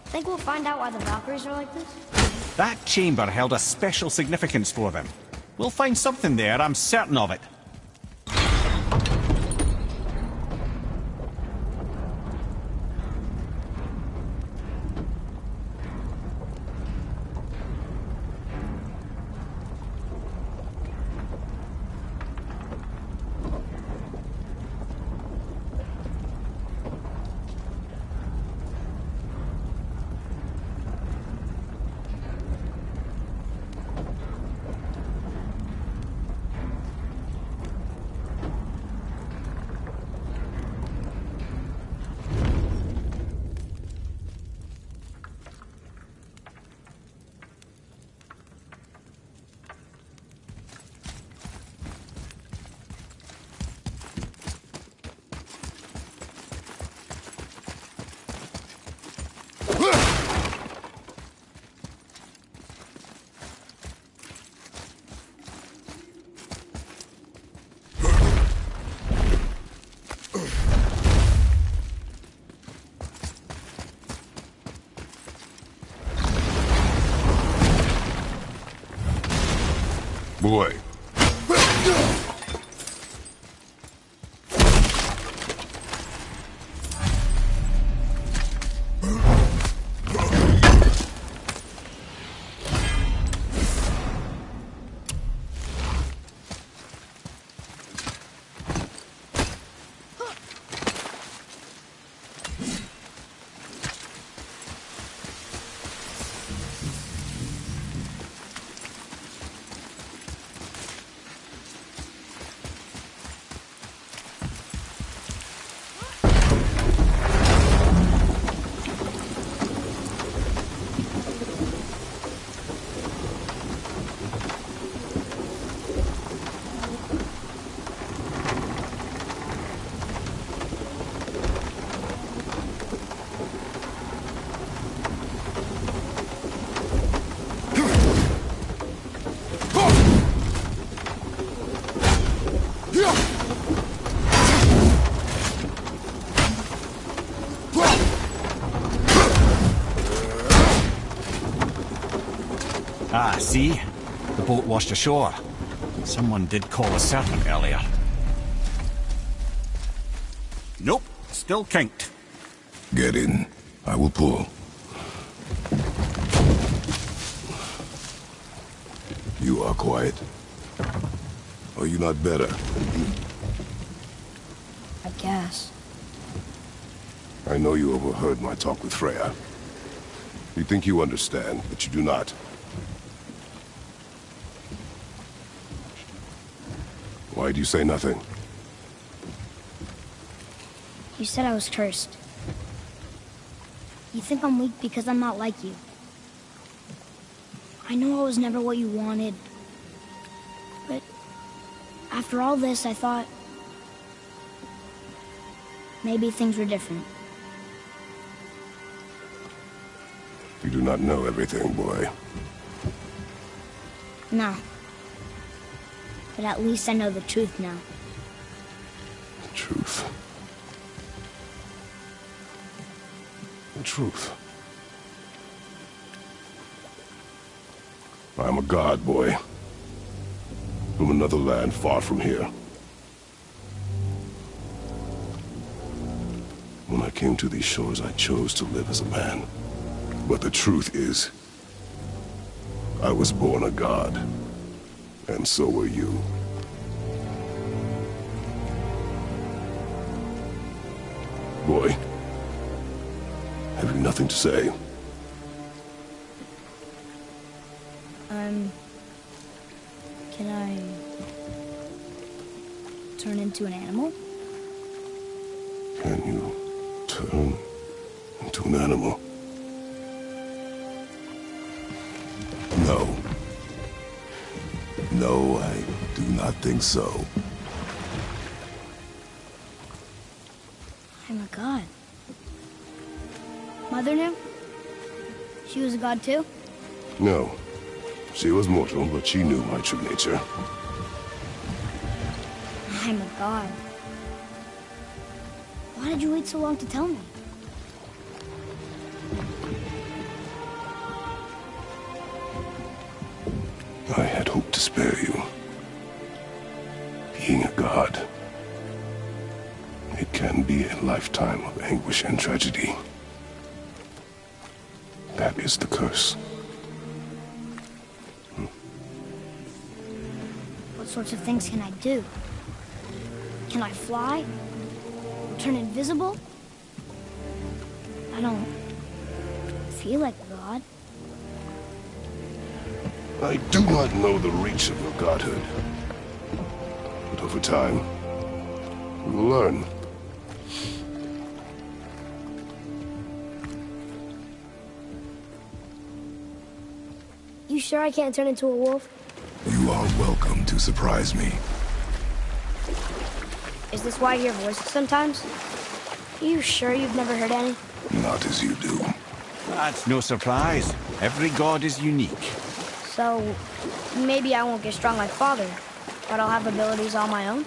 Think we'll find out why the Valkyries are like this? That chamber held a special significance for them. We'll find something there, I'm certain of it. Boy. Ah, see? The boat washed ashore. Someone did call a serpent earlier. Nope, still kinked. Get in. I will pull. You are quiet. Are you not better? I guess. I know you overheard my talk with Freya. You think you understand, but you do not. Why do you say nothing? You said I was cursed. You think I'm weak because I'm not like you. I know I was never what you wanted. But after all this, I thought maybe things were different. You do not know everything, boy. No. But at least I know the truth now. The truth. The truth. I am a god, boy. From another land far from here. When I came to these shores, I chose to live as a man. But the truth is, I was born a god. And so were you. Boy, have you nothing to say? Can I turn into an animal? Can you turn into an animal? No. No, I do not think so. I'm a god. Mother knew? She was a god too? No. She was mortal, but she knew my true nature. I'm a god. Why did you wait so long to tell me? I had hoped to spare you. Being a god, it can be a lifetime of anguish and tragedy. That is the curse. What sorts of things can I do? Can I fly? Turn invisible? I don't feel like a god. I do not know the reach of your godhood. But over time, we will learn. You sure I can't turn into a wolf? You are welcome to surprise me. Is this why I hear voices sometimes? You sure you've never heard any? Not as you do. That's no surprise. Every god is unique. So, maybe I won't get strong like Father, but I'll have abilities all my own?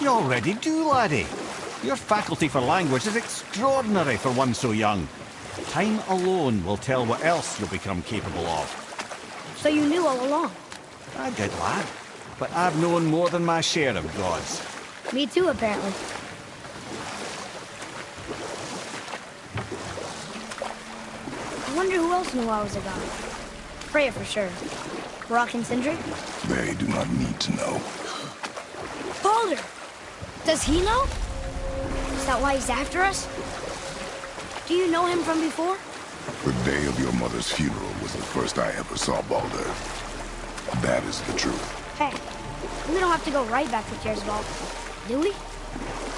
You already do, laddie. Your faculty for language is extraordinary for one so young. Time alone will tell what else you'll become capable of. So you knew all along? A good lad. But I've known more than my share of gods. Me too, apparently. I wonder who else knew I was a god. Freya for sure. Brock and Sindri? They do not need to know. Baldur! Does he know? Is that why he's after us? Do you know him from before? The day of your mother's funeral was the first I ever saw Baldur. That is the truth. Hey, we don't have to go right back to Tyr's vault, do we?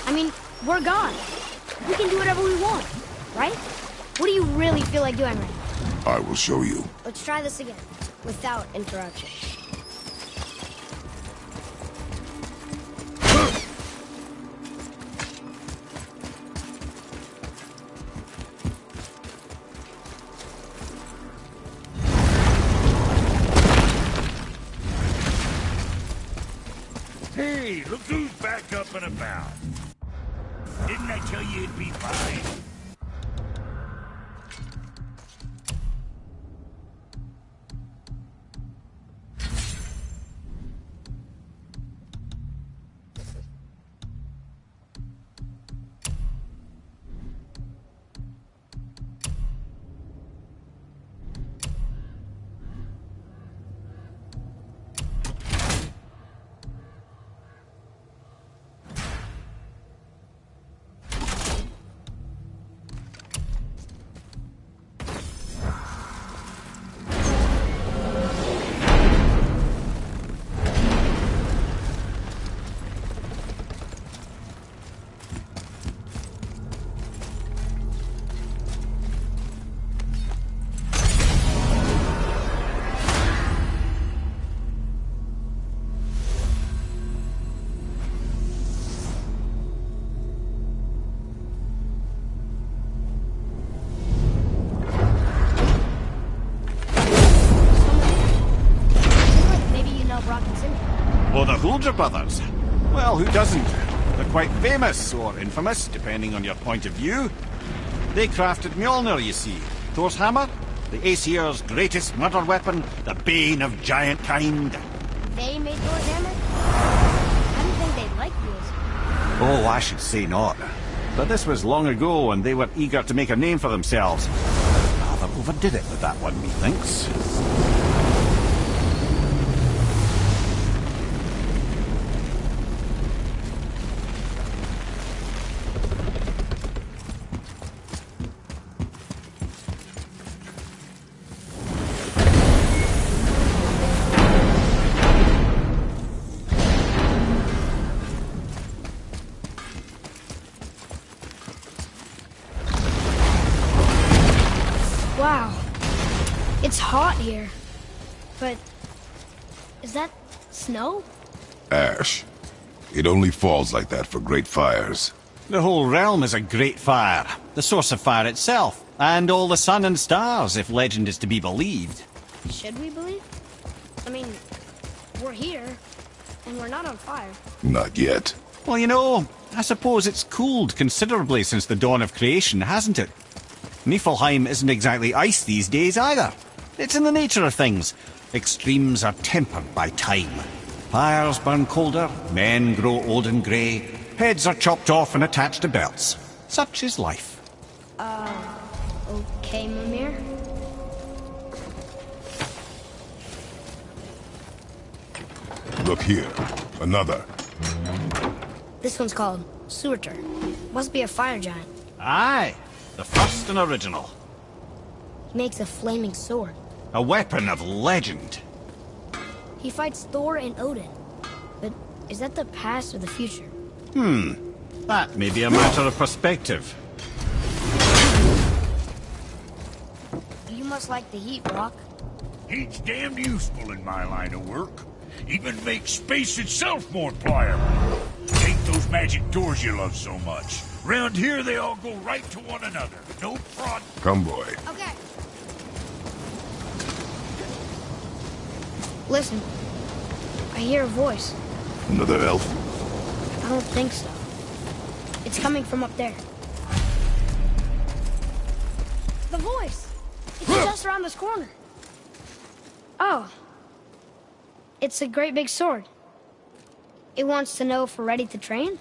I mean, we're gone. We can do whatever we want, right? What do you really feel like doing right now? I will show you. Let's try this again, without interruption. Hey, look who's back up and about. Didn't I tell you it'd be fine? Brothers. Well, who doesn't? They're quite famous, or infamous, depending on your point of view. They crafted Mjolnir, you see. Thor's hammer, the Aesir's greatest murder weapon, the bane of giant kind. They made Thor's hammer? I didn't think they'd like these. Oh, I should say not. But this was long ago, and they were eager to make a name for themselves. Rather overdid it with that one, methinks. Wow. It's hot here. But is that snow? Ash. It only falls like that for great fires. The whole realm is a great fire. The source of fire itself. And all the sun and stars, if legend is to be believed. Should we believe? I mean, we're here, and we're not on fire. Not yet. Well, you know, I suppose it's cooled considerably since the dawn of creation, hasn't it? Niflheim isn't exactly ice these days either. It's in the nature of things. Extremes are tempered by time. Fires burn colder, men grow old and grey, heads are chopped off and attached to belts. Such is life. Okay, Mimir. Look here. Another. This one's called Surtur. Must be a fire giant. Aye, the first and original. He makes a flaming sword. A weapon of legend. He fights Thor and Odin. But is that the past or the future? That may be a matter of perspective. You must like the heat, Brock. Heat's damned useful in my line of work. Even makes space itself more pliable. Ain't those magic doors you love so much. Round here, they all go right to one another. No fraud. Come, boy. Okay. Listen. I hear a voice. Another elf? I don't think so. It's coming from up there. The voice! It's just around this corner. Oh. It's a great big sword. It wants to know if we're ready to train?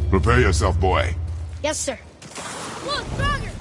Prepare yourself, boy. Yes, sir. Look, Frogger!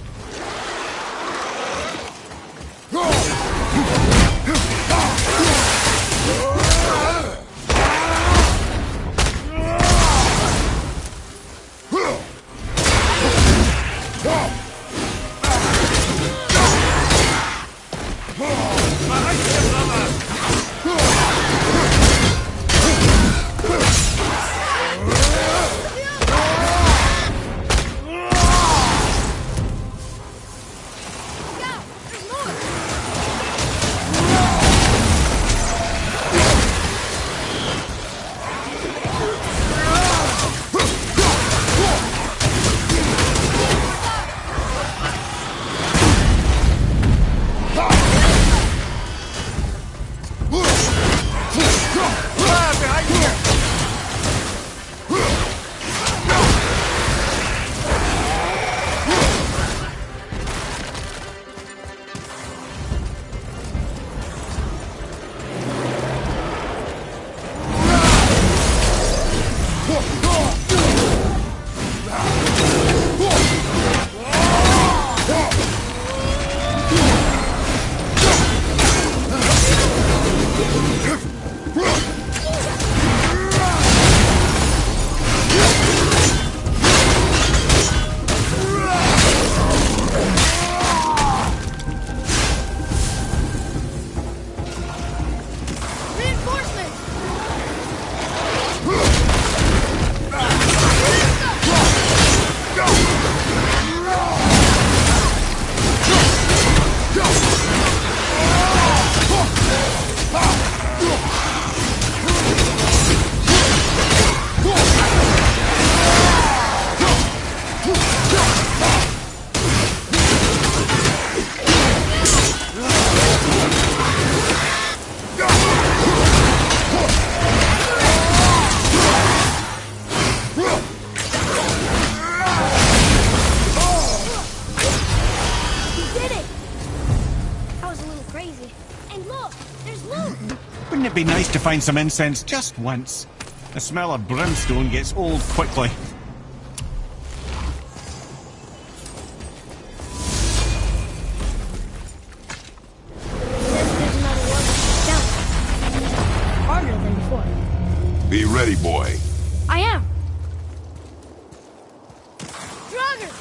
Wouldn't it be nice to find some incense just once? The smell of brimstone gets old quickly. Harder than before. Be ready, boy. I am. Draugr!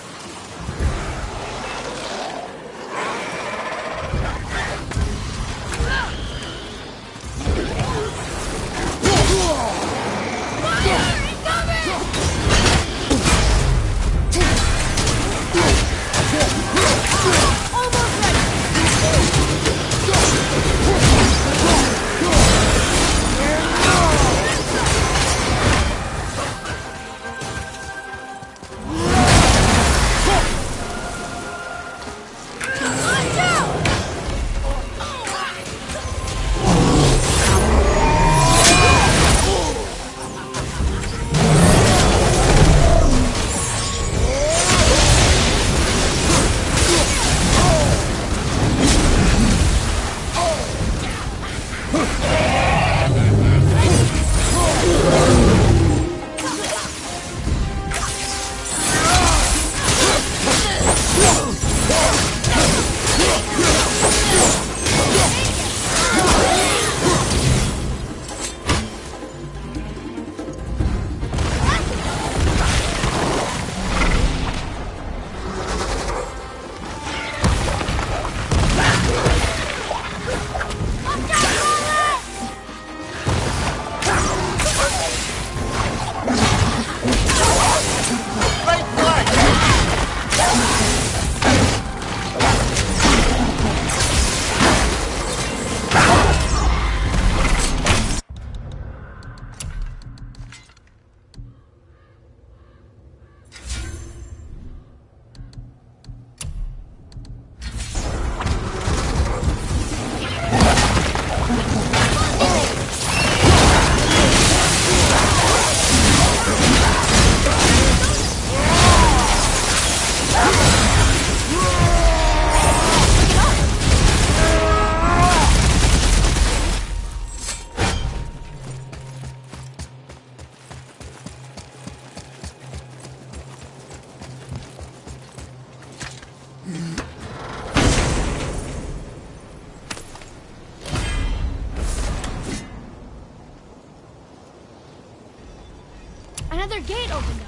Another gate opened up.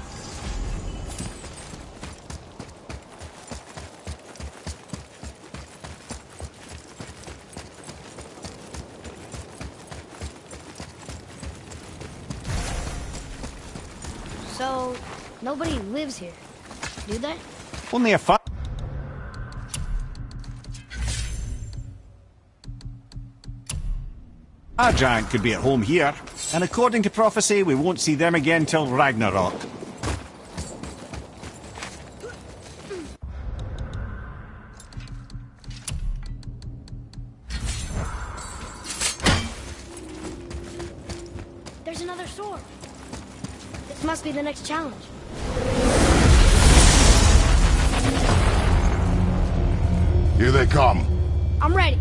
So, nobody lives here, do they? Only a Our giant could be at home here, and according to prophecy, we won't see them again till Ragnarok. There's another sword. This must be the next challenge. Here they come. I'm ready.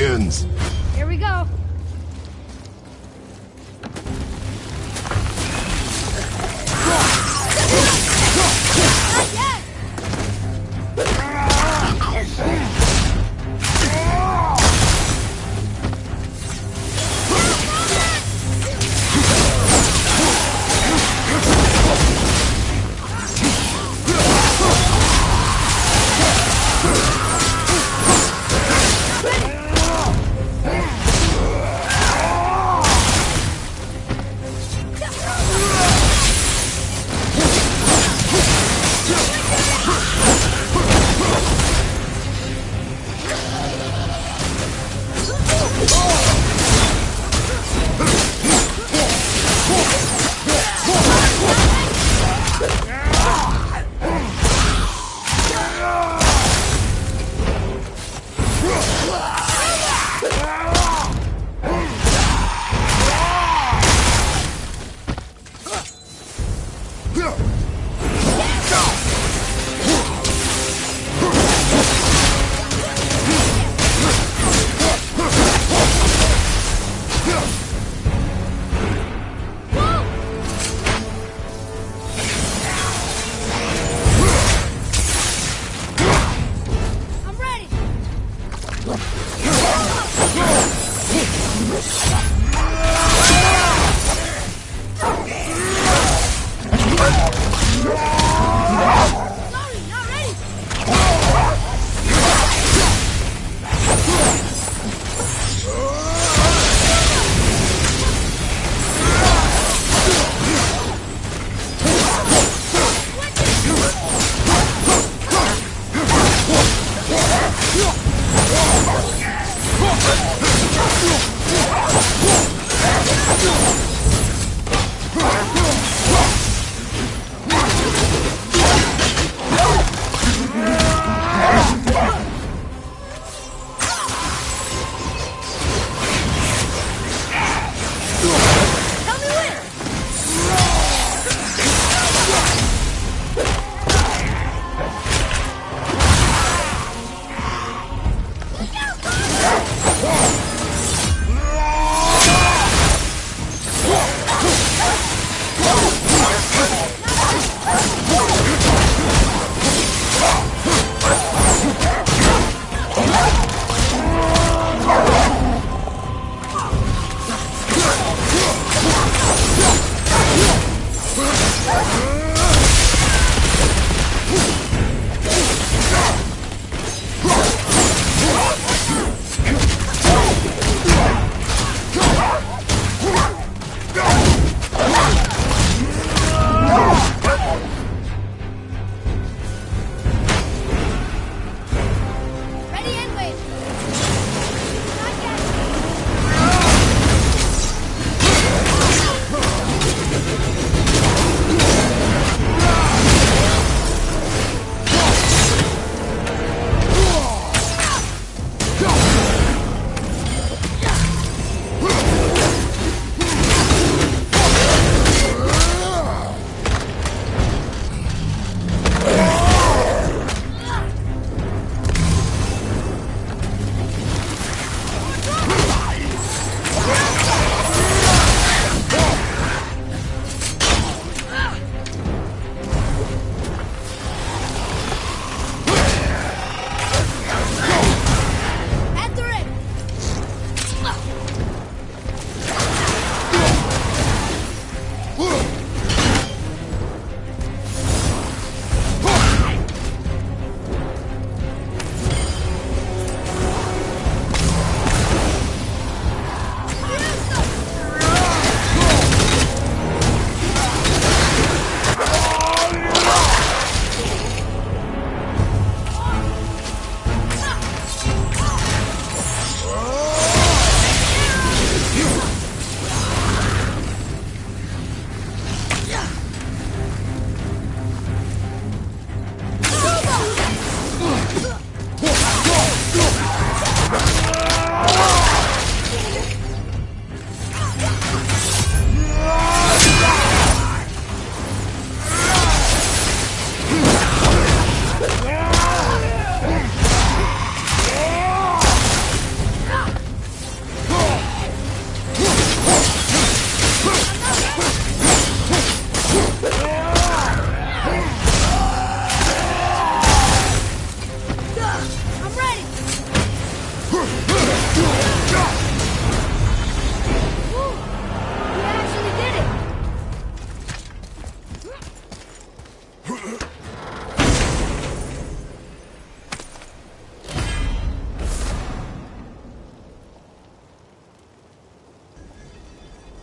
begins. Here we go. Not yet.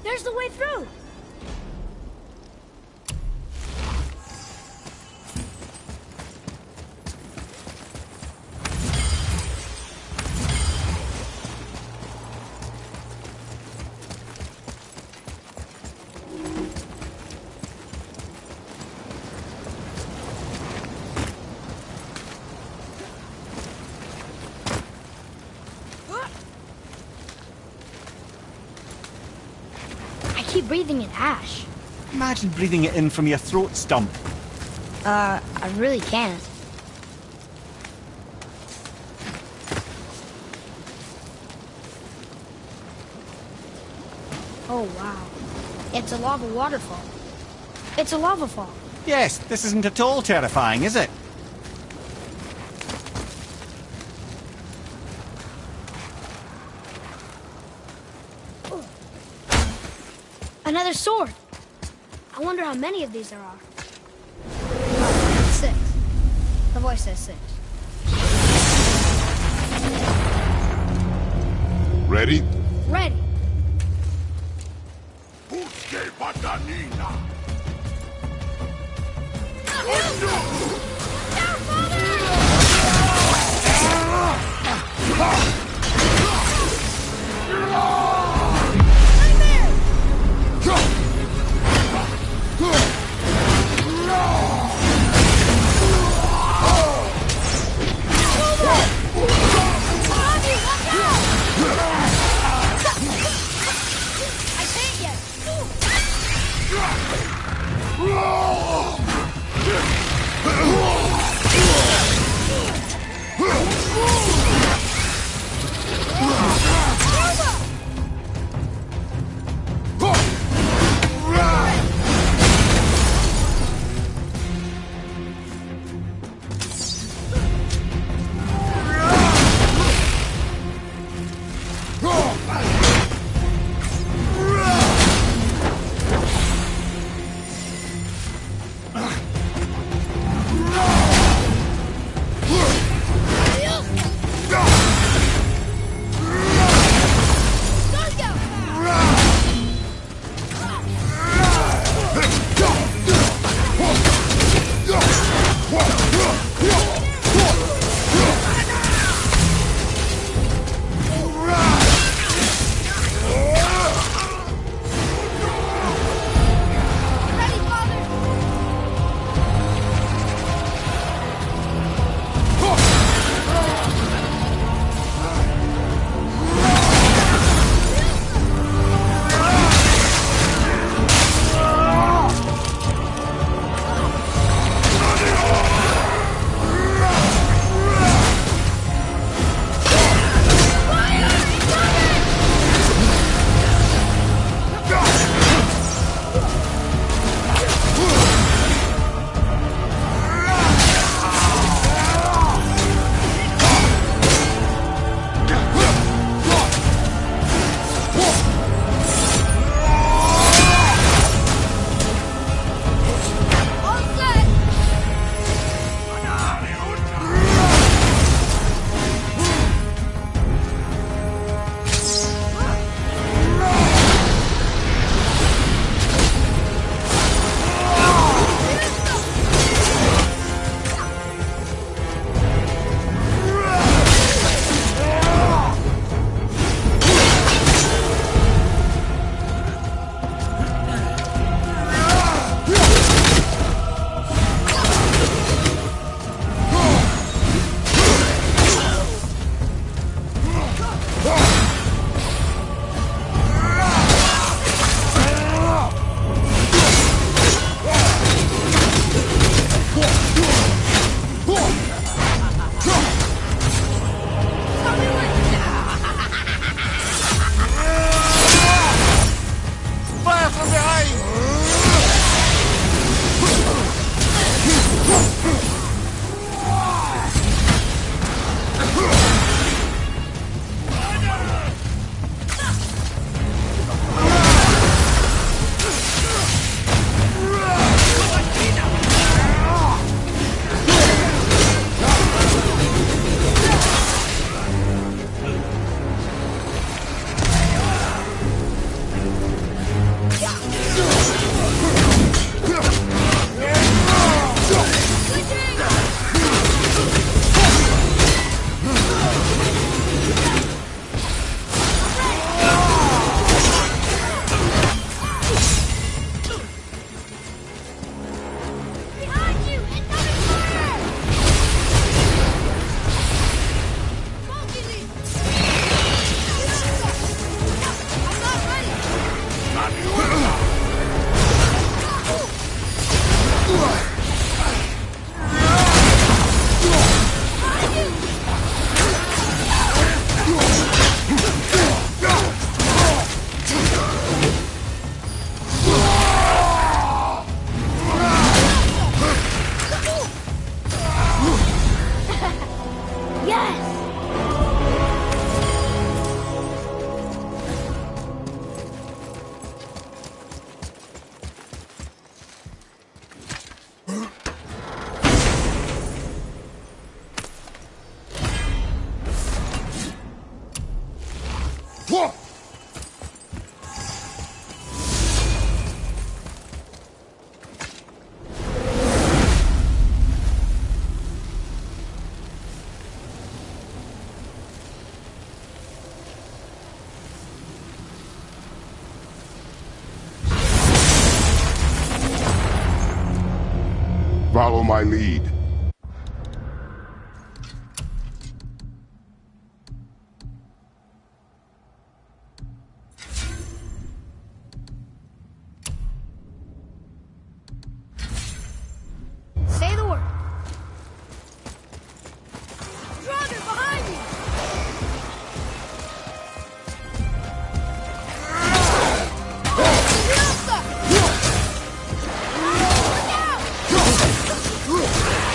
There's the way through! Keep breathing in ash. Imagine breathing it in from your throat stump. I really can't. Oh, wow. It's a lava waterfall. It's a lava fall. Yes, this isn't at all terrifying, is it? Another sword. I wonder how many of these there are. Oh, 6. The voice says 6. Ready? Ready. Busque patanina. Follow my lead. Say the word. Dragon behind you! Look out!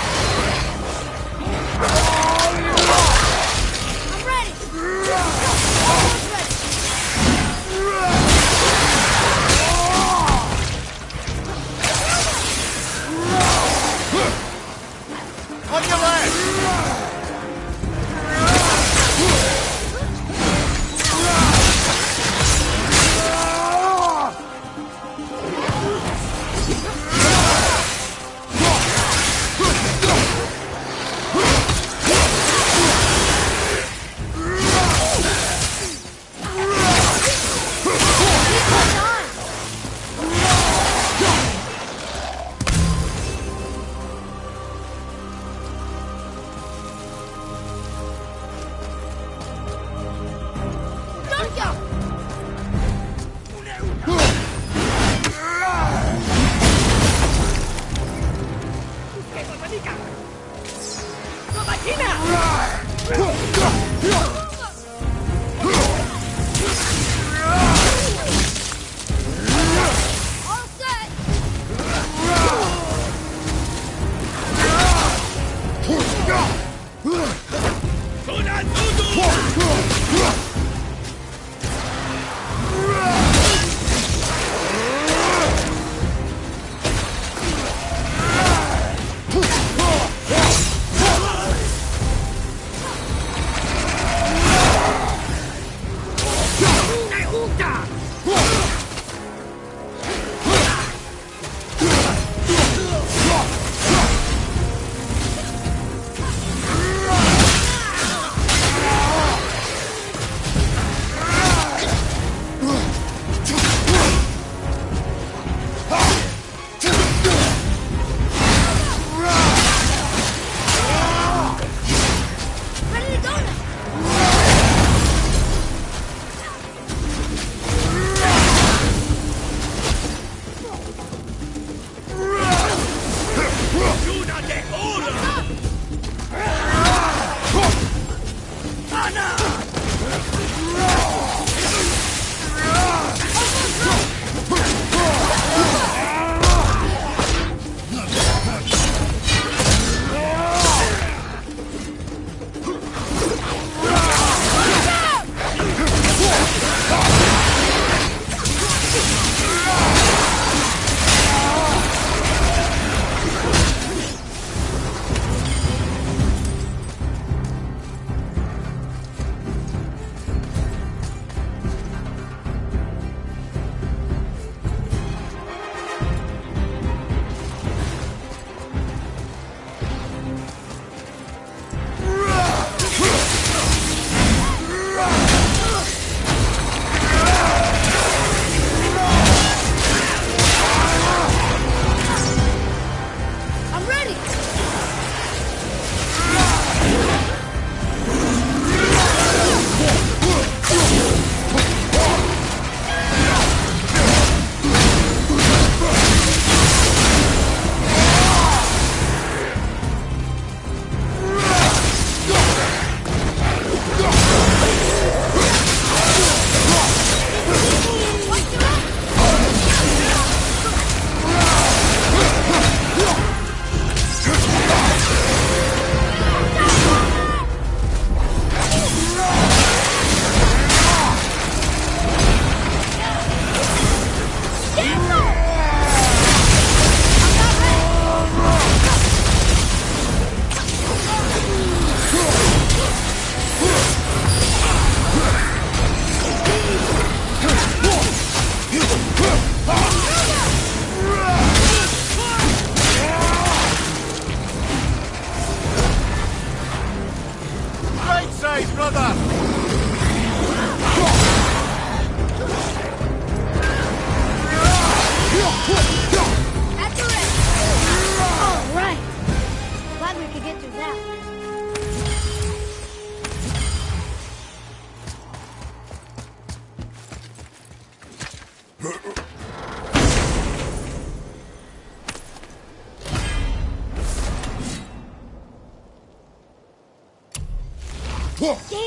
Gate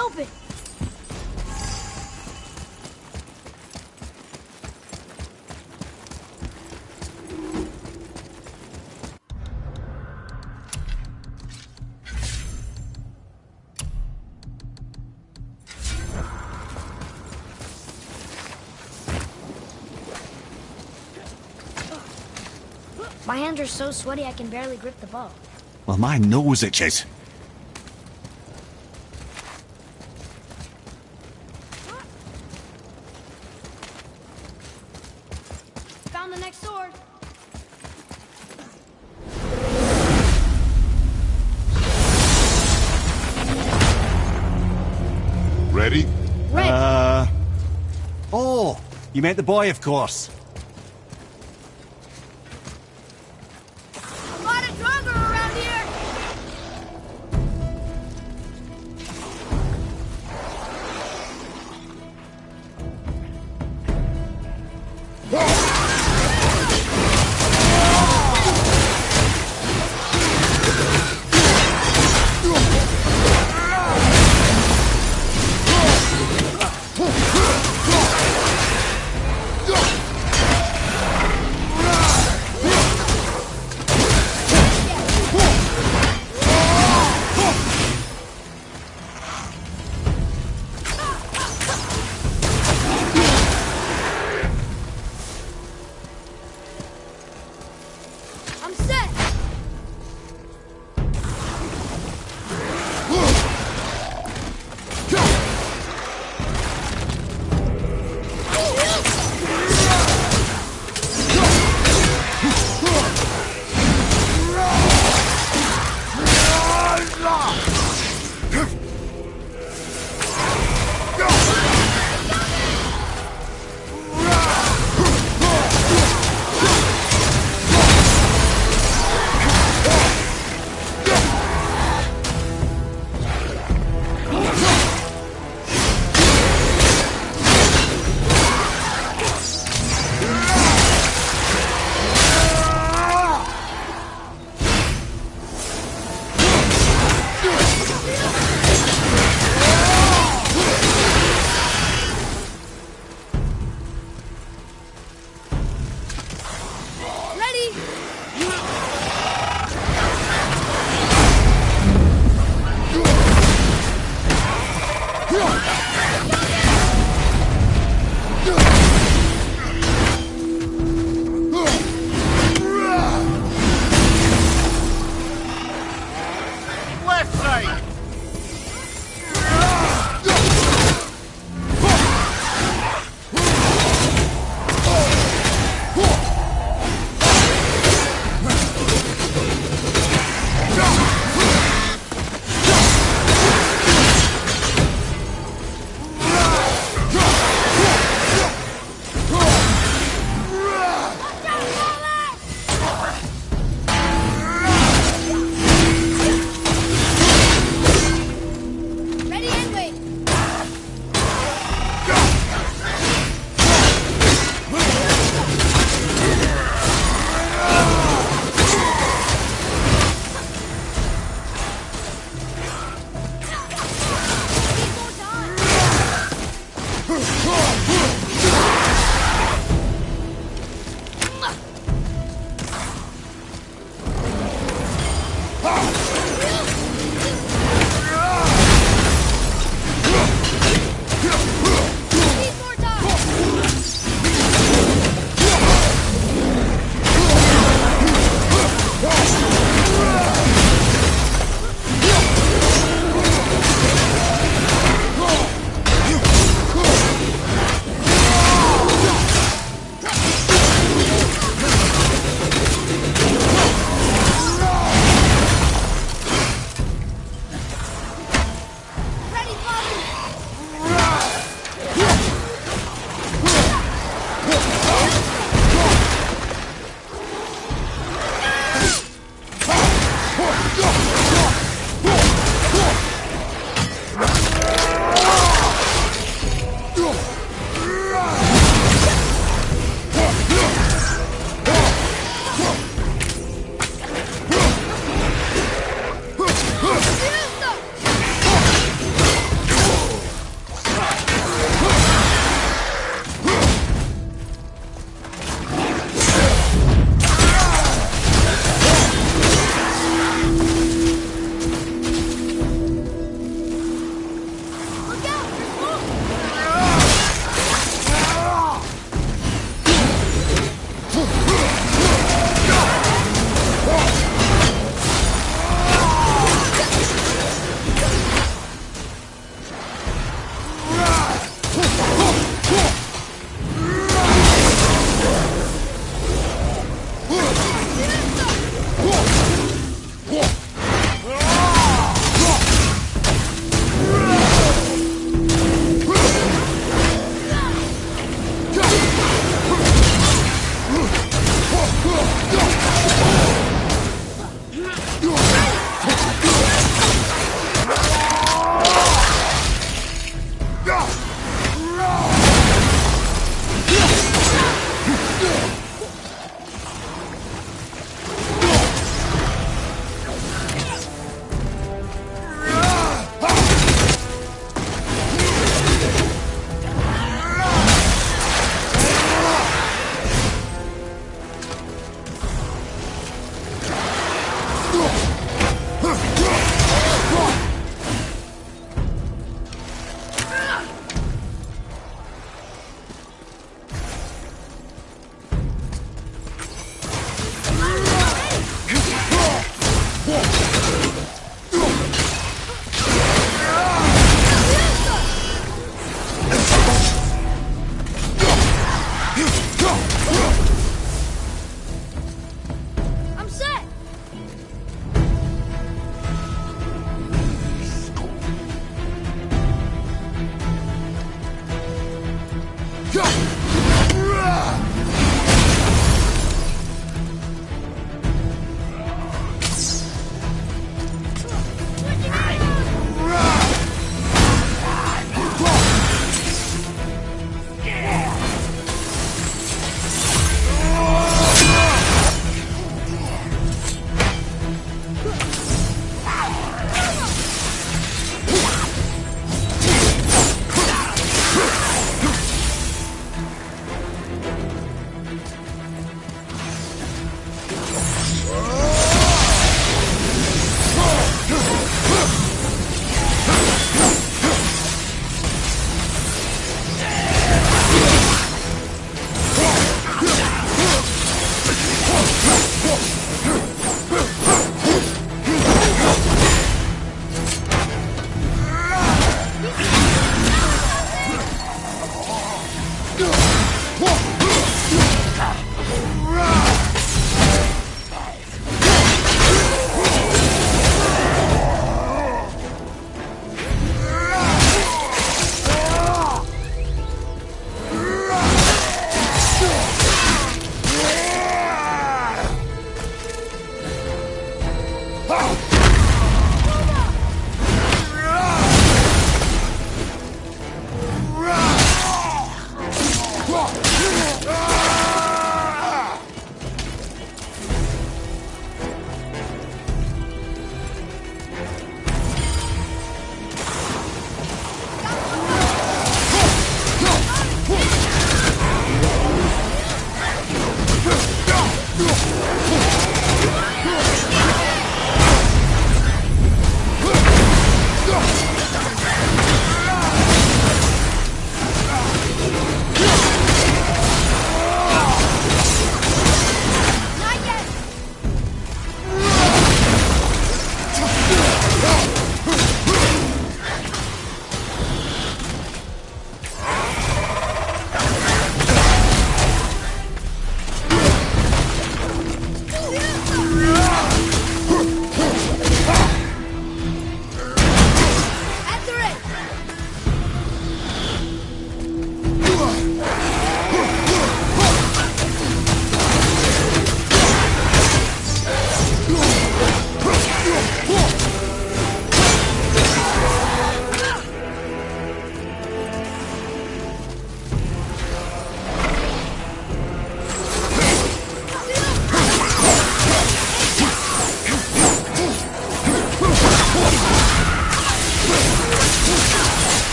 open! My hands are so sweaty I can barely grip the bow. Well, my nose itches. Found the next sword. Ready? Ready. Oh, you meant the boy, of course. A lot of Draugr around here.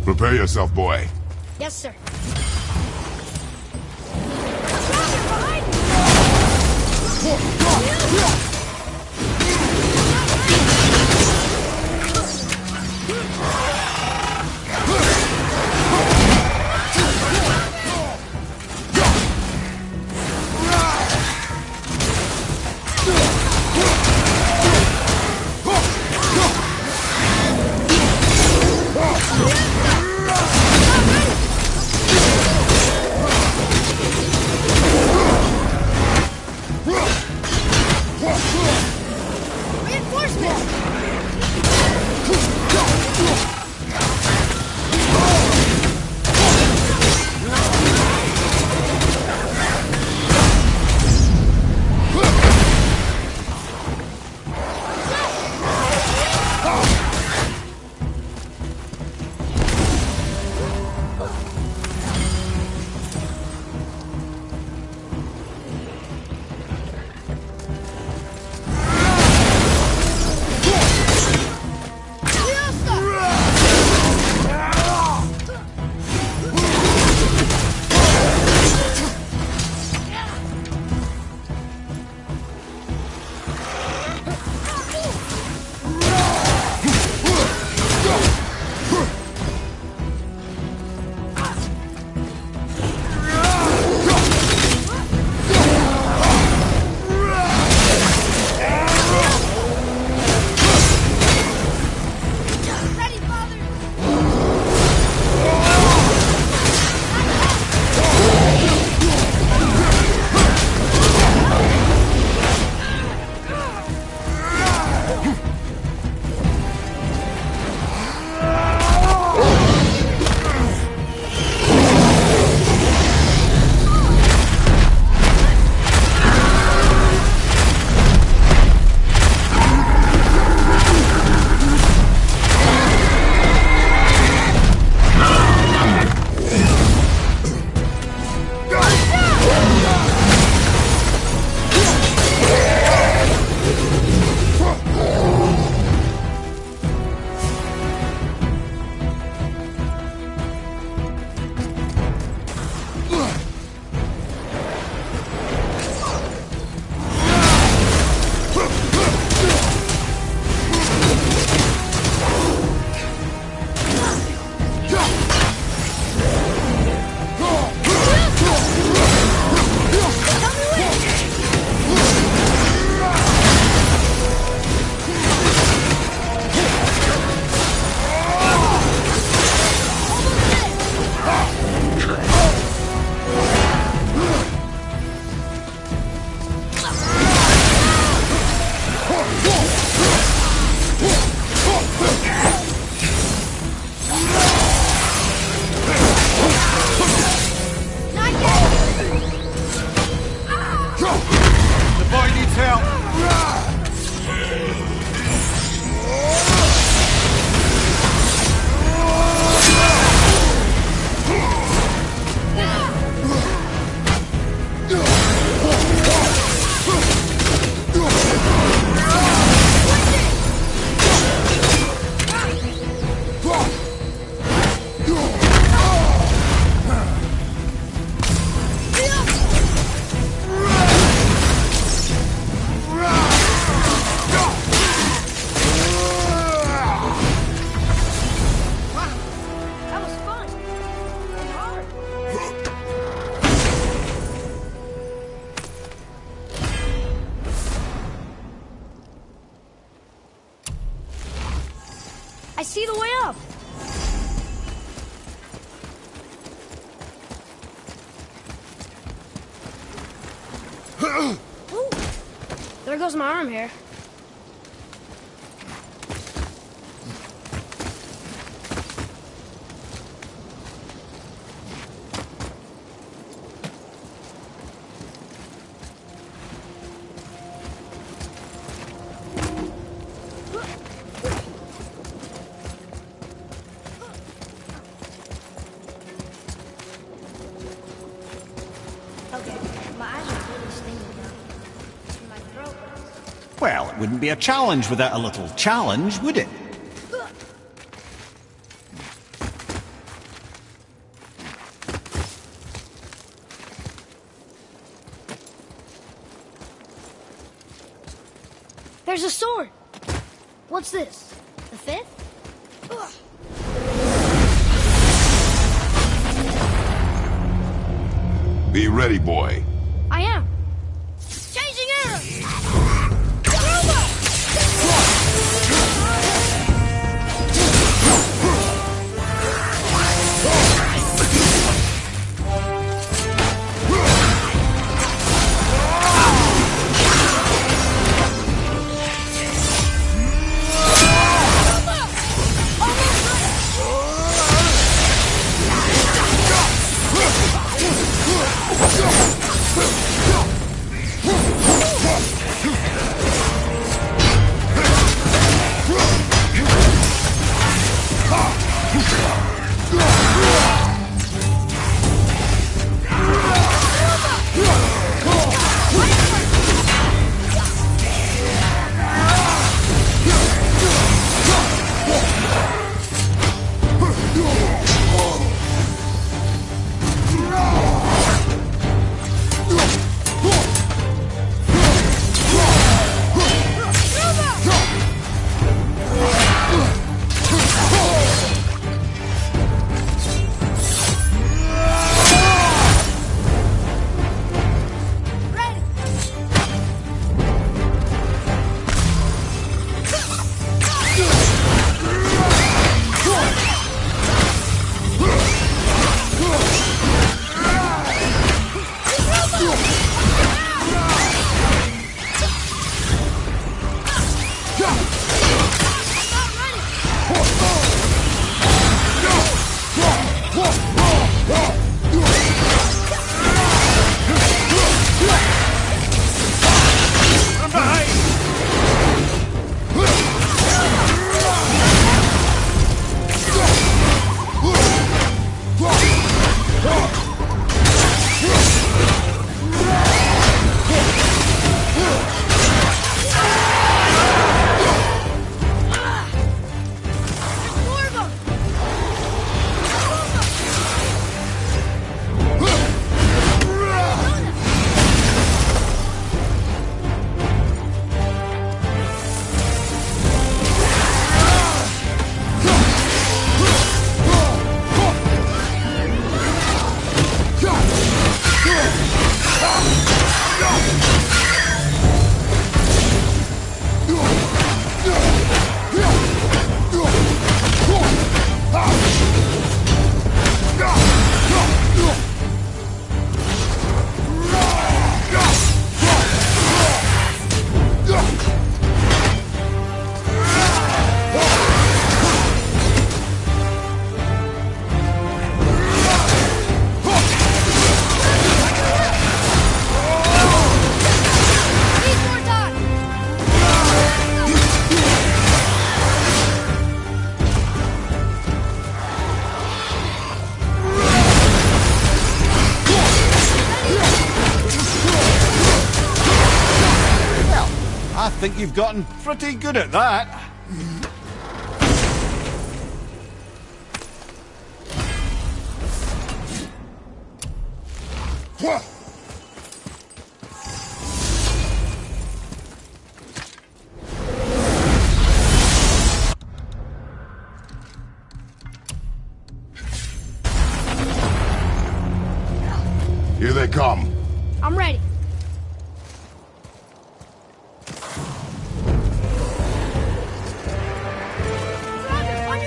Prepare yourself, boy. Yes, sir. I see the way up. Ooh, there goes my arm hair. Well, it wouldn't be a challenge without a little challenge, would it? There's a sword. What's this? The fifth? Be ready, boy. I am. Changing arrows! I think you've gotten pretty good at that. Here they come. I'm ready. Roger, on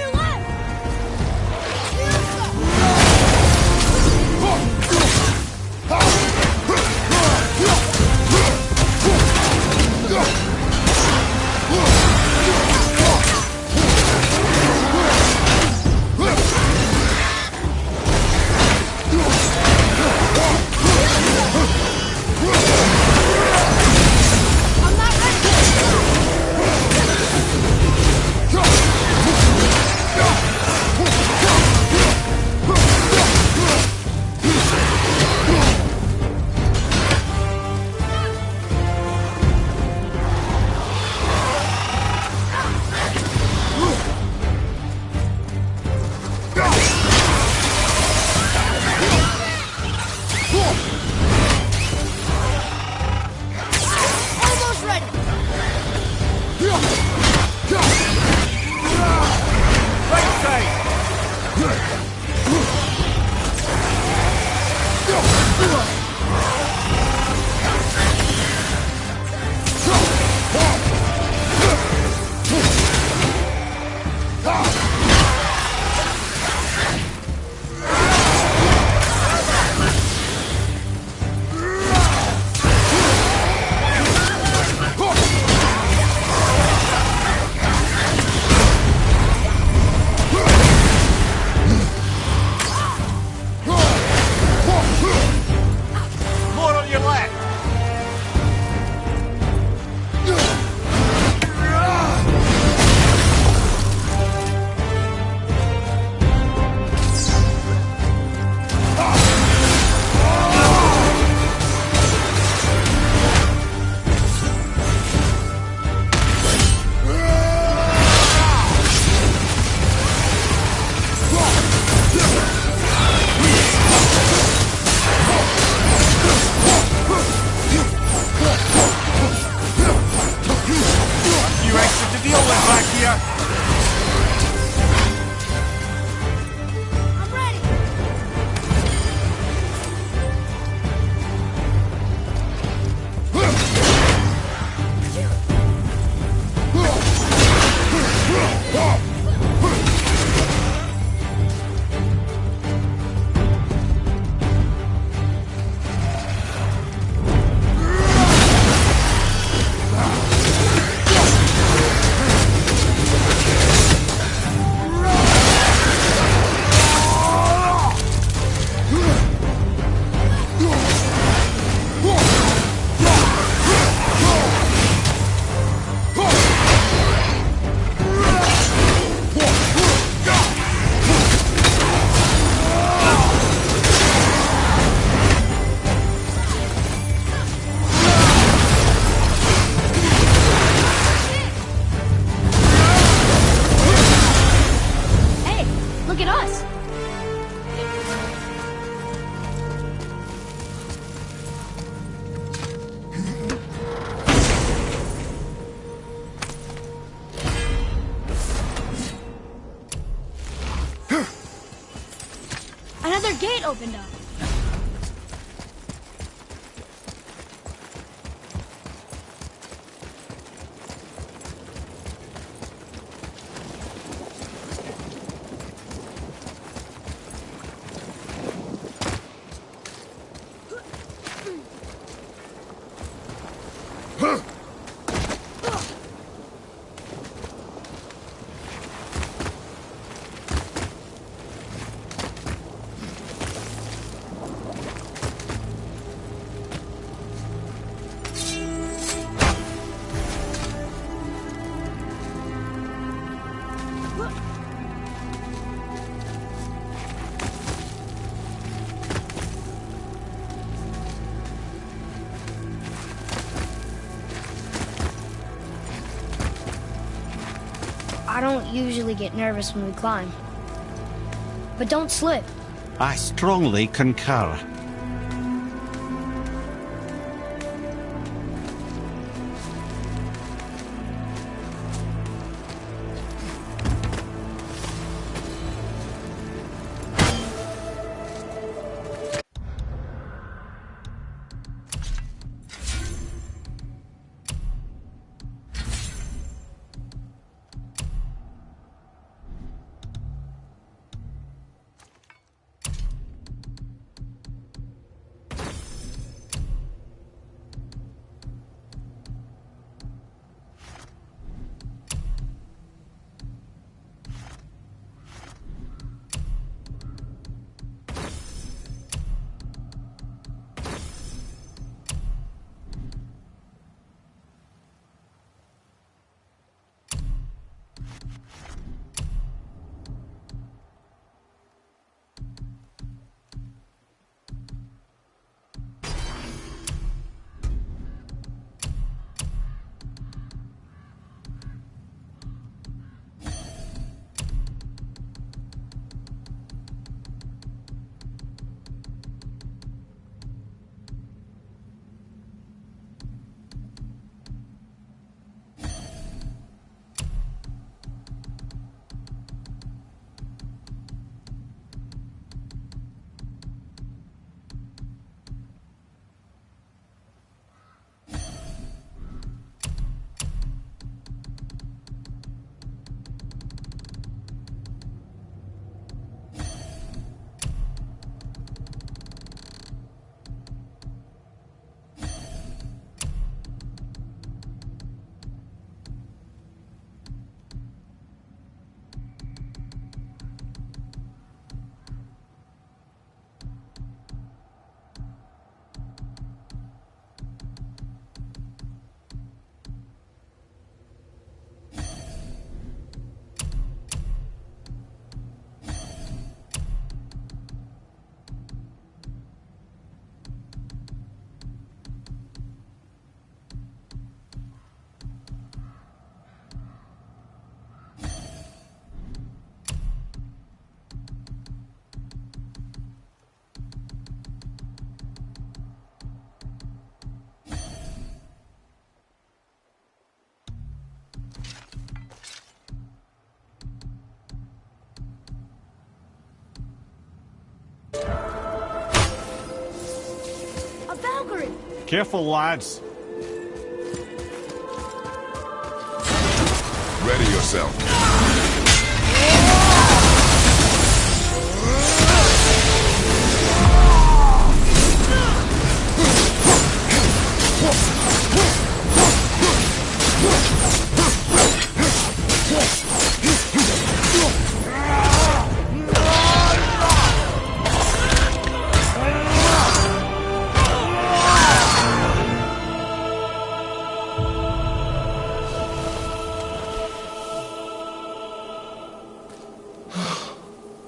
outside! Another gate opened up. I don't usually get nervous when we climb. But don't slip. I strongly concur. A Valkyrie! Careful, lads. Ready yourself.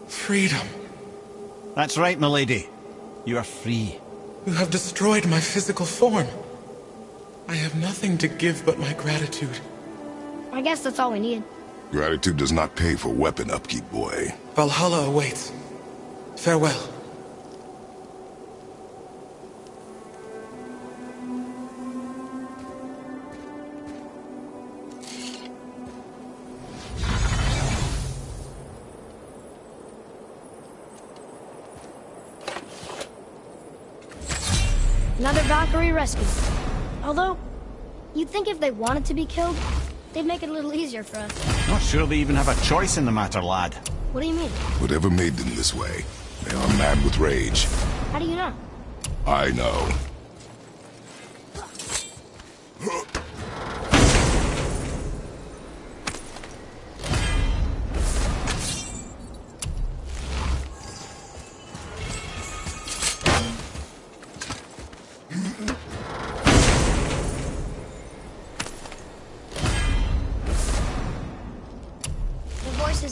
Freedom. That's right, milady. You are free. You have destroyed my physical form. I have nothing to give but my gratitude. I guess that's all we need. Gratitude does not pay for weapon upkeep, boy. Valhalla awaits. Farewell. Another Valkyrie rescue. Although, you'd think if they wanted to be killed, they'd make it a little easier for us. Not sure they even have a choice in the matter, lad. What do you mean? Whatever made them this way, they are mad with rage. How do you know? I know.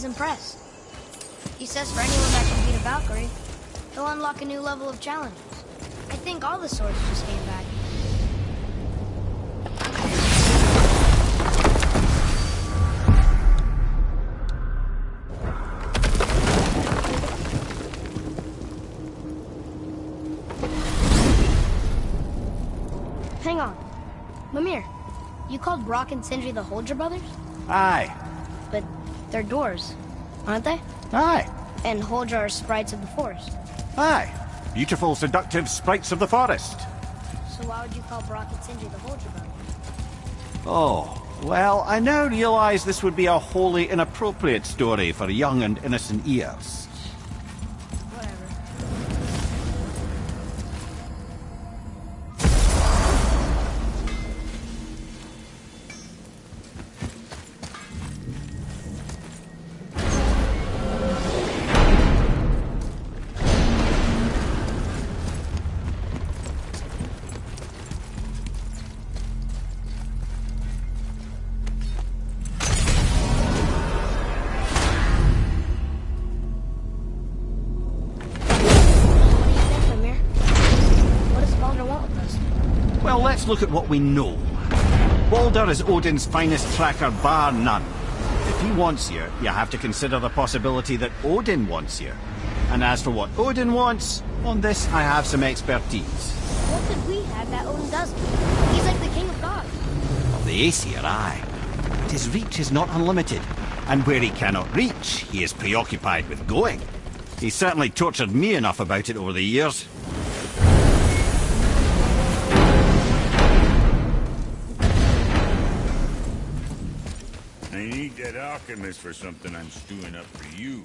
Impressed. He says for anyone that can beat a Valkyrie, he'll unlock a new level of challenges. I think all the swords just came back. Hang on. Mimir, you called Brock and Sindri the Holger brothers? Aye. But they're dwarves, aren't they? Aye. And Holger are sprites of the forest. Aye. Beautiful, seductive sprites of the forest. So why would you call Brock and Sindri the Holger brothers? Oh, well, I now realize this would be a wholly inappropriate story for young and innocent ears. Let's look at what we know. Baldur is Odin's finest tracker, bar none. If he wants you, you have to consider the possibility that Odin wants you. And as for what Odin wants, on this I have some expertise. What could we have that Odin doesn't? He's like the king of gods. Of the Aesir, aye. But his reach is not unlimited. And where he cannot reach, he is preoccupied with going. He's certainly tortured me enough about it over the years. I need that alchemist for something I'm stewing up for you.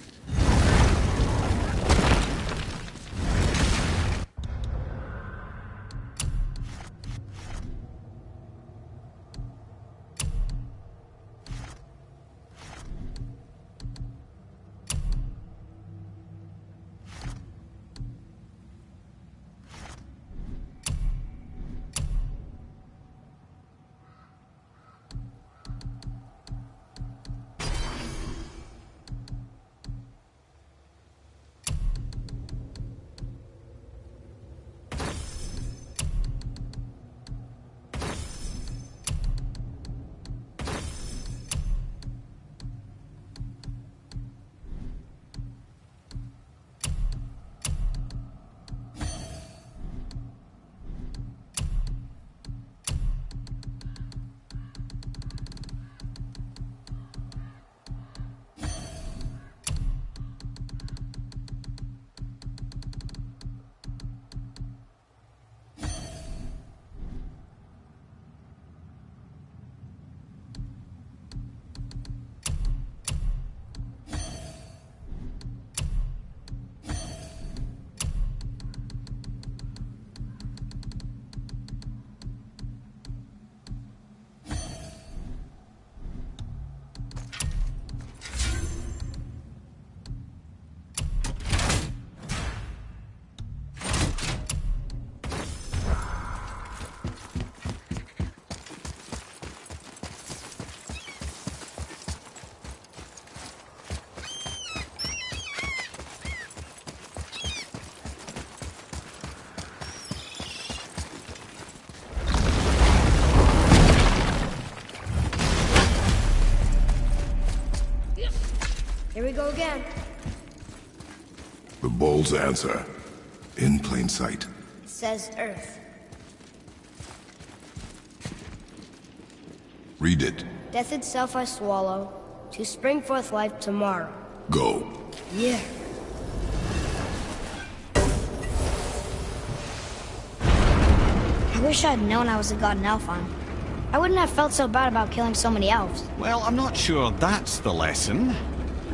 Bold's answer. In plain sight. Says Earth. Read it. Death itself I swallow, to spring forth life tomorrow. Go. Yeah. I wish I'd known I was a god in Alfheim. I wouldn't have felt so bad about killing so many elves. Well, I'm not sure that's the lesson.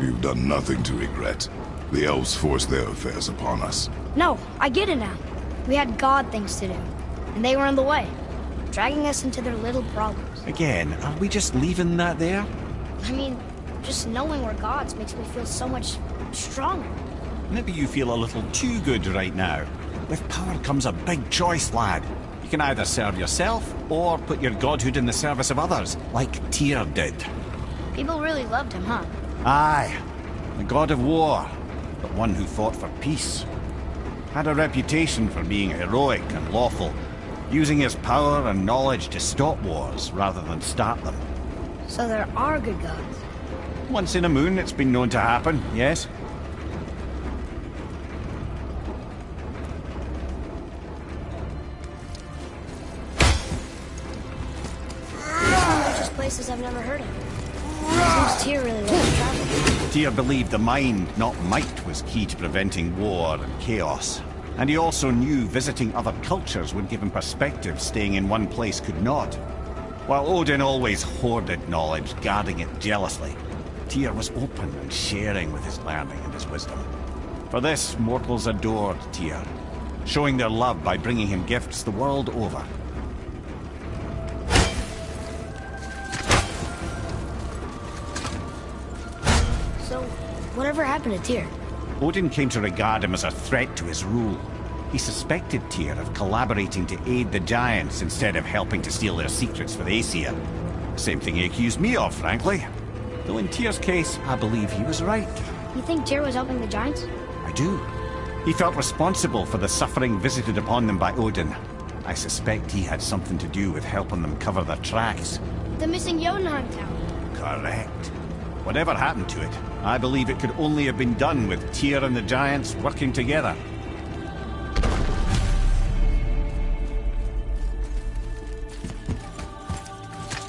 You've done nothing to regret. The elves forced their affairs upon us. No, I get it now. We had god things to do, and they were in the way, dragging us into their little problems. Again, are we just leaving that there? I mean, just knowing we're gods makes me feel so much stronger. Maybe you feel a little too good right now. With power comes a big choice, lad. You can either serve yourself, or put your godhood in the service of others, like Tyr did. People really loved him, huh? Aye. The god of war, but one who fought for peace. Had a reputation for being heroic and lawful, using his power and knowledge to stop wars rather than start them. So there are good gods. Once in a moon, it's been known to happen, yes? Just places I've never heard of. Seems Tyr really loves travel. Tyr believed the mind, not might, was key to preventing war and chaos. And he also knew visiting other cultures would give him perspective staying in one place could not. While Odin always hoarded knowledge, guarding it jealously, Tyr was open and sharing with his learning and his wisdom. For this, mortals adored Tyr, showing their love by bringing him gifts the world over. So, whatever happened to Tyr? Odin came to regard him as a threat to his rule. He suspected Tyr of collaborating to aid the Giants instead of helping to steal their secrets for the Aesir. Same thing he accused me of, frankly. Though in Tyr's case, I believe he was right. You think Tyr was helping the Giants? I do. He felt responsible for the suffering visited upon them by Odin. I suspect he had something to do with helping them cover their tracks. The missing Jotunheim town. Correct. Whatever happened to it, I believe it could only have been done with Tyr and the Giants working together.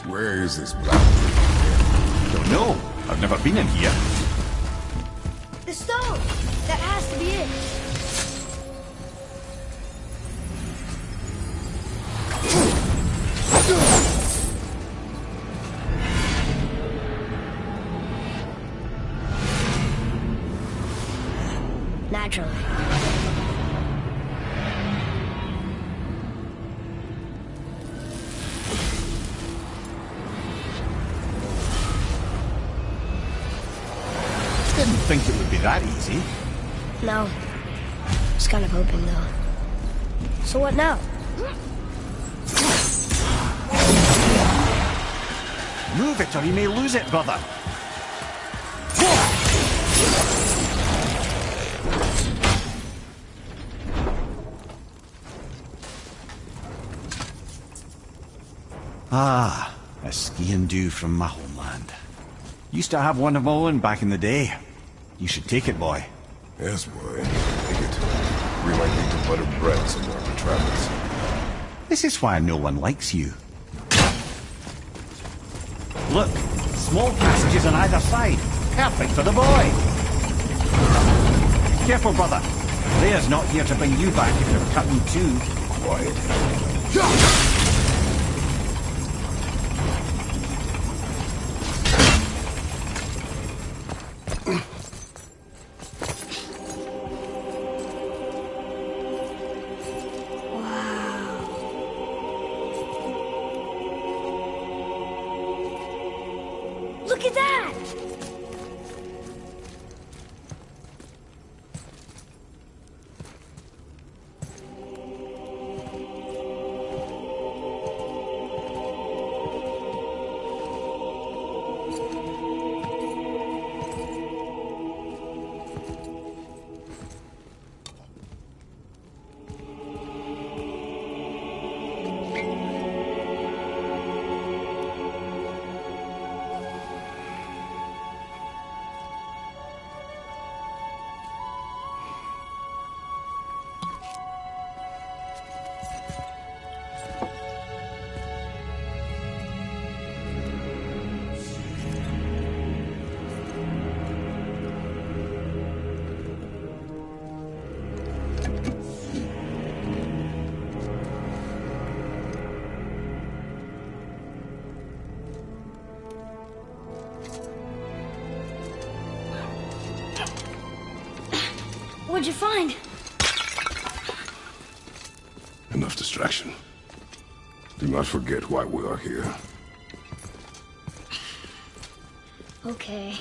Where is this black? Don't know. I've never been in here. The stone! That has to be it! Naturally. Didn't think it would be that easy. No. Was kind of hoping, though. So what now? Move it or you may lose it, brother. Ah, a skiing dew from my homeland. Used to have one of my own back in the day. You should take it, boy. Yes, boy. Take it. We might need to butter bread some more for travels. This is why no one likes you. Look, small passages on either side. Perfect for the boy. Careful, brother. Freya's not here to bring you back if you're cutting too. Quiet. Look at that! What'd you find? Enough distraction. Do not forget why we are here. Okay.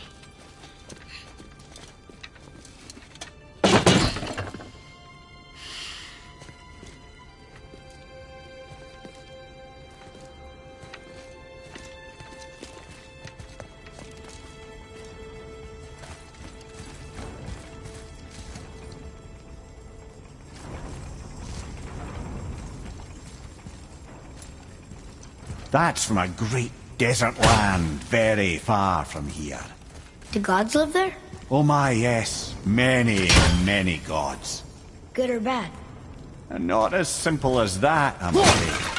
That's from a great desert land, very far from here. Do gods live there? Oh my, yes. Many, many gods. Good or bad? And not as simple as that, I'm afraid.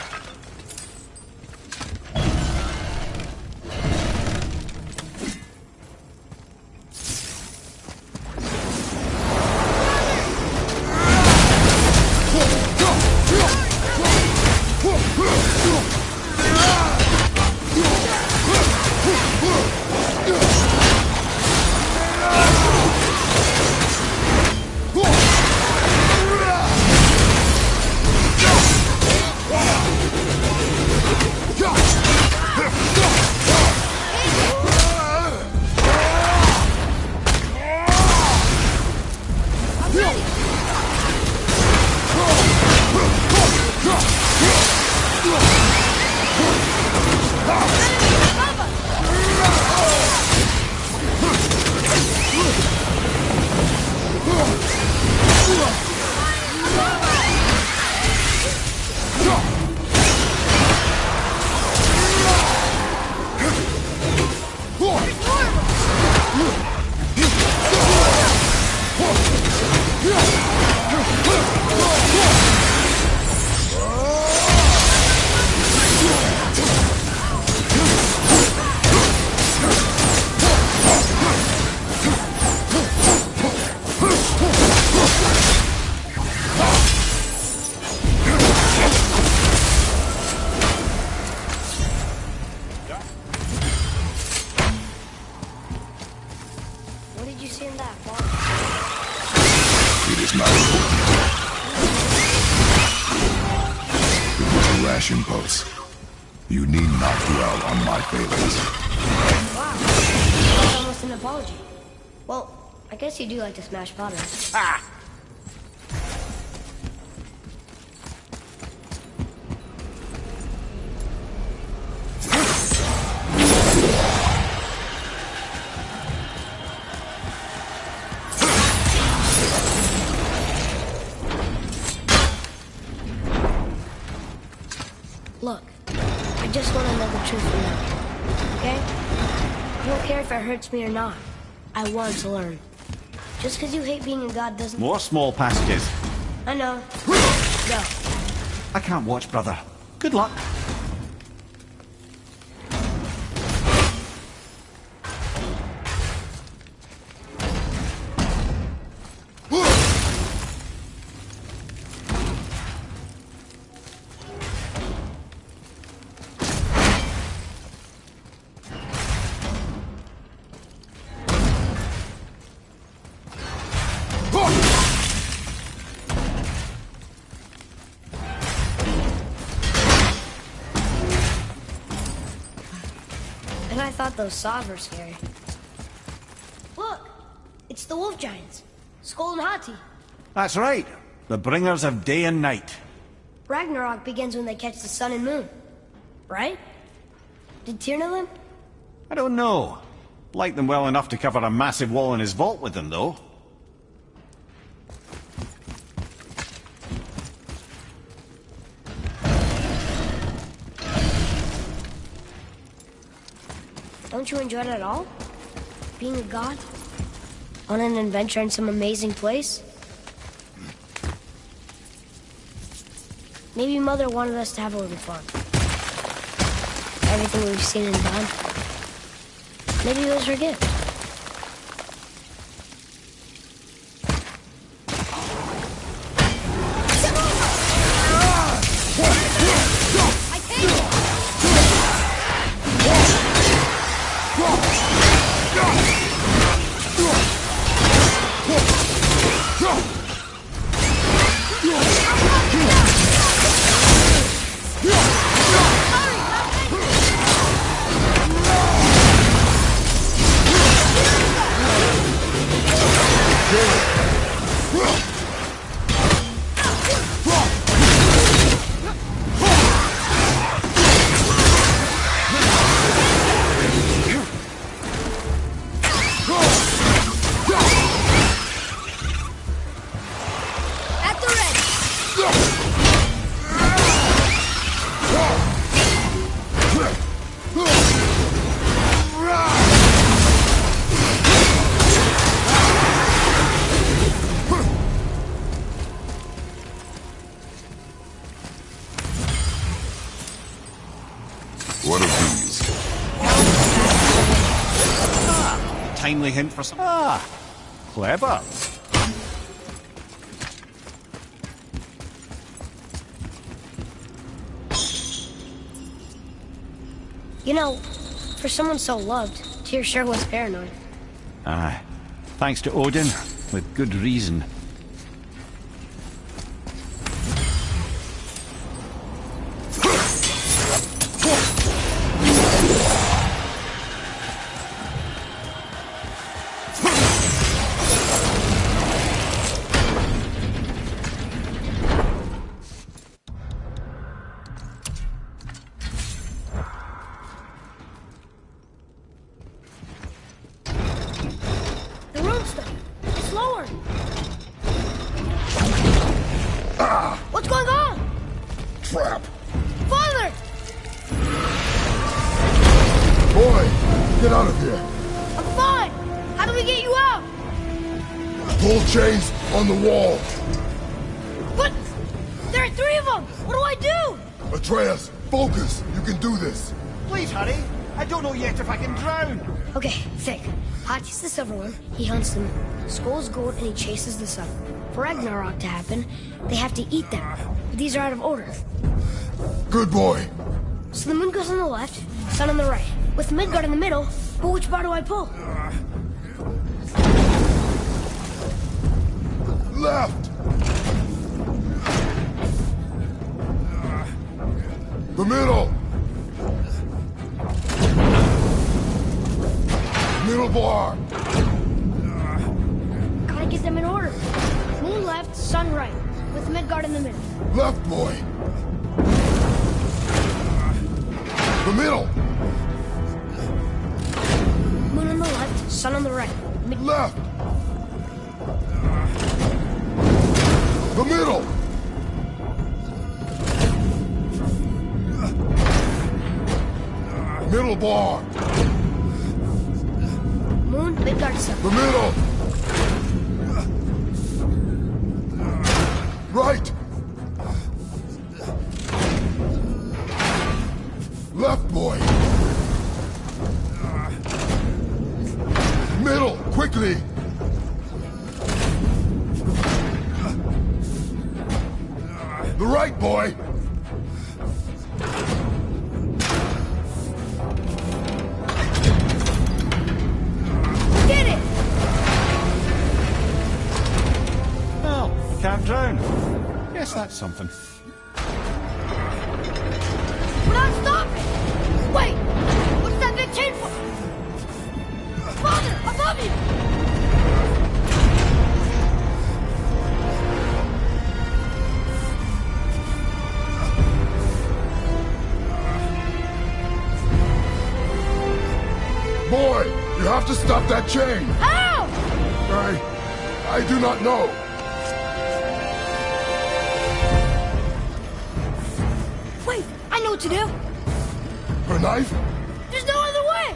Impulse. You need not dwell on my failings. Wow, that's almost an apology. Well, I guess you do like to smash pottery. Ah! Look, I just want to know the truth from you, okay? I don't care if it hurts me or not. I want to learn. Just because you hate being a god doesn't... More small passages. I know. Go. I can't watch, brother. Good luck. I thought those saws were scary. Look! It's the wolf giants. Skull and Hati. That's right. The bringers of day and night. Ragnarok begins when they catch the sun and moon. Right? Did Tyr know them? I don't know. Like them well enough to cover a massive wall in his vault with them, though. Don't you enjoy it at all? Being a god? On an adventure in some amazing place? Maybe Mother wanted us to have a little fun. Everything we've seen and done. Maybe it was her gift. Go! What of these? Ah, timely hint for some... Ah, clever. You know, for someone so loved, Tyr sure was paranoid. Aye. Thanks to Odin, with good reason. What's going on? Trap! Father! Boy, get out of here! I'm fine! How do we get you out? Pull chains on the wall! What? There are 3 of them! What do I do? Atreus, focus! You can do this! Please hurry! I don't know yet if I can drown! Okay, think. Hati's the silver one, he hunts them. Skull's gold and he chases the sun. For Ragnarok to happen, they have to eat them. But these are out of order. Good boy! So the moon goes on the left, sun on the right. With Midgard in the middle, but which bar do I pull? Left! The middle! Middle bar! Gotta get them in order. Moon left, sun right. With Midgard in the middle. Left, boy! The middle! Moon on the left, sun on the right. Left! The middle! Middle bar! Moon, Midgard, sun. The middle! Right! Left, boy! Middle, quickly! The right, boy! Did it! Well, can't drown. Guess that's something. We're not stopping! Wait! What's that big chain for? Father, above you! Boy, you have to stop that chain! How? I do not know. Wait, I know what to do. Her knife? There's no other way!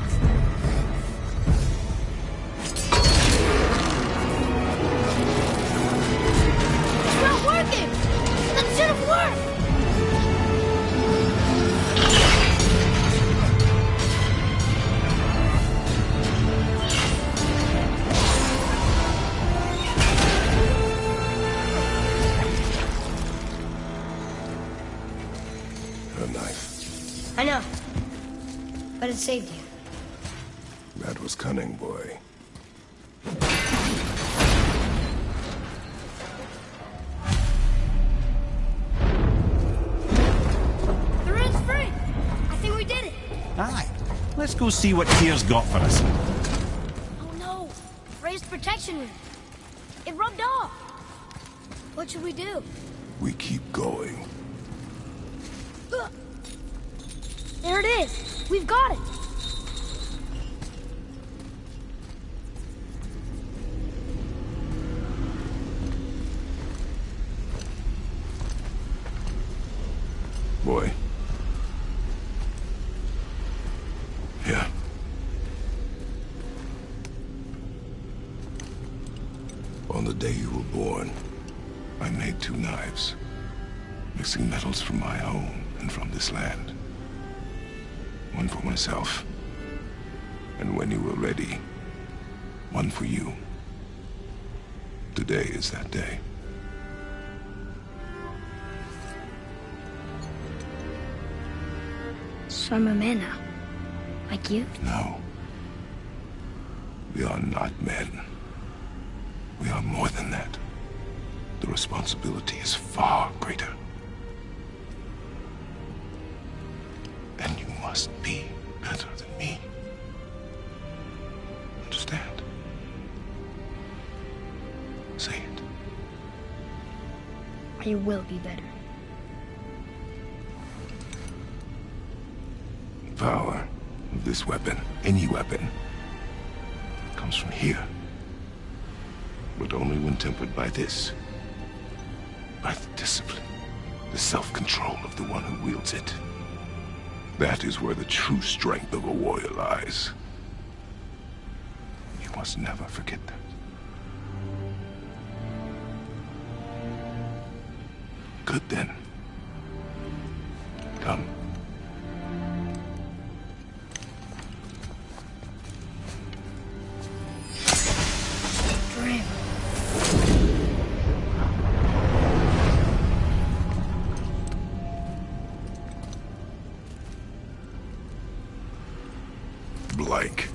It's not working! That should have worked! Her knife. I know. But it saved you. That was cunning, boy. The room's free! I think we did it! Aye. Let's go see what Tyr's got for us. Oh no! Raised protection room. It rubbed off. What should we do? We keep going. There it is! We've got it! Boy. Yeah. On the day you were born, I made 2 knives, mixing metals from my own and from this land. one for myself. And when you were ready, one for you. Today is that day. So I'm a man now. Like you? No. We are not men. We are more than that. The responsibility is far greater. And you must be better than me. Understand? Say it. I will be better. The power of this weapon, any weapon, comes from here. But only when tempered by this. By the discipline, the self-control of the one who wields it. That is where the true strength of a warrior lies. You must never forget that. Good then. Come. Blank.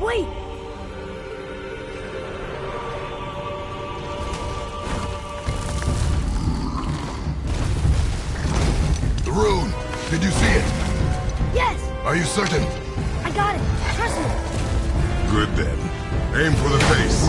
Wait! The rune! Did you see it? Yes! Are you certain? I got it! Trust me! Good then. Aim for the face.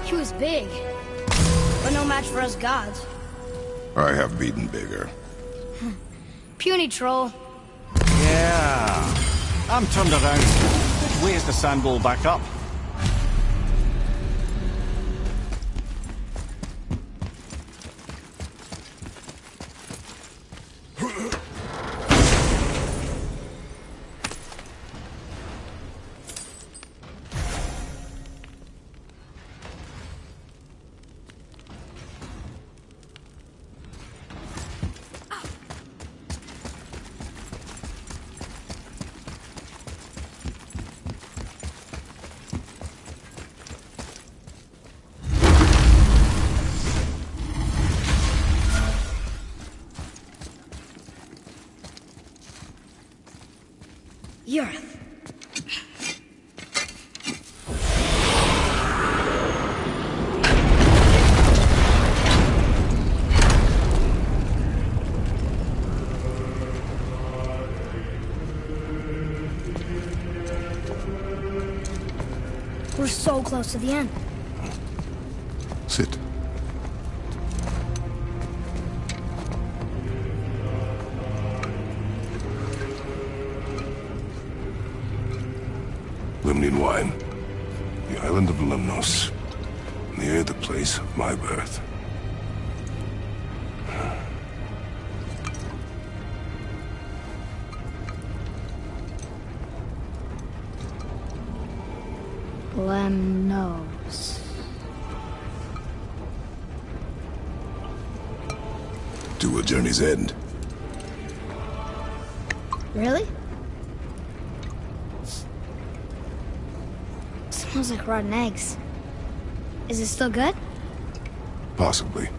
He was big, but no match for us gods. I have beaten bigger. Puny troll. Yeah. I'm turned around. Which way is the sand bowl back up? Earth. We're so close to the end. Sit. Lemnian wine. The island of Lemnos. Near the place of my birth. Lemnos. To a journey's end. Really? Smells like rotten eggs. Is it still good? Possibly.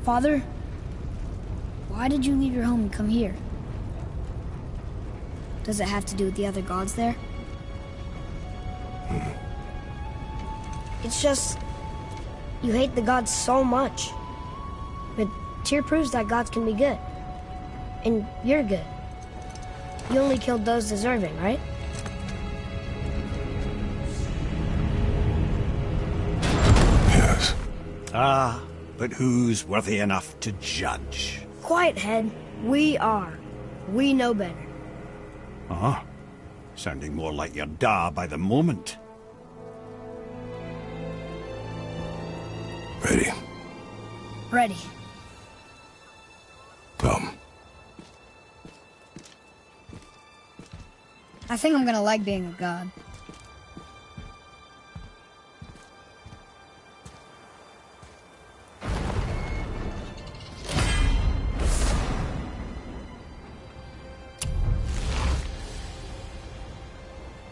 Father, why did you leave your home and come here? Does it have to do with the other gods there? It's just, you hate the gods so much. But Tyr proves that gods can be good. And you're good. You only killed those deserving, right? Yes. Ah, but who's worthy enough to judge? Quiet, head. We are. We know better. Uh-huh. Sounding more like your da by the moment. Ready. Ready. Come. I think I'm gonna like being a god.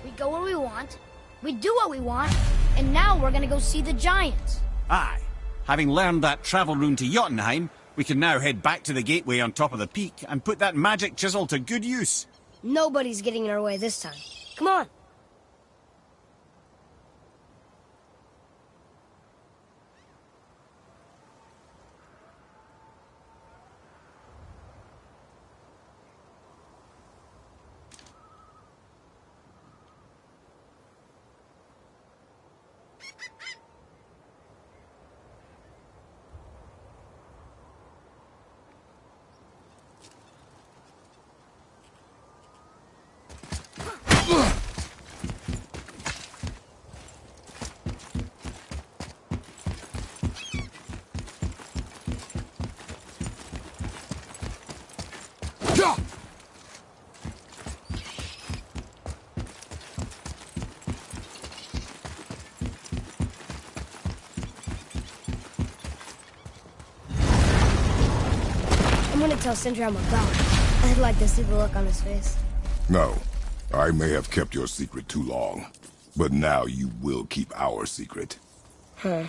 We go where we want, we do what we want, and now we're gonna go see the giants. Aye. Having learned that travel rune to Jotunheim, we can now head back to the gateway on top of the peak and put that magic chisel to good use. Nobody's getting in our way this time. Come on. I'm gonna tell Sindri I'm a god. I'd like to see the look on his face. No. I may have kept your secret too long. But now you will keep our secret. Huh.